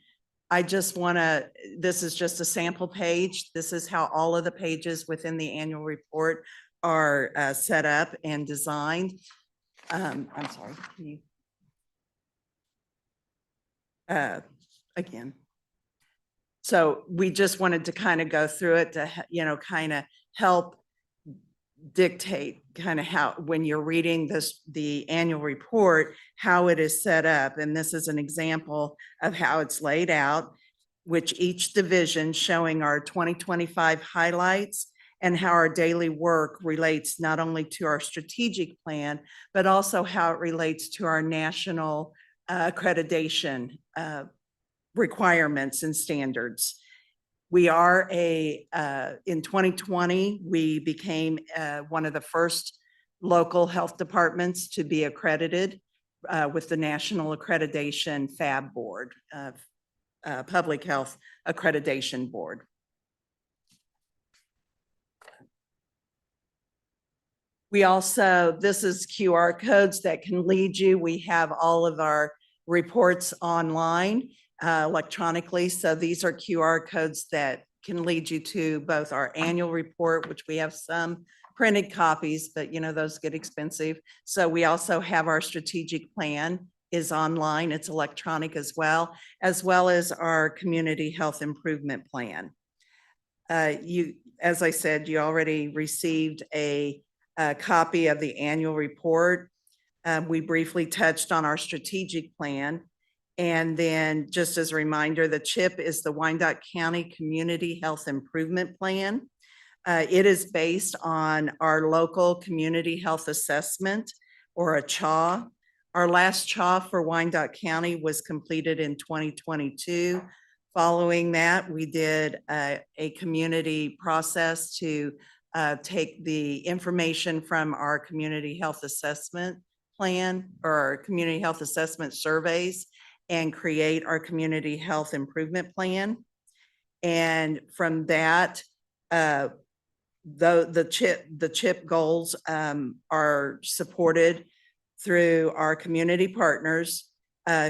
I just want to, this is just a sample page. This is how all of the pages within the annual report are set up and designed. I'm sorry, can you? Again. So we just wanted to kind of go through it to, kind of help dictate kind of how, when you're reading the annual report, how it is set up. And this is an example of how it's laid out, which each division showing our 2025 highlights and how our daily work relates not only to our strategic plan, but also how it relates to our national accreditation requirements and standards. We are in 2020, we became one of the first local health departments to be accredited with the National Accreditation FAB Board, Public Health Accreditation Board. We also, this is QR codes that can lead you. We have all of our reports online electronically. So these are QR codes that can lead you to both our annual report, which we have some printed copies, but those get expensive. So we also have our strategic plan is online. It's electronic as well as our community health improvement plan. As I said, you already received a copy of the annual report. We briefly touched on our strategic plan. And then just as a reminder, the CHIP is the Wyandotte County Community Health Improvement Plan. It is based on our local community health assessment, or a CHA. Our last CHA for Wyandotte County was completed in 2022. Following that, we did a community process to take the information from our community health assessment plan, or our community health assessment surveys, and create our community health improvement plan. And from that, the CHIP goals are supported through our community partners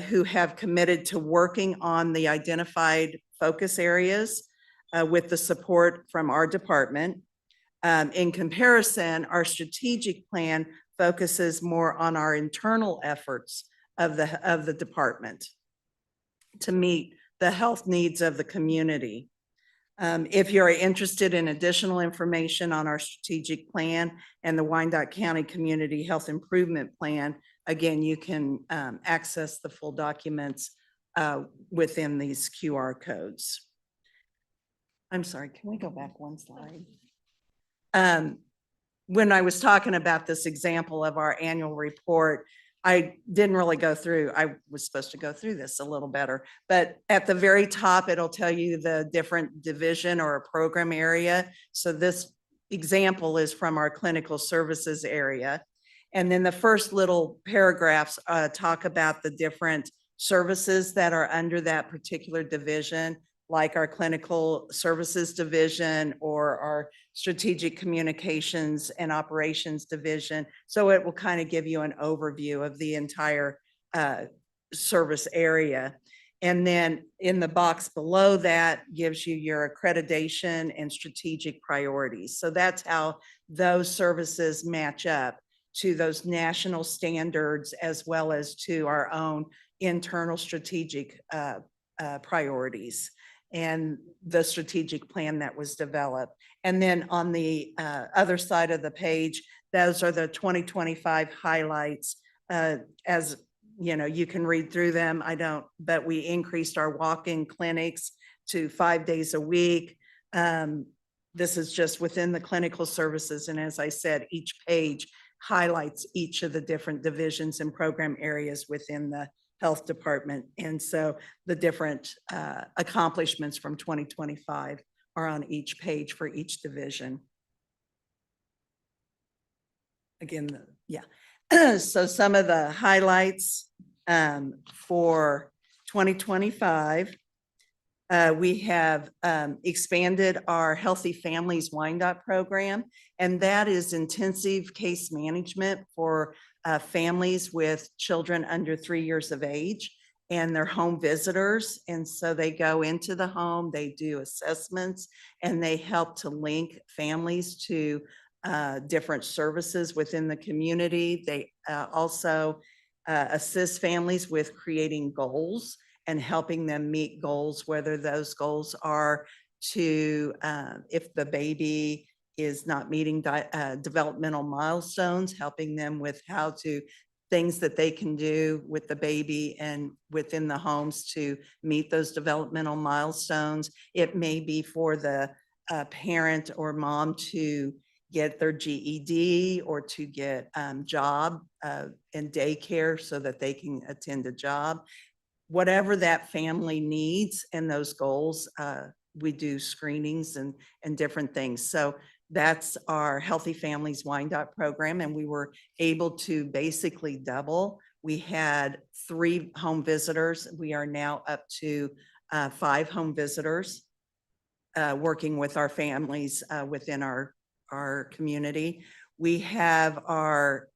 who have committed to working on the identified focus areas with the support from our department. In comparison, our strategic plan focuses more on our internal efforts of the department to meet the health needs of the community. If you're interested in additional information on our strategic plan and the Wyandotte County Community Health Improvement Plan, again, you can access the full documents within these QR codes. I'm sorry, can we go back one slide? When I was talking about this example of our annual report, I didn't really go through, I was supposed to go through this a little better, but at the very top, it'll tell you the different division or a program area. So this example is from our clinical services area. And then the first little paragraphs talk about the different services that are under that particular division, like our clinical services division or our strategic communications and operations division. So it will kind of give you an overview of the entire service area. And then in the box below that gives you your accreditation and strategic priorities. So that's how those services match up to those national standards, as well as to our own internal strategic priorities and the strategic plan that was developed. And then on the other side of the page, those are the 2025 highlights. As you know, you can read through them. I don't, but we increased our walk-in clinics to 5 days a week. This is just within the clinical services. And as I said, each page highlights each of the different divisions and program areas within the health department. And so the different accomplishments from 2025 are on each page for each division. Again, yeah. So some of the highlights for 2025, we have expanded our Healthy Families Wyandotte program, and that is intensive case management for families with children under 3 years of age and their home visitors. And so they go into the home, they do assessments, and they help to link families to different services within the community. They also assist families with creating goals and helping them meet goals, whether those goals are to, if the baby is not meeting developmental milestones, helping them with how to, things that they can do with the baby and within the homes to meet those developmental milestones. It may be for the parent or mom to get their GED or to get job and daycare so that they can attend a job. Whatever that family needs and those goals, we do screenings and different things. So that's our Healthy Families Wyandotte program, and we were able to basically double. We had 3 home visitors. We are now up to 5 home visitors working with our families within our community. We have our,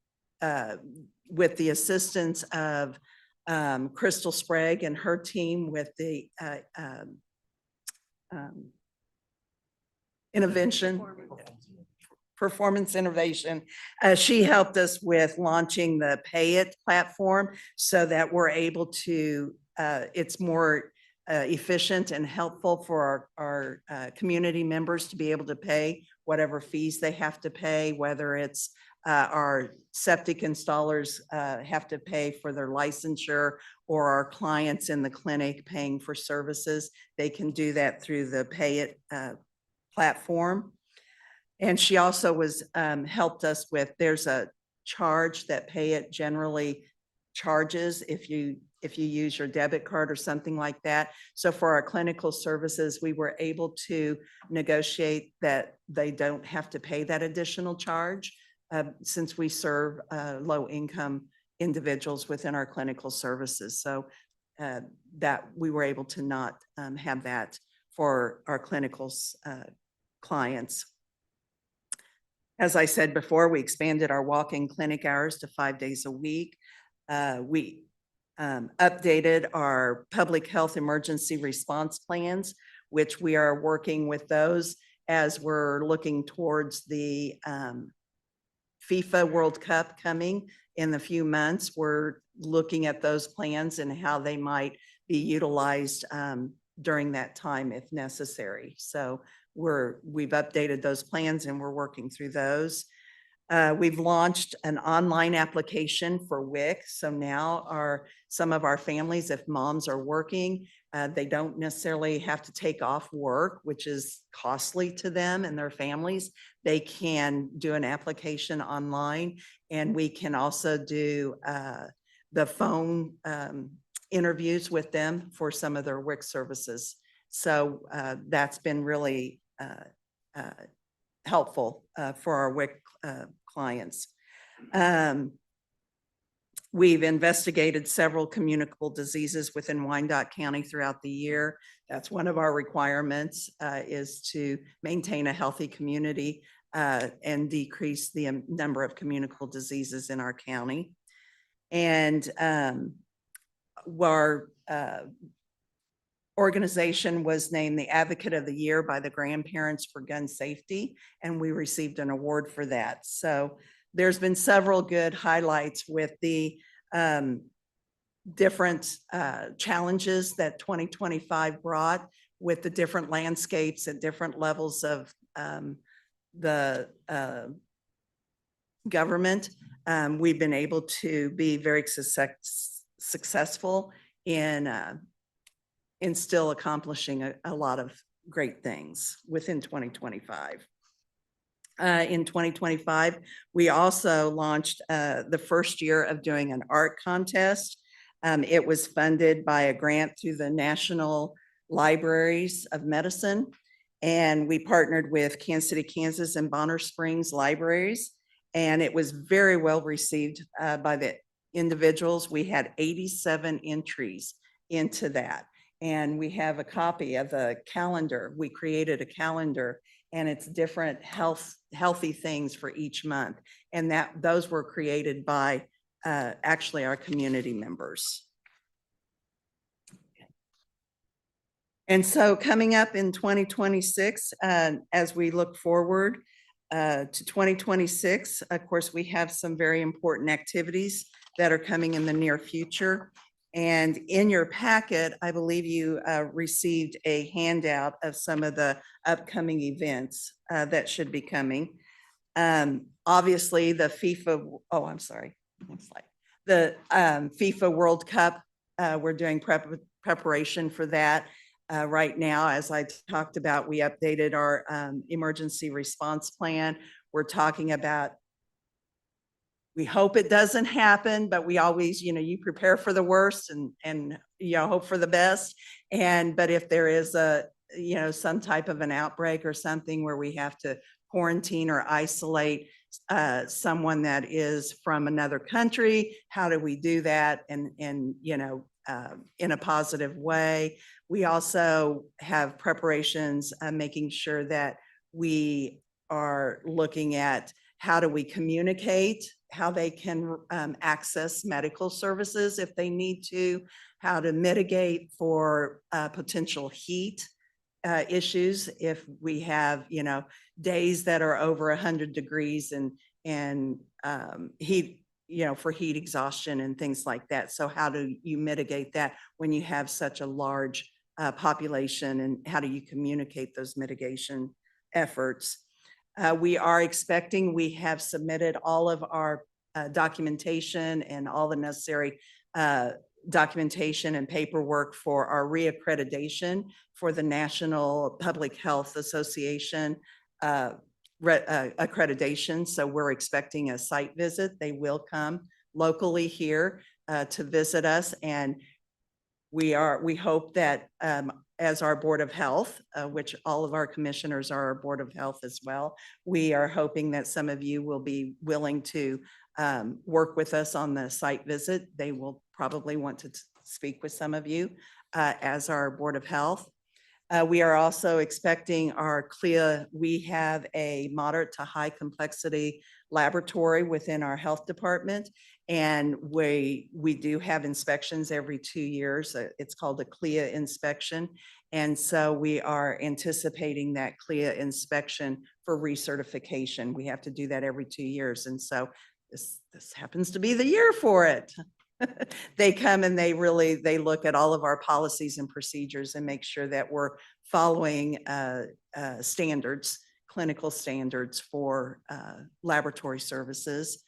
with the assistance of Crystal Sprague and her team with the performance innovation. She helped us with launching the Pay It platform so that we're able to, it's more efficient and helpful for our community members to be able to pay whatever fees they have to pay, whether it's our septic installers have to pay for their licensure, or our clients in the clinic paying for services, they can do that through the Pay It platform. And she also was helped us with, there's a charge that Pay It generally charges if you use your debit card or something like that. So for our clinical services, we were able to negotiate that they don't have to pay that additional charge since we serve low income individuals within our clinical services. So that we were able to not have that for our clinical clients. As I said before, we expanded our walk-in clinic hours to 5 days a week. We updated our public health emergency response plans, which we are working with those as we're looking towards the FIFA World Cup coming in a few months. We're looking at those plans and how they might be utilized during that time if necessary. So we've updated those plans and we're working through those. We've launched an online application for WIC. So now some of our families, if moms are working, they don't necessarily have to take off work, which is costly to them and their families. They can do an application online, and we can also do the phone interviews with them for some of their WIC services. So that's been really helpful for our WIC clients. We've investigated several communicable diseases within Wyandotte County throughout the year. That's one of our requirements, is to maintain a healthy community and decrease the number of communicable diseases in our county. And our organization was named the Advocate of the Year by the Grandparents for Gun Safety, and we received an award for that. So there's been several good highlights with the different challenges that 2025 brought, with the different landscapes at different levels of the government. We've been able to be very successful in still accomplishing a lot of great things within 2025. In 2025, we also launched the first year of doing an art contest. It was funded by a grant through the National Libraries of Medicine, and we partnered with Kansas City, Kansas and Bonner Springs Libraries, and it was very well received by the individuals. We had 87 entries into that. And we have a copy of the calendar. We created a calendar, and it's different healthy things for each month. And those were created by actually our community members. And so coming up in 2026, as we look forward to 2026, of course, we have some very important activities that are coming in the near future. And in your packet, I believe you received a handout of some of the upcoming events that should be coming. Obviously, the FIFA, next slide. The FIFA World Cup, we're doing preparation for that. Right now, as I talked about, we updated our emergency response plan. We're talking about, we hope it doesn't happen, but we always, you prepare for the worst and hope for the best. But if there is some type of an outbreak or something where we have to quarantine or isolate someone that is from another country, how do we do that in a positive way? We also have preparations, making sure that we are looking at how do we communicate, how they can access medical services if they need to, how to mitigate for potential heat issues if we have, days that are over 100 degrees and heat, for heat exhaustion and things like that. So how do you mitigate that when you have such a large population, and how do you communicate those mitigation efforts? We are expecting, we have submitted all of our documentation and all the necessary documentation and paperwork for our reaccreditation for the National Public Health Association accreditation. So we're expecting a site visit. They will come locally here to visit us, and we hope that as our Board of Health, which all of our commissioners are our Board of Health as well, we are hoping that some of you will be willing to work with us on the site visit. They will probably want to speak with some of you as our Board of Health. We are also expecting our CLIA. We have a moderate to high complexity laboratory within our health department, and we do have inspections every 2 years. It's called a CLIA inspection. And so we are anticipating that CLIA inspection for recertification. We have to do that every 2 years. And so this happens to be the year for it. They come and they look at all of our policies and procedures and make sure that we're following standards, clinical standards for laboratory services.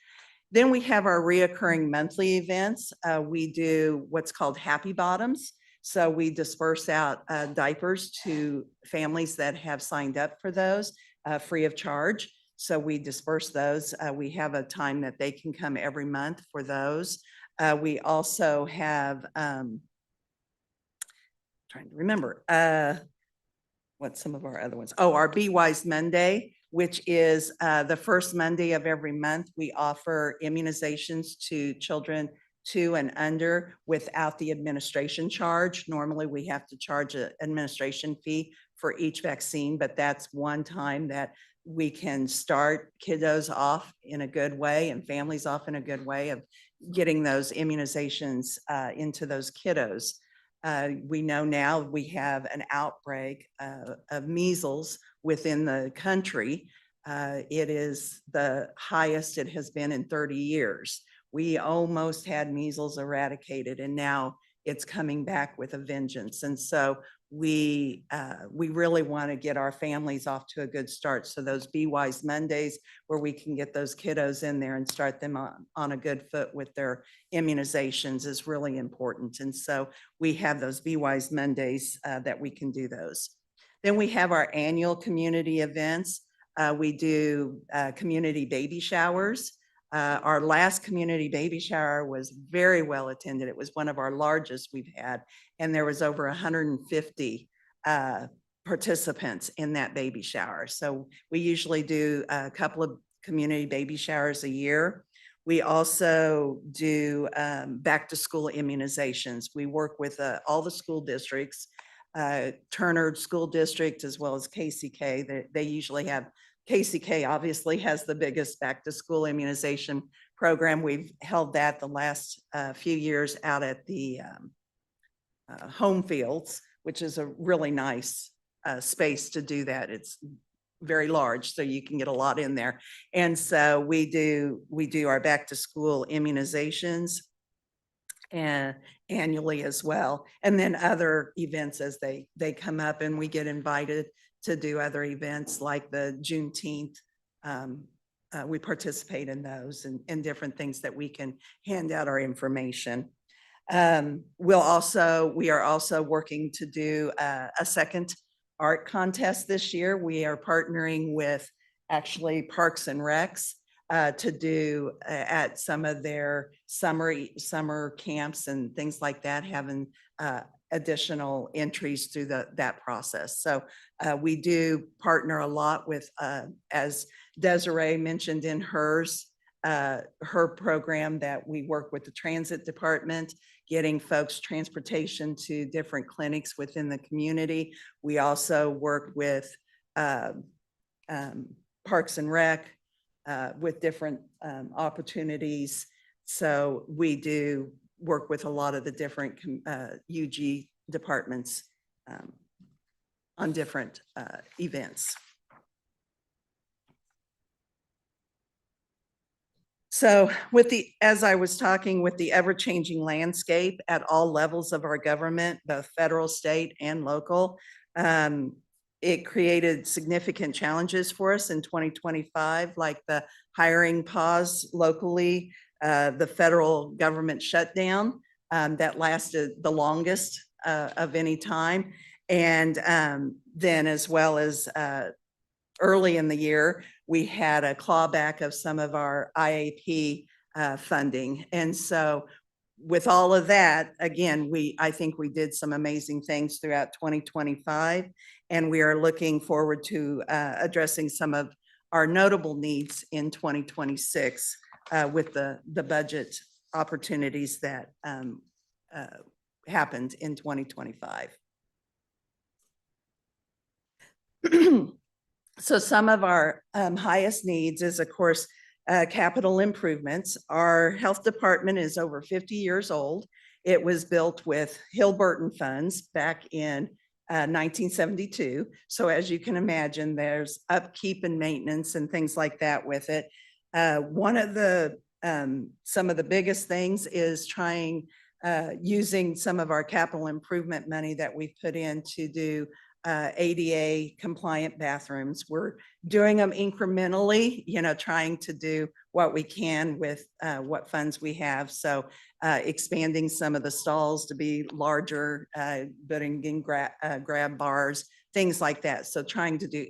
Then we have our reoccurring monthly events. We do what's called Happy Bottoms. So we disperse out diapers to families that have signed up for those free of charge. So we disperse those. We have a time that they can come every month for those. We also have, trying to remember, what's some of our other ones? Oh, our Be Wise Monday, which is the first Monday of every month. We offer immunizations to children 2 and under without the administration charge. Normally, we have to charge an administration fee for each vaccine, but that's one time that we can start kiddos off in a good way and families off in a good way of getting those immunizations into those kiddos. We know now we have an outbreak of measles within the country. It is the highest it has been in 30 years. We almost had measles eradicated, and now it's coming back with a vengeance. And so we really want to get our families off to a good start. So those Be Wise Mondays, where we can get those kiddos in there and start them on a good foot with their immunizations, is really important. And so we have those Be Wise Mondays that we can do those. Then we have our annual community events. We do community baby showers. Our last community baby shower was very well attended. It was one of our largest we've had, and there was over 150 participants in that baby shower. So we usually do a couple of community baby showers a year. We also do back to school immunizations. We work with all the school districts, Turner School District, as well as KCK. They usually have, KCK obviously has the biggest back to school immunization program. We've held that the last few years out at the home fields, which is a really nice space to do that. It's very large, so you can get a lot in there. And so we do our back to school immunizations and annually as well. And then other events as they come up, and we get invited to do other events like the Juneteenth. We participate in those and different things that we can hand out our information. We are also working to do a second art contest this year. We are partnering with actually Parks and Recs to do at some of their summer camps and things like that, having additional entries through that process. So we do partner a lot with, as Desiree mentioned in her program, that we work with the transit department, getting folks transportation to different clinics within the community. We also work with Parks and Rec with different opportunities. So we do work with a lot of the different UG departments on different events. So as I was talking, with the ever-changing landscape at all levels of our government, both federal, state, and local, it created significant challenges for us in 2025, like the hiring pause locally, the federal government shutdown that lasted the longest of any time. And then as well as early in the year, we had a clawback of some of our IAP funding. And so with all of that, again, I think we did some amazing things throughout 2025, and we are looking forward to addressing some of our notable needs in 2026 with the budget opportunities that happened in 2025. So some of our highest needs is, of course, capital improvements. Our health department is over 50 years old. It was built with Hill-Burton funds back in 1972. So as you can imagine, there's upkeep and maintenance and things like that with it. One of the, some of the biggest things is using some of our capital improvement money that we've put in to do ADA compliant bathrooms. We're doing them incrementally, trying to do what we can with what funds we have. So expanding some of the stalls to be larger, putting in grab bars, things like that. So trying to do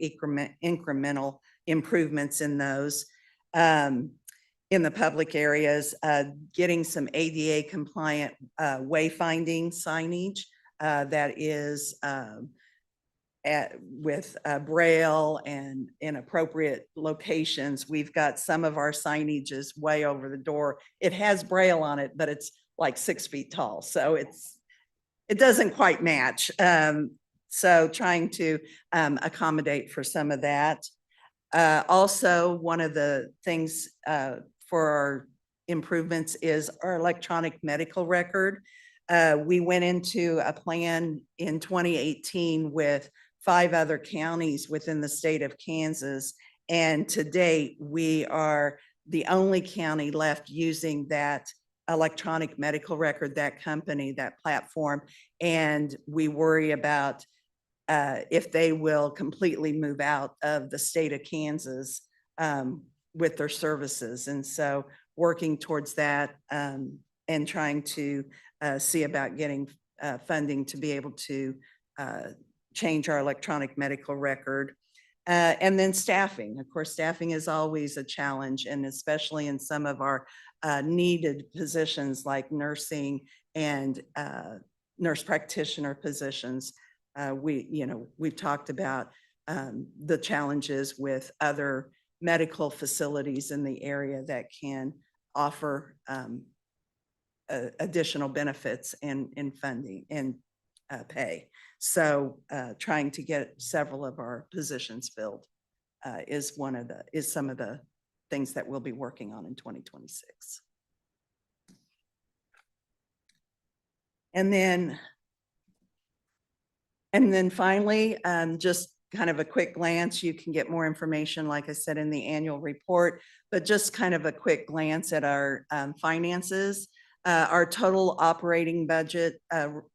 incremental improvements in those. In the public areas, getting some ADA compliant wayfinding signage that is with Braille and in appropriate locations. We've got some of our signage is way over the door. It has Braille on it, but it's like 6 feet tall. So it doesn't quite match. So trying to accommodate for some of that. Also, one of the things for our improvements is our electronic medical record. We went into a plan in 2018 with 5 other counties within the state of Kansas. And to date, we are the only county left using that electronic medical record, that company, that platform. And we worry about if they will completely move out of the state of Kansas with their services. And so working towards that and trying to see about getting funding to be able to change our electronic medical record. And then staffing. Of course, staffing is always a challenge, and especially in some of our needed positions like nursing and nurse practitioner positions. We've talked about the challenges with other medical facilities in the area that can offer additional benefits in funding and pay. So trying to get several of our positions filled is some of the things that we'll be working on in 2026. And then finally, just kind of a quick glance. You can get more information, like I said, in the annual report, but just kind of a quick glance at our finances. Our total operating budget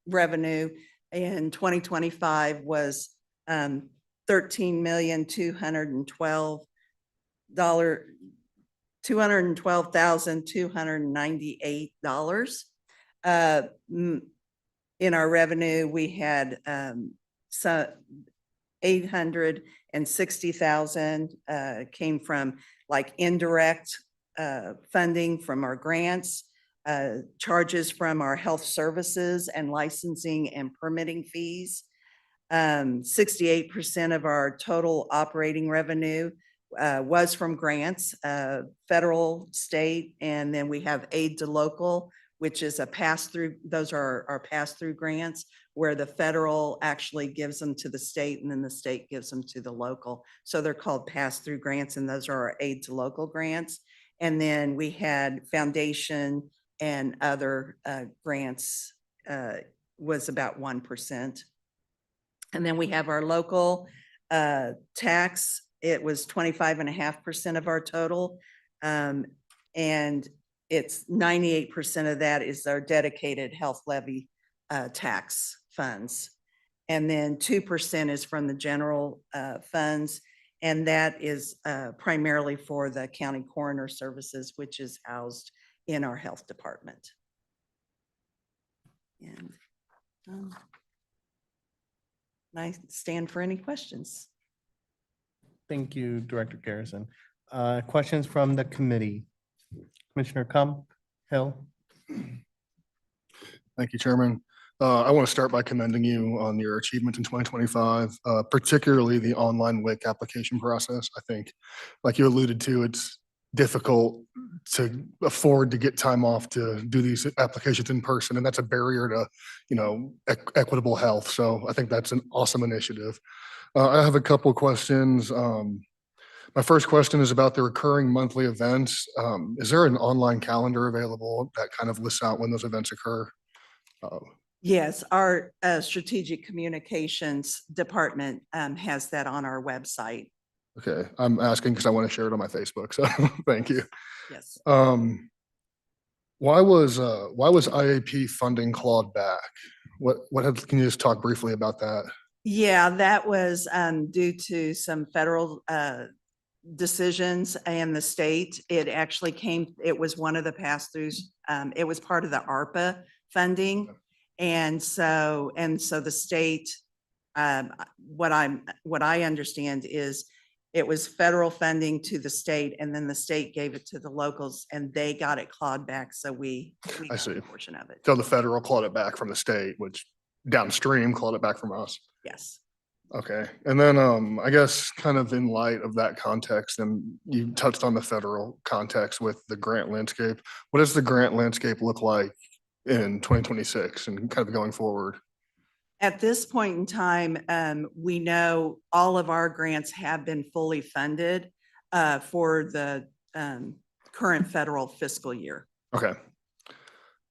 revenue in 2025 was $212,298. In our revenue, we had $860,000 came from like indirect funding from our grants, charges from our health services and licensing and permitting fees. 68% of our total operating revenue was from grants, federal, state, and then we have aid to local, which is a pass-through. Those are our pass-through grants where the federal actually gives them to the state and then the state gives them to the local. So they're called pass-through grants, and those are our aid to local grants. And then we had foundation and other grants was about 1%. And then we have our local tax. It was 25.5% of our total. And it's 98% of that is our dedicated health levy tax funds. And then 2% is from the general funds. And that is primarily for the county coroner services, which is housed in our health department. And I stand for any questions. Thank you, Director Garrison. Questions from the committee? Commissioner Kump, Hill? Thank you, Chairman. I want to start by commending you on your achievements in 2025, particularly the online WIC application process. I think, like you alluded to, it's difficult to afford to get time off to do these applications in person, and that's a barrier to, equitable health. So I think that's an awesome initiative. I have a couple of questions. My first question is about the recurring monthly events. Is there an online calendar available that kind of lists out when those events occur? Yes, our strategic communications department has that on our website. Okay, I'm asking because I want to share it on my Facebook, so thank you. Yes. Why was IAP funding clawed back? Can you just talk briefly about that? Yeah, that was due to some federal decisions and the state. It actually it was one of the pass-throughs. It was part of the ARPA funding. And so the state, what I understand is it was federal funding to the state, and then the state gave it to the locals and they got it clawed back. So we I got see. a portion of it. So the federal clawed it back from the state, which downstream clawed it back from us. Yes. Okay, and then I guess kind of in light of that context, and you touched on the federal context with the grant landscape. What does the grant landscape look like in 2026 and kind of going forward? At this point in time, we know all of our grants have been fully funded for the current federal fiscal year. Okay.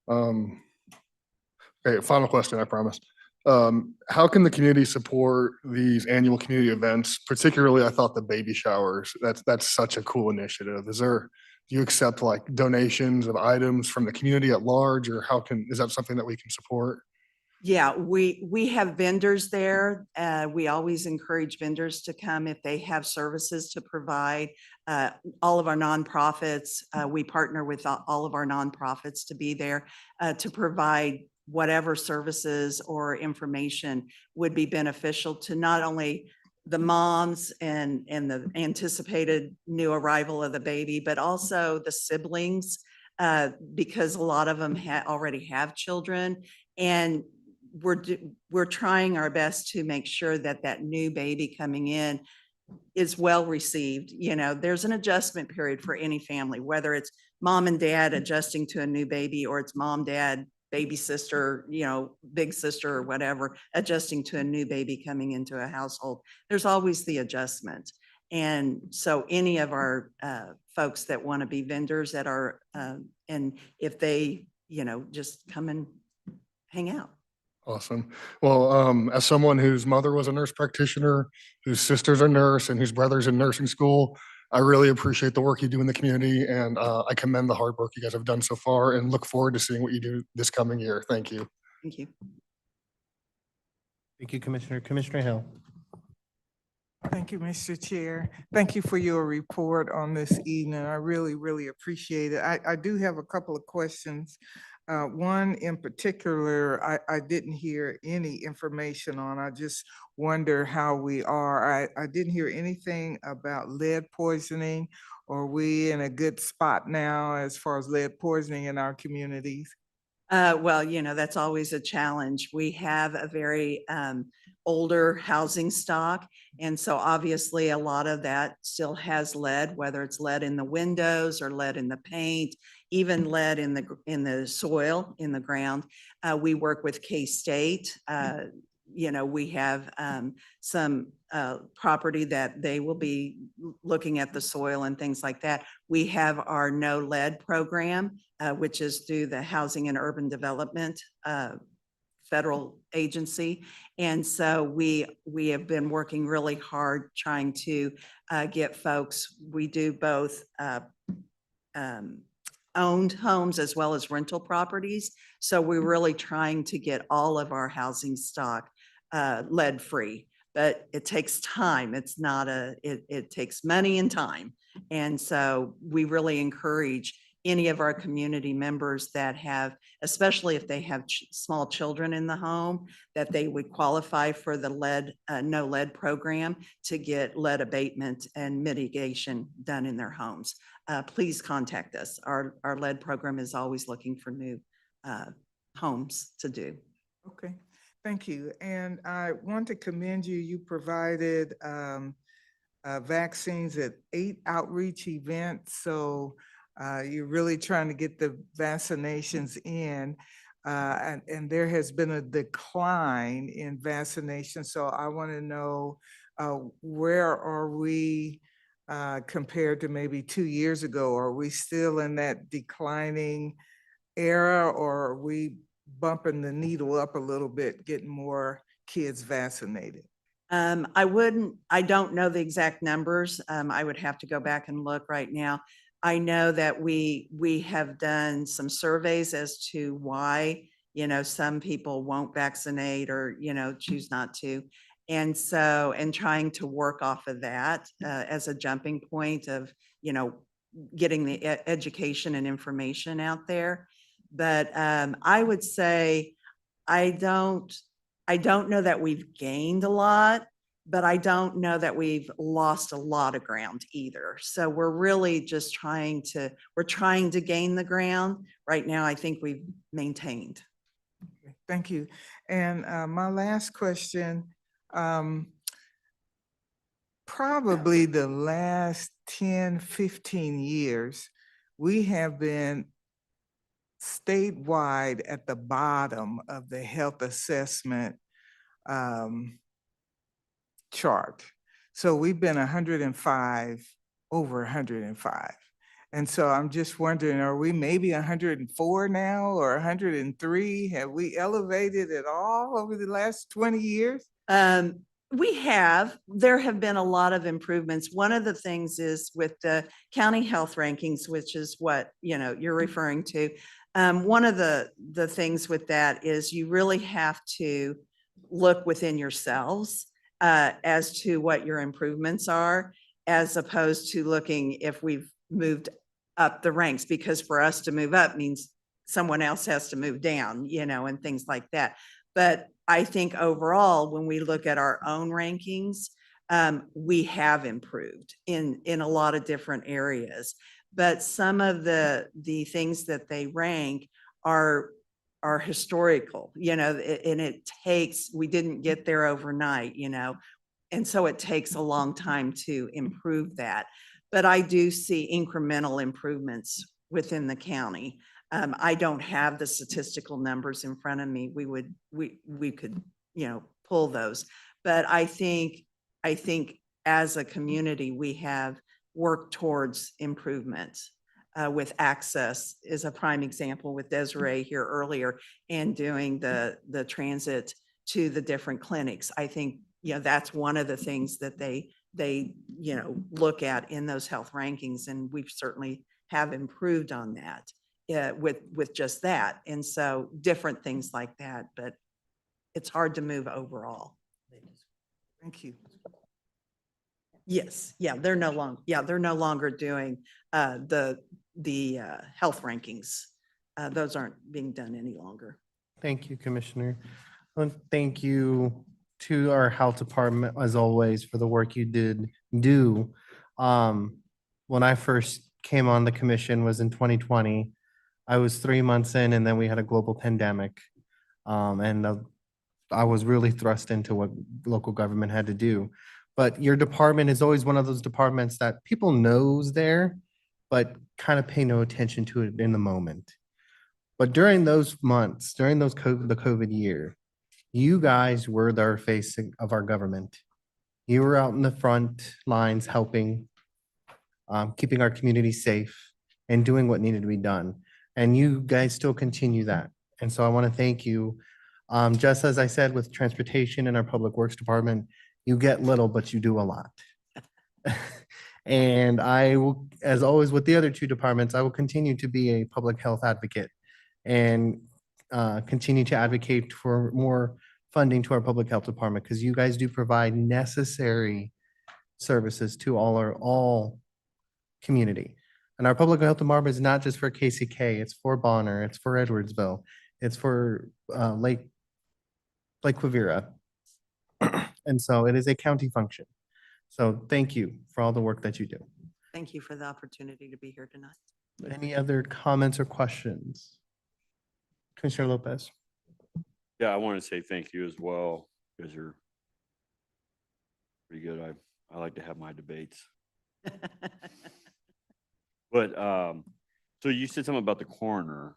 Okay, final question, I promise. How can the community support these annual community events? Particularly, I thought the baby showers, that's such a cool initiative. Do you accept like donations of items from the community at large, or is that something that we can support? Yeah, we have vendors there. We always encourage vendors to come if they have services to provide. All of our nonprofits, we partner with all of our nonprofits to be there to provide whatever services or information would be beneficial to not only the moms and the anticipated new arrival of the baby, but also the siblings, because a lot of them already have children. And we're trying our best to make sure that new baby coming in is well received. There's an adjustment period for any family, whether it's mom and dad adjusting to a new baby, or it's mom, dad, baby sister, big sister or whatever, adjusting to a new baby coming into a household. There's always the adjustment. And so any of our folks that want to be vendors at our, and if they, just come and hang out. Awesome. Well, as someone whose mother was a nurse practitioner, whose sister's a nurse, and whose brother's in nursing school, I really appreciate the work you do in the community, and I commend the hard work you guys have done so far and look forward to seeing what you do this coming year. Thank you. Thank you. Thank you, Commissioner. Commissioner Hill. Thank you, Mr. Chair. Thank you for your report on this evening. I really, really appreciate it. I do have a couple of questions. One in particular, I didn't hear any information on. I just wonder how we are. I didn't hear anything about lead poisoning. Are we in a good spot now as far as lead poisoning in our communities? Well, that's always a challenge. We have a very older housing stock. And so obviously a lot of that still has lead, whether it's lead in the windows or lead in the paint, even lead in the soil, in the ground. We work with K-State. We have some property that they will be looking at the soil and things like that. We have our No Lead program, which is through the Housing and Urban Development federal agency. And so we have been working really hard trying to get folks, we do both owned homes as well as rental properties. So we're really trying to get all of our housing stock lead-free, but it takes time. It's not it takes money and time. And so we really encourage any of our community members that have, especially if they have small children in the home, that they would qualify for the no lead program to get lead abatement and mitigation done in their homes. Please contact us. Our lead program is always looking for new homes to do. Okay, thank you. And I want to commend you. You provided vaccines at 8 outreach events. So you're really trying to get the vaccinations in. And there has been a decline in vaccination. So I want to know where are we compared to maybe 2 years ago? Are we still in that declining era, or are we bumping the needle up a little bit, getting more kids vaccinated? I don't know the exact numbers. I would have to go back and look right now. I know that we have done some surveys as to why, some people won't vaccinate or, choose not to. And so, and trying to work off of that as a jumping point of, getting the education and information out there. But I would say, I don't know that we've gained a lot, but I don't know that we've lost a lot of ground either. So we're really just trying to gain the ground. Right now, I think we've maintained. Okay, thank you. And my last question, probably the last 10, 15 years, we have been statewide at the bottom of the health assessment chart. So we've been 105, over 105. And so I'm just wondering, are we maybe 104 now or 103? Have we elevated at all over the last 20 years? There have been a lot of improvements. One of the things is with the county health rankings, which is what, you're referring to. One of the things with that is you really have to look within yourselves as to what your improvements are, as opposed to looking if we've moved up the ranks, because for us to move up means someone else has to move down, and things like that. But I think overall, when we look at our own rankings, we have improved in a lot of different areas. But some of the things that they rank are historical, and we didn't get there overnight, and so it takes a long time to improve that. But I do see incremental improvements within the county. I don't have the statistical numbers in front of me. We could, pull those. But I think as a community, we have worked towards improvement. With access is a prime example with Desiree here earlier, and doing the transit to the different clinics. I think, that's one of the things that they look at in those health rankings, and we've certainly have improved on that with just that. And so different things like that, but it's hard to move overall. Thank you. Yes, they're no longer doing the health rankings. Those aren't being done any longer. Thank you, Commissioner. And thank you to our health department, as always, for the work you did do. When I first came on the commission was in 2020. I was 3 months in, and then we had a global pandemic. I was really thrust into what local government had to do. But your department is always one of those departments that people knows there, but kind of pay no attention to it in the moment. But during those months, during the COVID year, you guys were the face of our government. You were out in the front lines helping, keeping our community safe and doing what needed to be done. And you guys still continue that. And so I want to thank you. Just as I said with transportation and our public works department, you get little, but you do a lot. And I will, as always with the other two departments, I will continue to be a public health advocate and continue to advocate for more funding to our public health department because you guys do provide necessary services to all community. And our public health department is not just for KCK, it's for Bonner, it's for Edwardsville, it's for Lake Quivira. And so it is a county function. So thank you for all the work that you do. Thank you for the opportunity to be here tonight. Any other comments or questions? Commissioner Lopez. Yeah, I want to say thank you as well, because you're pretty good. I like to have my debates. But, so you said something about the coroner.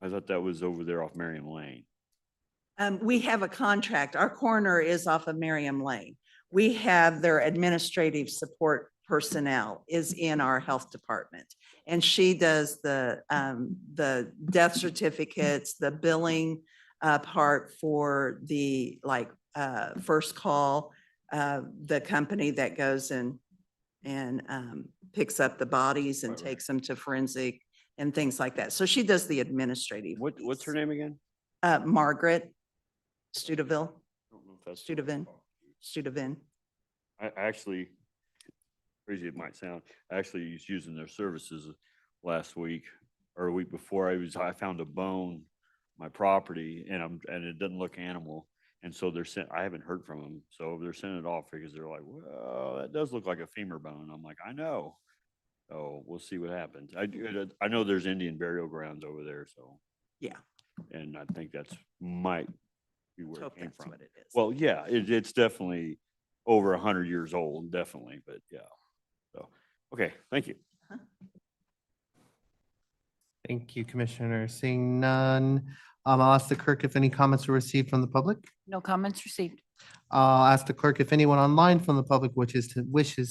I thought that was over there off Marion Lane. We have a contract. Our coroner is off of Merriam Lane. We have their administrative support personnel is in our health department. And she does the death certificates, the billing part for the first call, the company that goes and picks up the bodies and takes them to forensic and things like that. So she does the administrative. What's her name again? Margaret Studeville. I don't know if that's- Studevin. I actually, crazy it might sound, I actually was using their services last week or a week before. I found a bone on my property and it doesn't look animal. And so I haven't heard from them. So they're sending it off because they're like, well, that does look like a femur bone. I'm like, I know. So we'll see what happens. I know there's Indian burial grounds over there. So, Yeah. and I think might be where Hope it came that's from. what it is. Well, yeah, it's definitely over 100 years old, definitely, but yeah. So, okay, thank you. Thank you, Commissioner. Seeing none, I'll ask the clerk if any comments were received from the public. No comments received. I'll ask the clerk if anyone online from the public wishes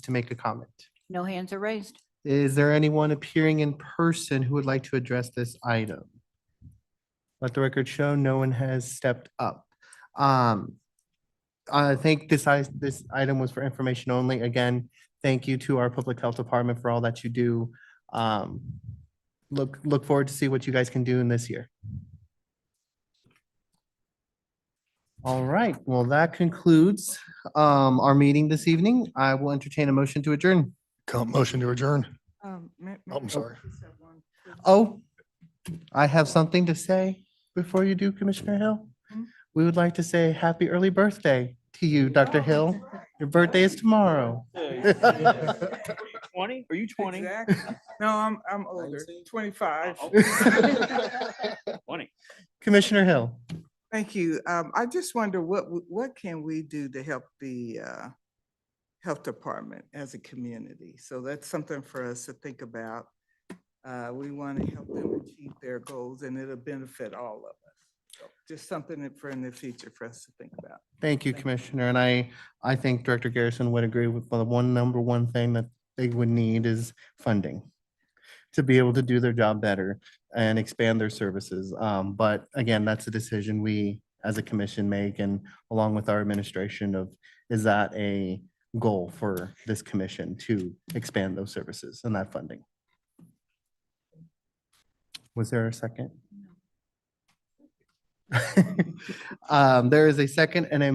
to make a comment. No hands are raised. Is there anyone appearing in person who would like to address this item? Let the record show no one has stepped up. I think this item was for information only. Again, thank you to our public health department for all that you do. Look forward to see what you guys can do in this year. All right, well, that concludes our meeting this evening. I will entertain a motion to adjourn. Motion to adjourn. May- I'm sorry. just have one quick- Oh, I have something to say before you do, Commissioner Hill. We would like to say happy early birthday to you, Dr. Hill. Your birthday is tomorrow. 20? Are you 20? Exactly. No, I'm older, 25. 20. Commissioner Hill. Thank you. I just wonder what can we do to help the health department as a community? So that's something for us to think about. We want to help them achieve their goals and it'll benefit all of us. So just something for in the future for us to think about. Thank you, Commissioner. And I think Director Garrison would agree with the number one thing that they would need is funding to be able to do their job better and expand their services. But again, that's a decision we as a commission make and along with our administration of, is that a goal for this commission to expand those services and that funding? Was there a second? There is a second and a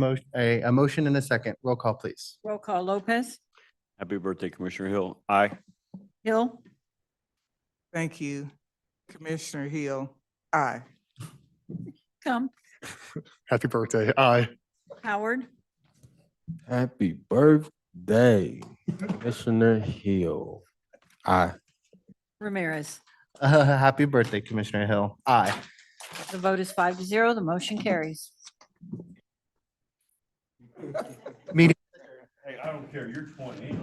motion and a second. Roll call, please. Roll call Lopez. Happy birthday, Commissioner Hill. Aye. Hill. Thank you, Commissioner Hill. Aye. Come. Happy birthday. Aye. Howard. Happy birthday, Commissioner Hill. Aye. Ramirez. Happy birthday, Commissioner Hill. Aye. The vote is 5-0. The motion carries. Meeting Hey, I don't care. You're 20.